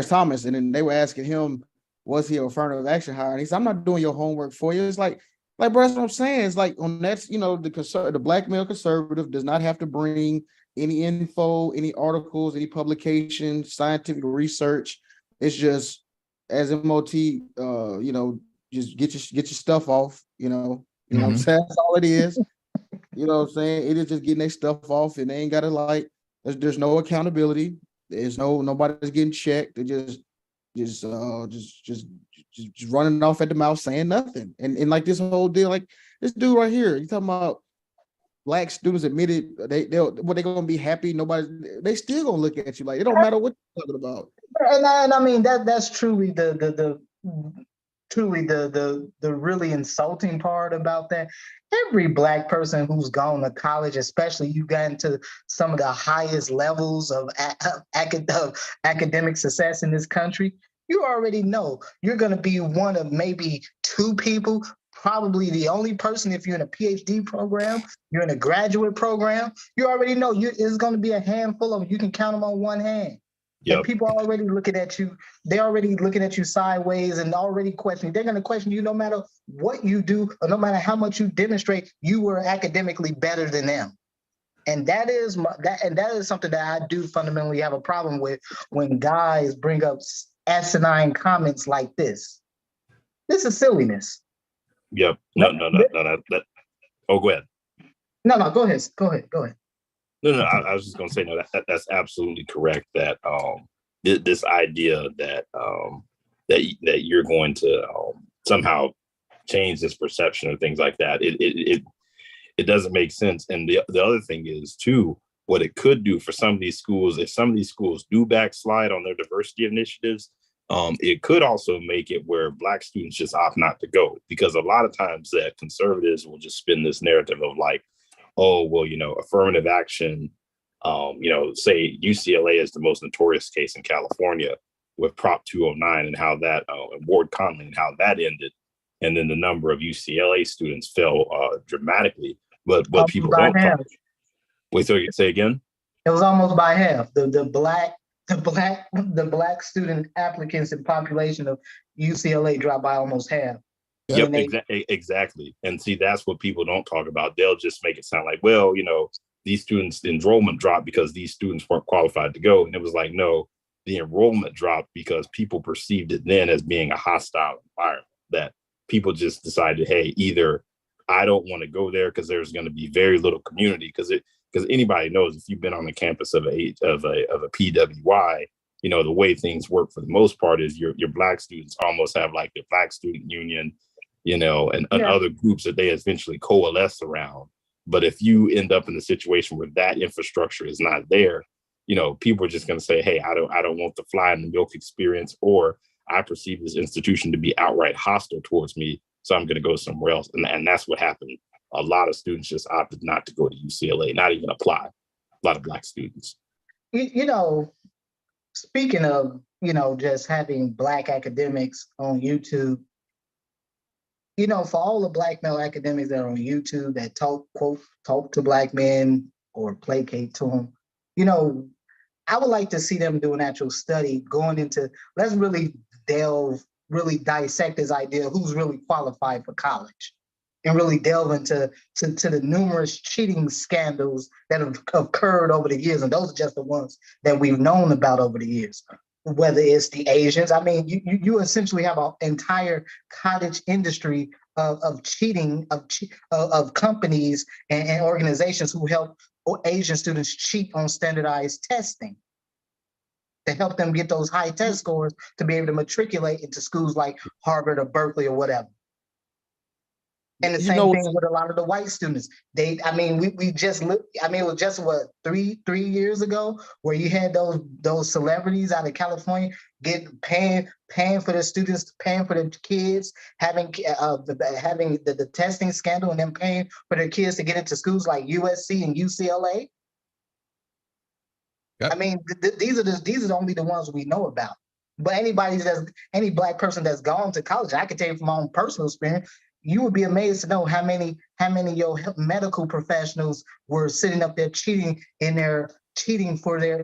Thomas, and then they were asking him, was he an affirmative action hire? And he said, I'm not doing your homework for you. It's like, bro, that's what I'm saying. It's like on that, the black male conservative does not have to bring any info, any articles, any publications, scientific research. It's just as MOT, just get your stuff off, you know what I'm saying? That's all it is. You know what I'm saying? It is just getting their stuff off, and they ain't gotta there's no accountability. There's nobody's getting checked. They just running off at the mouth saying nothing. And like this whole deal, like this dude right here, you talking about black students admitted they gonna be happy. They still gonna look at you like it don't matter what you're talking about. And I mean that's truly the really insulting part about that. Every black person who's gone to college, especially you got into some of the highest levels of academic success in this country, you already know you're going to be one of maybe two people, probably the only person if you're in a PhD program, you're in a graduate program, you already know it's going to be a handful of them. You can count them on one hand. Yep. And people are already looking at you. They're already looking at you sideways and already questioning. They're going to question you no matter what you do or no matter how much you demonstrate you were academically better than them. And that is something that I do fundamentally have a problem with when guys bring up asinine comments like this. This is silliness. Yep. No. Oh, go ahead. No, go ahead. No, I was just going to say, no, that's absolutely correct. That this idea that that you're going to somehow change this perception or things like that, it doesn't make sense. And the other thing is too, what it could do for some of these schools, if some of these schools do backslide on their diversity initiatives, it could also make it where black students just opt not to go, because a lot of times that conservatives will just spin this narrative of like, oh, well, affirmative action, say UCLA is the most notorious case in California with Prop 209 and how that, Ward Conley and how that ended. And then the number of UCLA students fell dramatically. But what people don't talk. Wait, so you say again? It was almost by half. The black student applicants and population of UCLA dropped by almost half. Yep, exactly. And see, that's what people don't talk about. They'll just make it sound like, well, these students' enrollment dropped because these students weren't qualified to go. And it was like, no, the enrollment dropped because people perceived it then as being a hostile environment, that people just decided, hey, either I don't want to go there because there's going to be very little community, because anybody knows if you've been on the campus of a PWI, the way things work for the most part is your black students almost have like the Black Student Union, and other groups that they eventually coalesce around. But if you end up in a situation where that infrastructure is not there, people are just going to say, hey, I don't want the fly in the milk experience, or I perceive this institution to be outright hostile towards me, so I'm going to go somewhere else. And that's what happened. A lot of students just opted not to go to UCLA, not even apply. A lot of black students. Speaking of, just having black academics on YouTube, for all the black male academics that are on YouTube that talk to black men or placate to them, I would like to see them do an actual study going into, let's really dissect this idea of who's really qualified for college, and really delve into the numerous cheating scandals that have occurred over the years. And those are just the ones that we've known about over the years. Whether it's the Asians, I mean, you essentially have an entire cottage industry of cheating, of companies and organizations who help Asian students cheat on standardized testing to help them get those high test scores to be able to matriculate into schools like Harvard or Berkeley or whatever. And the same thing with a lot of the white students. We just looked, it was just what, three years ago, where you had those celebrities out of California paying for the students, paying for the kids, having the testing scandal, and then paying for their kids to get into schools like USC and UCLA. Yep. These are only the ones we know about. But any black person that's gone to college, I can tell you from my own personal experience, you would be amazed to know how many of your medical professionals were sitting up there cheating in their cheating for their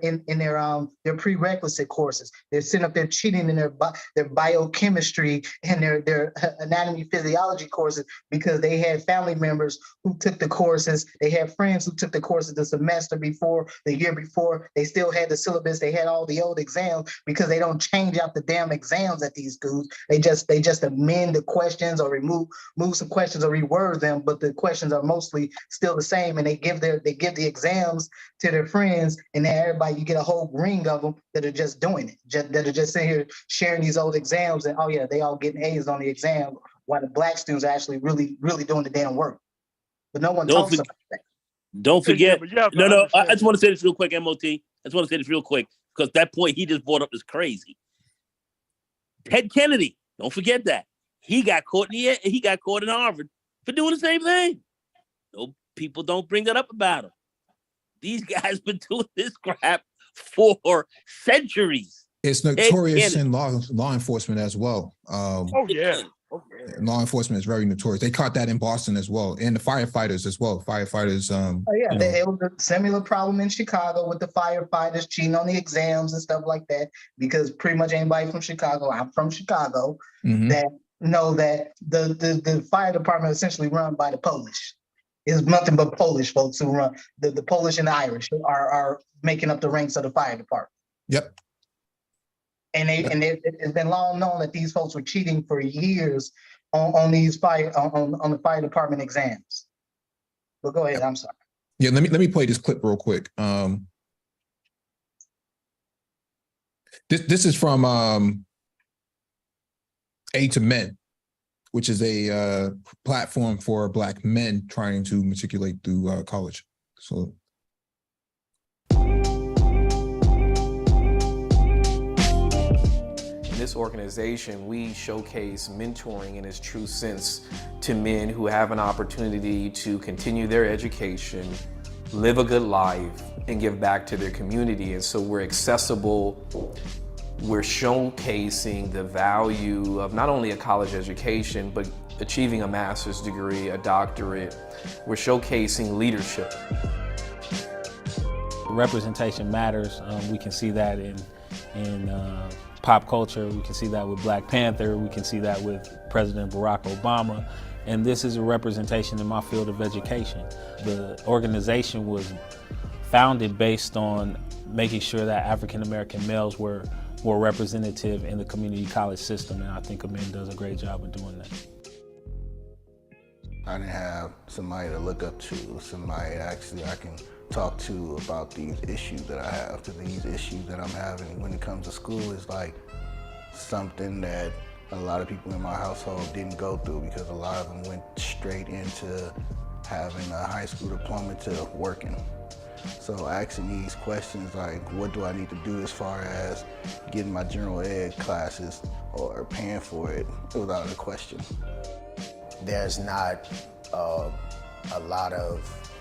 prerequisite courses. They're sitting up there cheating in their biochemistry and their anatomy physiology courses because they had family members who took the courses. They had friends who took the courses the semester before, the year before. They still had the syllabus. They had all the old exams because they don't change out the damn exams at these schools. They just amend the questions or move some questions or reword them, but the questions are mostly still the same, and they give the exams to their friends, and then everybody, you get a whole ring of them that are just doing it, that are just sitting here sharing these old exams, and oh yeah, they all getting A's on the exam, while the black students are actually really doing the damn work. But no one talks about that. Don't forget. Yeah, I just want to say this real quick, MOT. I just want to say this real quick because that point he just brought up is crazy. Ted Kennedy, don't forget that. He got caught in Harvard for doing the same thing. No, people don't bring that up about him. These guys been doing this crap for centuries. It's notorious in law enforcement as well. Oh yeah. Law enforcement is very notorious. They caught that in Boston as well, and the firefighters as well. Firefighters. It was a similar problem in Chicago with the firefighters cheating on the exams and stuff like that. Because pretty much anybody from Chicago, I'm from Chicago, that know that the fire department is essentially run by the Polish. It's nothing but Polish folks who run the Polish and the Irish are making up the ranks of the fire department. Yep. And it's been long known that these folks were cheating for years on the fire department exams. But go ahead, I'm sorry. Yeah, let me play this clip real quick. This is from Aid to Men, which is a platform for Black men trying to matriculate through college. So. In this organization, we showcase mentoring in its true sense to men who have an opportunity to continue their education, live a good life, and give back to their community. And so we're accessible. We're showcasing the value of not only a college education, but achieving a master's degree, a doctorate. We're showcasing leadership. Representation matters. We can see that in pop culture. We can see that with Black Panther. We can see that with President Barack Obama. And this is a representation in my field of education. The organization was founded based on making sure that African-American males were more representative in the community college system, and I think Amen does a great job of doing that. I didn't have somebody to look up to, somebody actually I can talk to about these issues that I have, because these issues that I'm having when it comes to school is like something that a lot of people in my household didn't go through, because a lot of them went straight into having a high school diploma to working. So asking these questions like, what do I need to do as far as getting my general ed classes or paying for it, without a question. There's not a lot of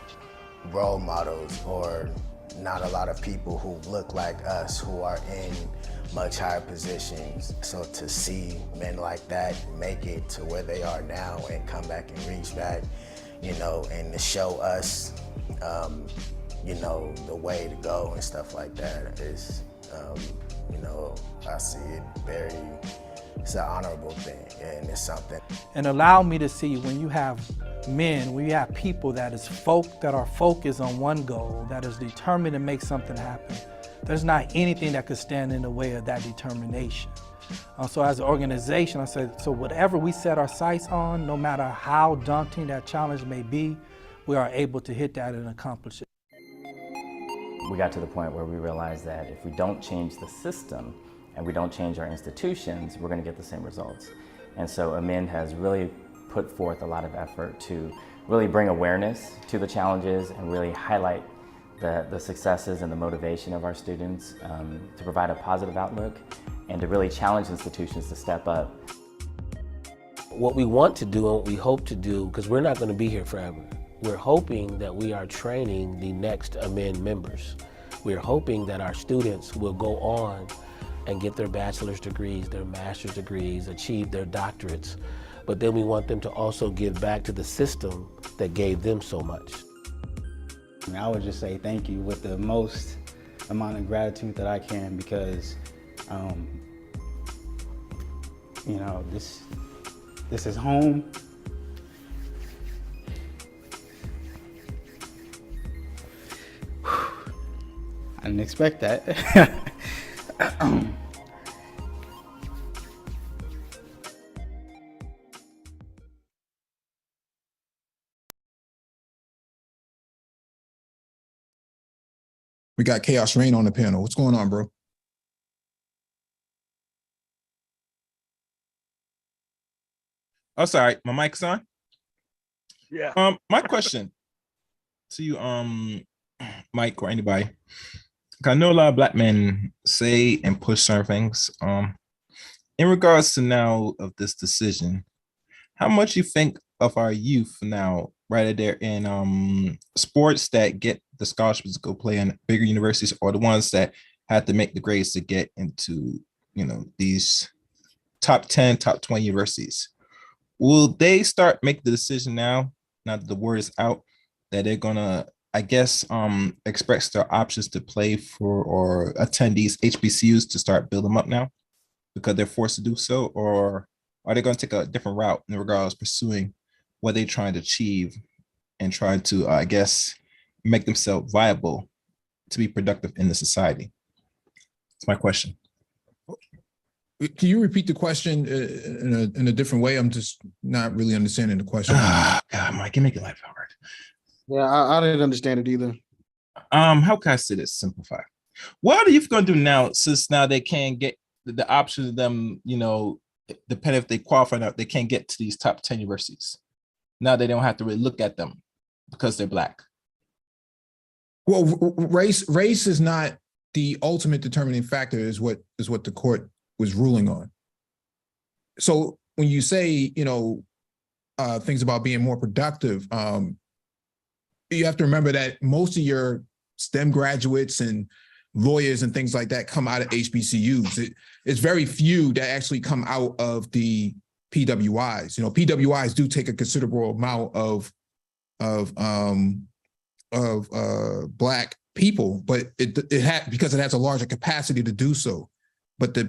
role models, or not a lot of people who look like us who are in much higher positions. So to see men like that make it to where they are now and come back and reach back, you know, and to show us, you know, the way to go and stuff like that is, you know, I see it it's an honorable thing, and it's something. And allow me to see, when you have men, when you have people that are focused on one goal, that is determined to make something happen, there's not anything that could stand in the way of that determination. So as an organization, I said, so whatever we set our sights on, no matter how daunting that challenge may be, we are able to hit that and accomplish it. We got to the point where we realized that if we don't change the system and we don't change our institutions, we're going to get the same results. And so Amen has really put forth a lot of effort to really bring awareness to the challenges and really highlight the successes and the motivation of our students, to provide a positive outlook and to really challenge institutions to step up. What we want to do and what we hope to do, because we're not going to be here forever, we're hoping that we are training the next Amen members. We're hoping that our students will go on and get their bachelor's degrees, their master's degrees, achieve their doctorates. But then we want them to also give back to the system that gave them so much. I would just say thank you with the most amount of gratitude that I can, because you know, this is home. I didn't expect that. We got Chaos Rain on the panel. What's going on, bro? Oh, sorry, my mic's on. Yeah. My question to you, Mike, or anybody. I know a lot of Black men say and push certain things. In regards to now of this decision, how much you think of our youth now, right there in sports that get the scholarships to go play in bigger universities, or the ones that have to make the grades to get into, you know, these top 10, top 20 universities? Will they start making the decision now that the word is out, that they're gonna, I guess, express their options to play for or attend these HBCUs to start building them up now because they're forced to do so? Or are they going to take a different route in regards to pursuing what they're trying to achieve and trying to, I guess, make themselves viable to be productive in the society? That's my question. Can you repeat the question in a different way? I'm just not really understanding the question. God, Mike, you make your life hard. Yeah, I didn't understand it either. How can I say this? Simplify. What are you going to do now, since now they can't get the options of them, you know, depending if they qualify or not, they can't get to these top 10 universities. Now they don't have to really look at them because they're Black. Well, race is not the ultimate determining factor, is what the court was ruling on. So when you say, you know, things about being more productive, you have to remember that most of your STEM graduates and lawyers and things like that come out of HBCUs. It's very few that actually come out of the PWIs. You know, PWIs do take a considerable amount of Black people, but because it has a larger capacity to do so. But the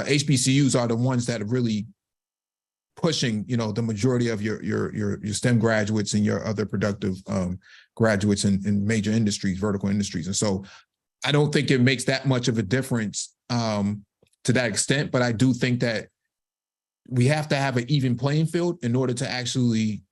HBCUs are the ones that are really pushing, you know, the majority of your STEM graduates and your other productive graduates in major industries, vertical industries. And so I don't think it makes that much of a difference to that extent, but I do think that we have to have an even playing field in order to actually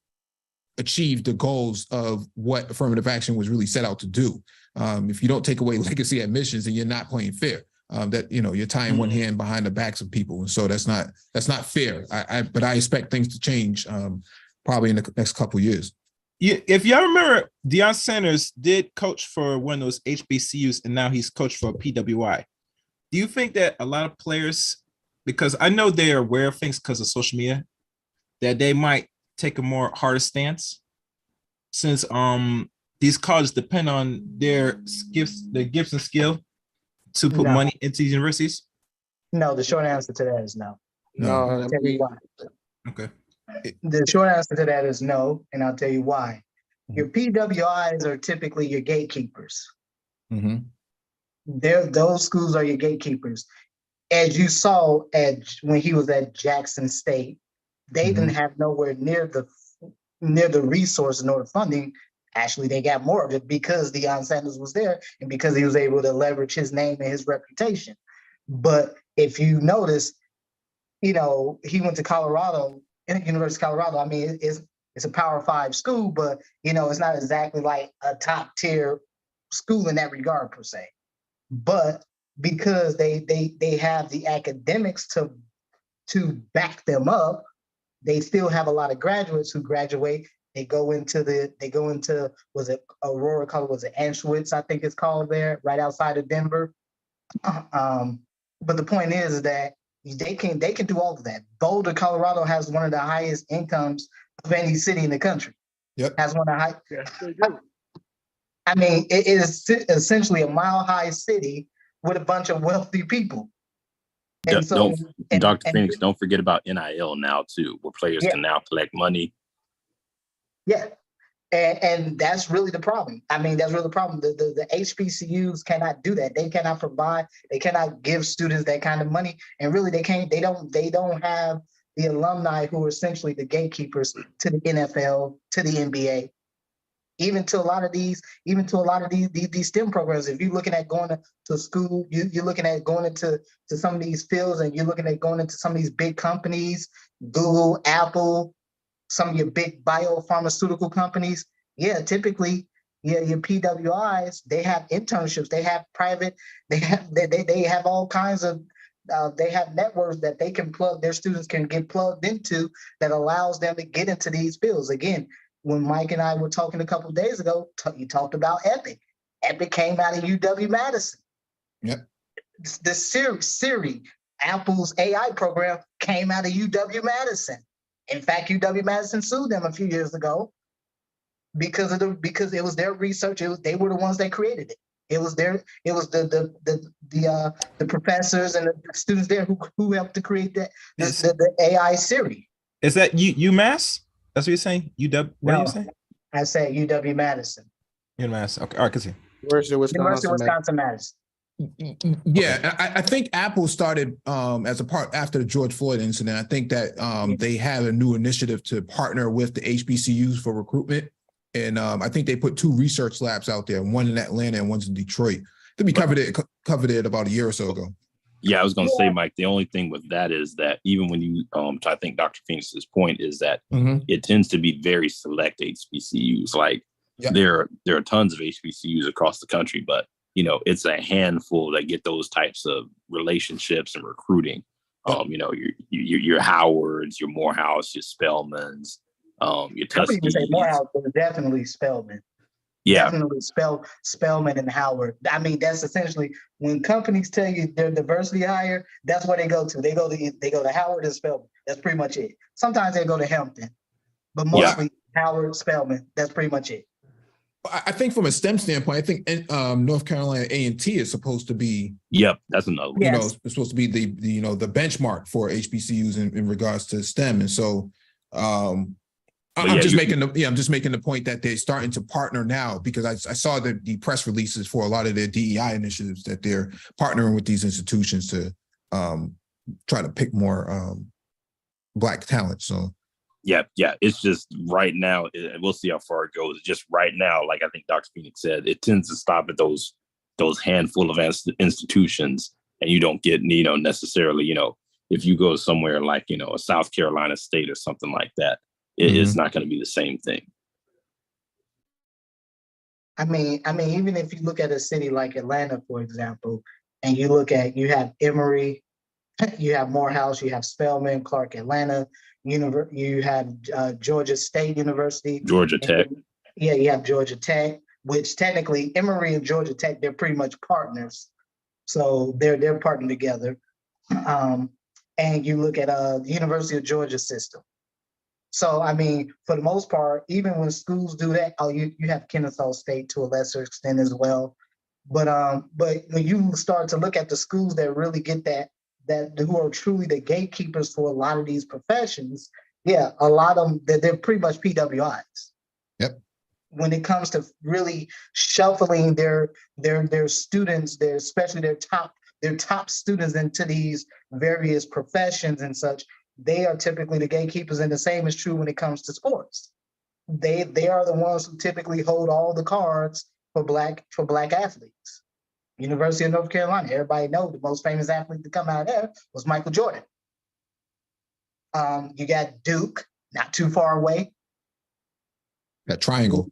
achieve the goals of what affirmative action was really set out to do. If you don't take away legacy admissions, then you're not playing fair. That, you know, you're tying one hand behind the backs of people, and so that's not fair. But I expect things to change probably in the next couple of years. Yeah, if y'all remember, Deion Sanders did coach for one of those HBCUs, and now he's coached for PWI. Do you think that a lot of players, because I know they are aware of things because of social media, that they might take a more harder stance, since these colleges depend on their gifts and skill to put money into these universities? No, the short answer to that is no. No, I'll tell you why. Okay. The short answer to that is no, and I'll tell you why. Your PWIs are typically your gatekeepers. Mm-hmm. Those schools are your gatekeepers. As you saw when he was at Jackson State, they didn't have nowhere near the resource nor the funding. Actually, they got more of it because Deion Sanders was there and because he was able to leverage his name and his reputation. But if you notice, you know, he went to Colorado, University of Colorado. I mean, it's a Power 5 school, but, you know, it's not exactly like a top tier school in that regard per se. But because they have the academics to back them up, they still have a lot of graduates who graduate. They go into was it Aurora, was it Anschwitz, I think it's called there, right outside of Denver. But the point is that they can do all of that. Boulder, Colorado has one of the highest incomes of any city in the country. Yep. Has one of the high. Yes, they do. I mean, it is essentially a mile-high city with a bunch of wealthy people. And Dr. Phoenix, don't forget about NIL now too, where players can now collect money. Yeah. And that's really the problem. I mean, that's really the problem. The HBCUs cannot do that. They cannot provide, they cannot give students that kind of money. And really they don't have the alumni who are essentially the gatekeepers to the NFL, to the NBA, even to a lot of these STEM programs. If you're looking at going to school, you're looking at going into some of these fields, and you're looking at going into some of these big companies, Google, Apple, some of your big biopharmaceutical companies. Yeah, typically, your PWIs, they have internships, they have private, they have all kinds of, they have networks that they can plug, their students can get plugged into, that allows them to get into these fields. Again, when Mike and I were talking a couple of days ago, you talked about Epic. Epic came out of UW-Madison. Yep. The Siri, Apple's AI program, came out of UW-Madison. In fact, UW-Madison sued them a few years ago because it was their research. They were the ones that created it. It was the professors and the students there who helped to create the AI Siri. Is that UMass? That's what you're saying? UW? What are you saying? I said UW-Madison. UMass. Okay. All right, continue. University of Wisconsin, Madison. Yeah, I think Apple started as a part after the George Floyd incident. I think that they have a new initiative to partner with the HBCUs for recruitment. And I think they put 2 research labs out there, one in Atlanta and one's in Detroit. I think we covered it about a year or so ago. Yeah, I was going to say, Mike, the only thing with that is that even when you, I think Dr. Phoenix's point is that it tends to be very select HBCUs. Like there are tons of HBCUs across the country, but it's a handful that get those types of relationships and recruiting. Your Howards, your Morehouse, your Spelmans, your Tuskegee. Morehouse, but definitely Spelman. Yeah, definitely Spelman and Howard. I mean, that's essentially when companies tell you they're diversity hire, that's where they go to. They go to Howard and Spelman. That's pretty much it. Sometimes they go to Hampton, but mostly Howard, Spelman. That's pretty much it. I think from a STEM standpoint, I think North Carolina A&T is supposed to be. Yep, that's another one. It's supposed to be the benchmark for HBCUs in regards to STEM, and so I'm just making the point that they're starting to partner now, because I saw the press releases for a lot of their DEI initiatives that they're partnering with these institutions to try to pick more Black talent. So. Yeah. It's just right now, we'll see how far it goes. Just right now, like I think Dr. Phoenix said, it tends to stop at those handful of institutions, and you don't get, necessarily, if you go somewhere like, a South Carolina State or something like that, it's not going to be the same thing. I mean, even if you look at a city like Atlanta, for example, and you have Emory, you have Morehouse, you have Spelman, Clark Atlanta, you have Georgia State University. Georgia Tech. Yeah, you have Georgia Tech, which technically Emory and Georgia Tech, they're pretty much partners. So they're partnering together. And you look at the University of Georgia system. So, I mean, for the most part, even when schools do that, you have Kennesaw State to a lesser extent as well. But when you start to look at the schools that really get that who are truly the gatekeepers for a lot of these professions, a lot of them, they're pretty much PWIs. Yep. When it comes to really shuffling their students, especially their top students into these various professions and such, they are typically the gatekeepers, and the same is true when it comes to sports. They are the ones who typically hold all the cards for black athletes. University of North Carolina, everybody knows the most famous athlete to come out of there was Michael Jordan. You got Duke, not too far away. That triangle.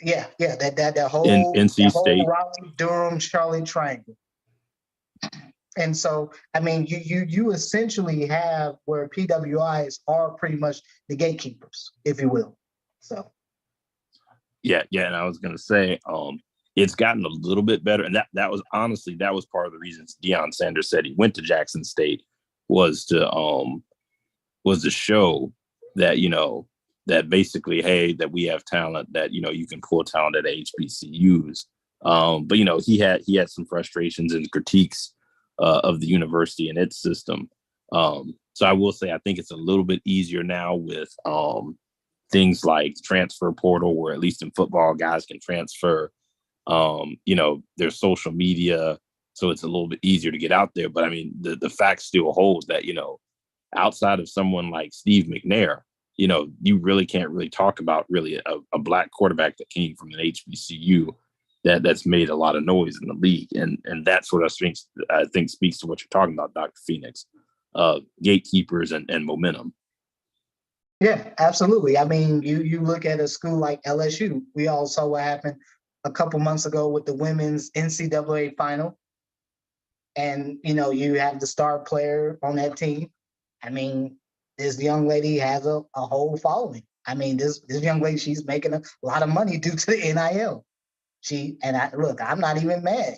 Yeah, that whole NC State, Raleigh, Durham, Charlotte triangle. And so, I mean, you essentially have where PWIs are pretty much the gatekeepers, if you will. So. Yeah, and I was gonna say, it's gotten a little bit better, and that was part of the reasons Deion Sanders said he went to Jackson State was to show that that basically, hey, that we have talent, that you can pull talent at HBCUs. But he had some frustrations and critiques of the university and its system. So I will say I think it's a little bit easier now with things like transfer portal, where at least in football, guys can transfer. There's social media, so it's a little bit easier to get out there. But I mean, the fact still holds that, outside of someone like Steve McNair, you really can't really talk about really a black quarterback that came from an HBCU that's made a lot of noise in the league. And that sort of strength, I think, speaks to what you're talking about, Dr. Phoenix, gatekeepers and momentum. Yeah, absolutely. I mean, you look at a school like LSU. We all saw what happened a couple months ago with the women's NCAA final. And, you have the star player on that team. I mean, this young lady has a whole following. I mean, this young lady, she's making a lot of money due to the NIL. I'm not even mad.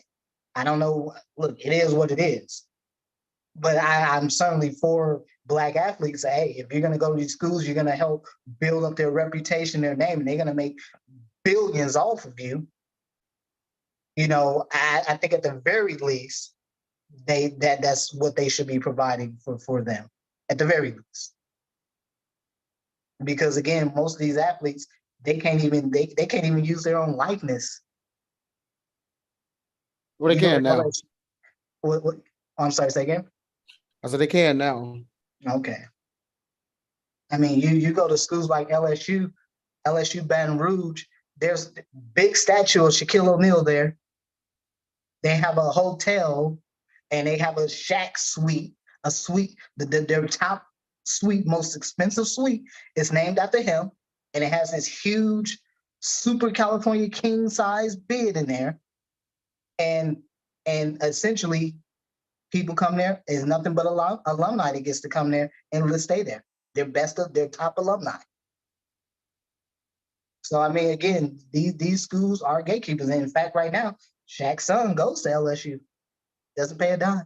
I don't know. Look, it is what it is. But I'm certainly for Black athletes. Hey, if you're going to go to these schools, you're going to help build up their reputation, their name, and they're going to make billions off of you. I think at the very least, that's what they should be providing for them, at the very least. Because again, most of these athletes, they can't even use their own likeness. Well, they can now. What? I'm sorry, say again? I said they can now. Okay. I mean, you go to schools like LSU Baton Rouge, there's a big statue of Shaquille O'Neal there. They have a hotel and they have a shack suite, their top suite, most expensive suite is named after him. And it has this huge super California king size bed in there. And essentially, people come there. There's nothing but alumni that gets to come there and stay there. They're best of their top alumni. So I mean, again, these schools are gatekeepers. And in fact, right now, Shaq's son goes to LSU, doesn't pay a dime.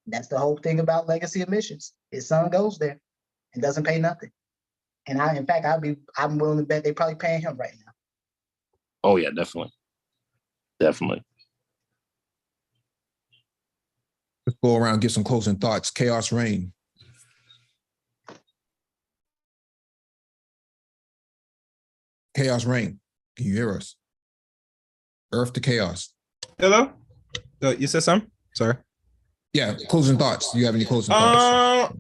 That's the whole thing about legacy admissions. His son goes there and doesn't pay nothing. And I'm willing to bet they're probably paying him right now. Oh yeah, definitely. Definitely. Let's go around and get some closing thoughts. Chaos reign. Chaos reign. Can you hear us? Earth to chaos. Hello? You said something? Sorry. Yeah, closing thoughts. Do you have any closing thoughts?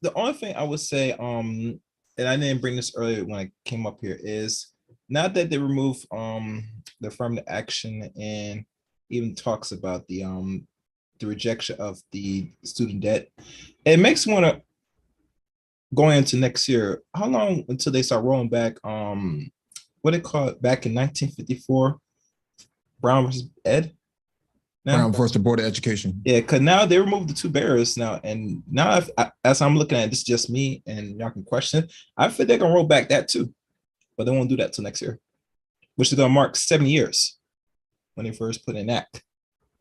The only thing I would say, and I didn't bring this earlier when I came up here, is now that they remove the affirmative action and even talks about the rejection of the student debt, it makes me want to, going into next year, how long until they start rolling back what they call it back in 1954, Brown versus Ed? Brown versus the Board of Education. Yeah, because now they removed the two barriers now, and now as I'm looking at it, this is just me, and y'all can question. I feel they're gonna roll back that too, but they won't do that till next year, which is gonna mark 7 years when they first put in act.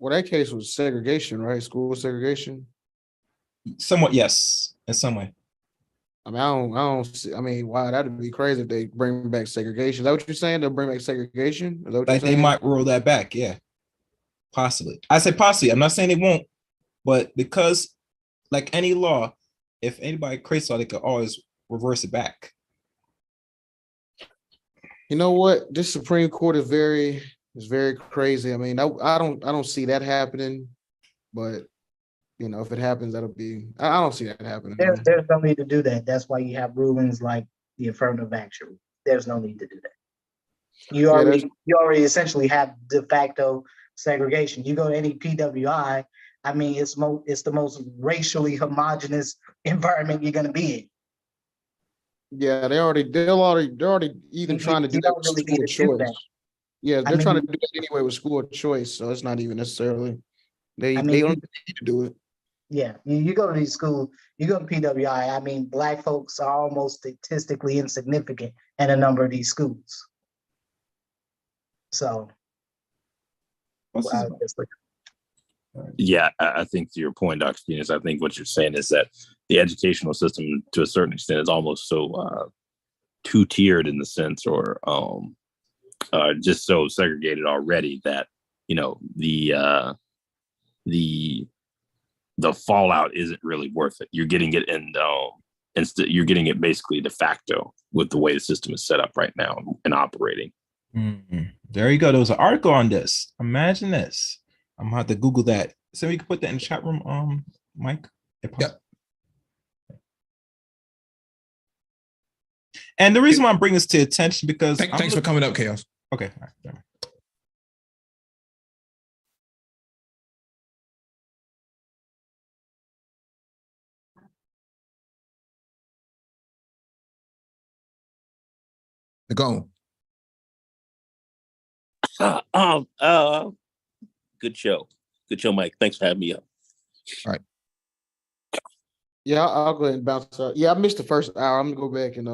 Well, that case was segregation, right? School segregation. Somewhat, yes, in some way. I mean, I don't see. I mean, wow, that'd be crazy if they bring back segregation. Is that what you're saying? They'll bring back segregation? Is that what Like you're saying? they might roll that back, yeah. Possibly. I say possibly. I'm not saying they won't, but because like any law, if anybody creates law, they could always reverse it back. You know what? This Supreme Court is very crazy. I mean, I don't see that happening, but if it happens, that'll be. I don't see that happening. There's no need to do that. That's why you have rulings like the affirmative action. There's no need to do that. You already essentially have de facto segregation. You go to any PWI, I mean, it's the most racially homogenous environment you're going to be in. Yeah, they're already even trying to do that with school choice. Yeah, they're trying to do it anyway with school choice, so it's not even necessarily they don't need to do it. Yeah, you go to these schools, you go to PWI. I mean, Black folks are almost statistically insignificant in a number of these schools. So. Yeah, I think to your point, Dr. Phoenix, I think what you're saying is that the educational system, to a certain extent, is almost so two-tiered in the sense, or just so segregated already that the fallout isn't really worth it. You're getting it in Instead, you're getting it basically de facto with the way the system is set up right now and operating. There you go. There was an article on this. Imagine this. I'm gonna have to Google that. So we can put that in the chat room, Mike. Yep. And the reason why I'm bringing this to attention because thanks for coming up, Chaos. Okay. All right. Go. Good show, Mike. Thanks for having me up. All right. Yeah, I'll go ahead and bounce out. Yeah, I missed the first hour. I'm gonna go back and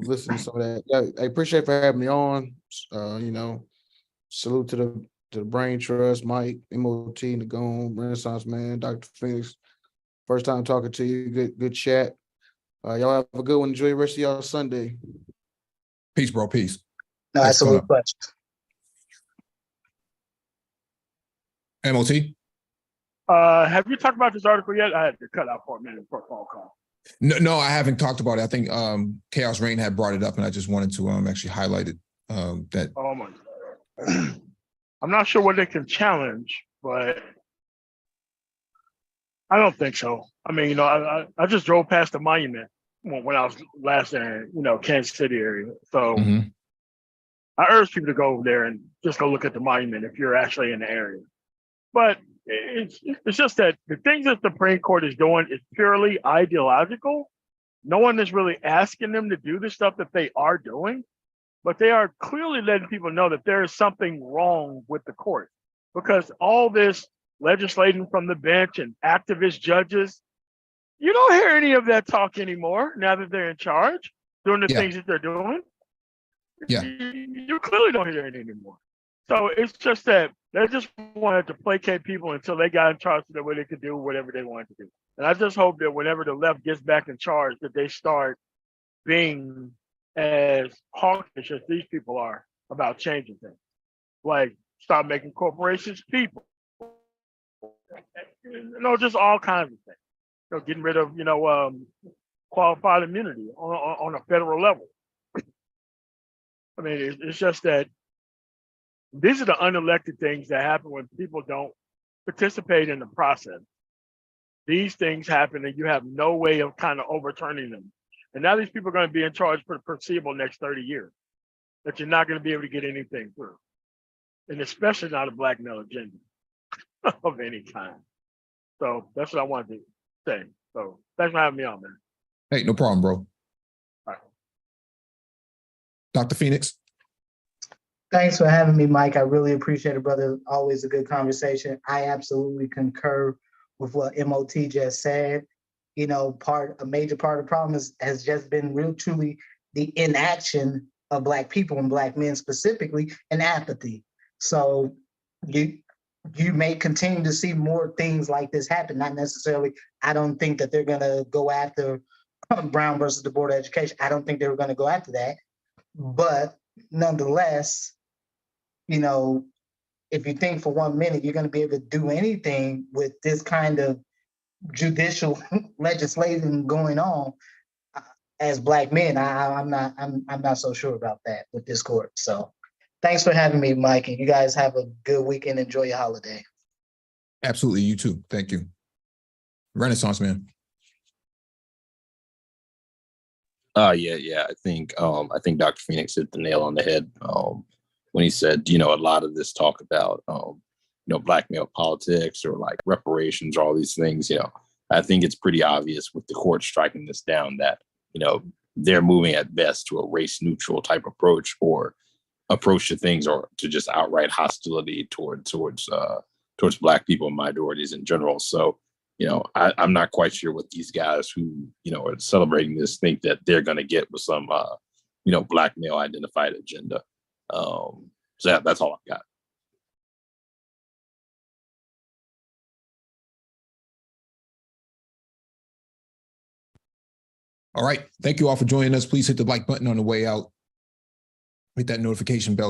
listen to some of that. Yeah, I appreciate for having me on. Salute to the Brain Trust, Mike, MOT, Nagone, Renaissance Man, Dr. Phoenix. First time talking to you. Good chat. Y'all have a good one. Enjoy the rest of y'all Sunday. Peace, bro. Peace. No, absolute question. MOT. Have you talked about this article yet? I had to cut out for a minute for a phone call. No, I haven't talked about it. I think Chaos Rain had brought it up, and I just wanted to actually highlight it. That. Oh my God. I'm not sure what they can challenge, but I don't think so. I mean, I just drove past the monument when I was last in, Kansas City area. So I urge people to go over there and just go look at the monument if you're actually in the area. But it's just that the things that the Supreme Court is doing is purely ideological. No one is really asking them to do the stuff that they are doing, but they are clearly letting people know that there is something wrong with the court, because all this legislating from the bench and activist judges, you don't hear any of that talk anymore now that they're in charge, doing the things that they're doing. Yeah. You clearly don't hear it anymore. So it's just that they just wanted to placate people until they got in charge so that way they could do whatever they wanted to do. And I just hope that whenever the left gets back in charge, that they start being as hawkish as these people are about changing things. Like, stop making corporations people. Just all kinds of things. Getting rid of, qualified immunity on a federal level. I mean, it's just that these are the unelected things that happen when people don't participate in the process. These things happen and you have no way of kind of overturning them. And now these people are going to be in charge for the foreseeable next 30 years, that you're not going to be able to get anything through. And especially not a black male agenda of any kind. So that's what I wanted to say. So thanks for having me on, man. Hey, no problem, bro. All right. Dr. Phoenix. Thanks for having me, Mike. I really appreciate it, brother. Always a good conversation. I absolutely concur with what MOT just said. A major part of the problem has just been real truly the inaction of Black people and Black men specifically, and apathy. So you may continue to see more things like this happen. Not necessarily, I don't think that they're gonna go after Brown versus the Board of Education. I don't think they were gonna go after that. But nonetheless, if you think for 1 minute you're going to be able to do anything with this kind of judicial legislation going on, as Black men, I'm not so sure about that with this court. So, thanks for having me, Mike, and you guys have a good weekend. Enjoy your holiday. Absolutely, you too. Thank you, Renaissance Man. I think Dr. Phoenix hit the nail on the head when he said, a lot of this talk about, Black male politics or like reparations or all these things, I think it's pretty obvious with the court striking this down that, they're moving at best to a race neutral type approach or approach to things, or to just outright hostility towards Black people and minorities in general. So, I'm not quite sure what these guys who, are celebrating this think that they're going to get with some, Black male identified agenda. So that's all I've got. All right. Thank you all for joining us. Please hit the like button on the way out. Hit that notification bell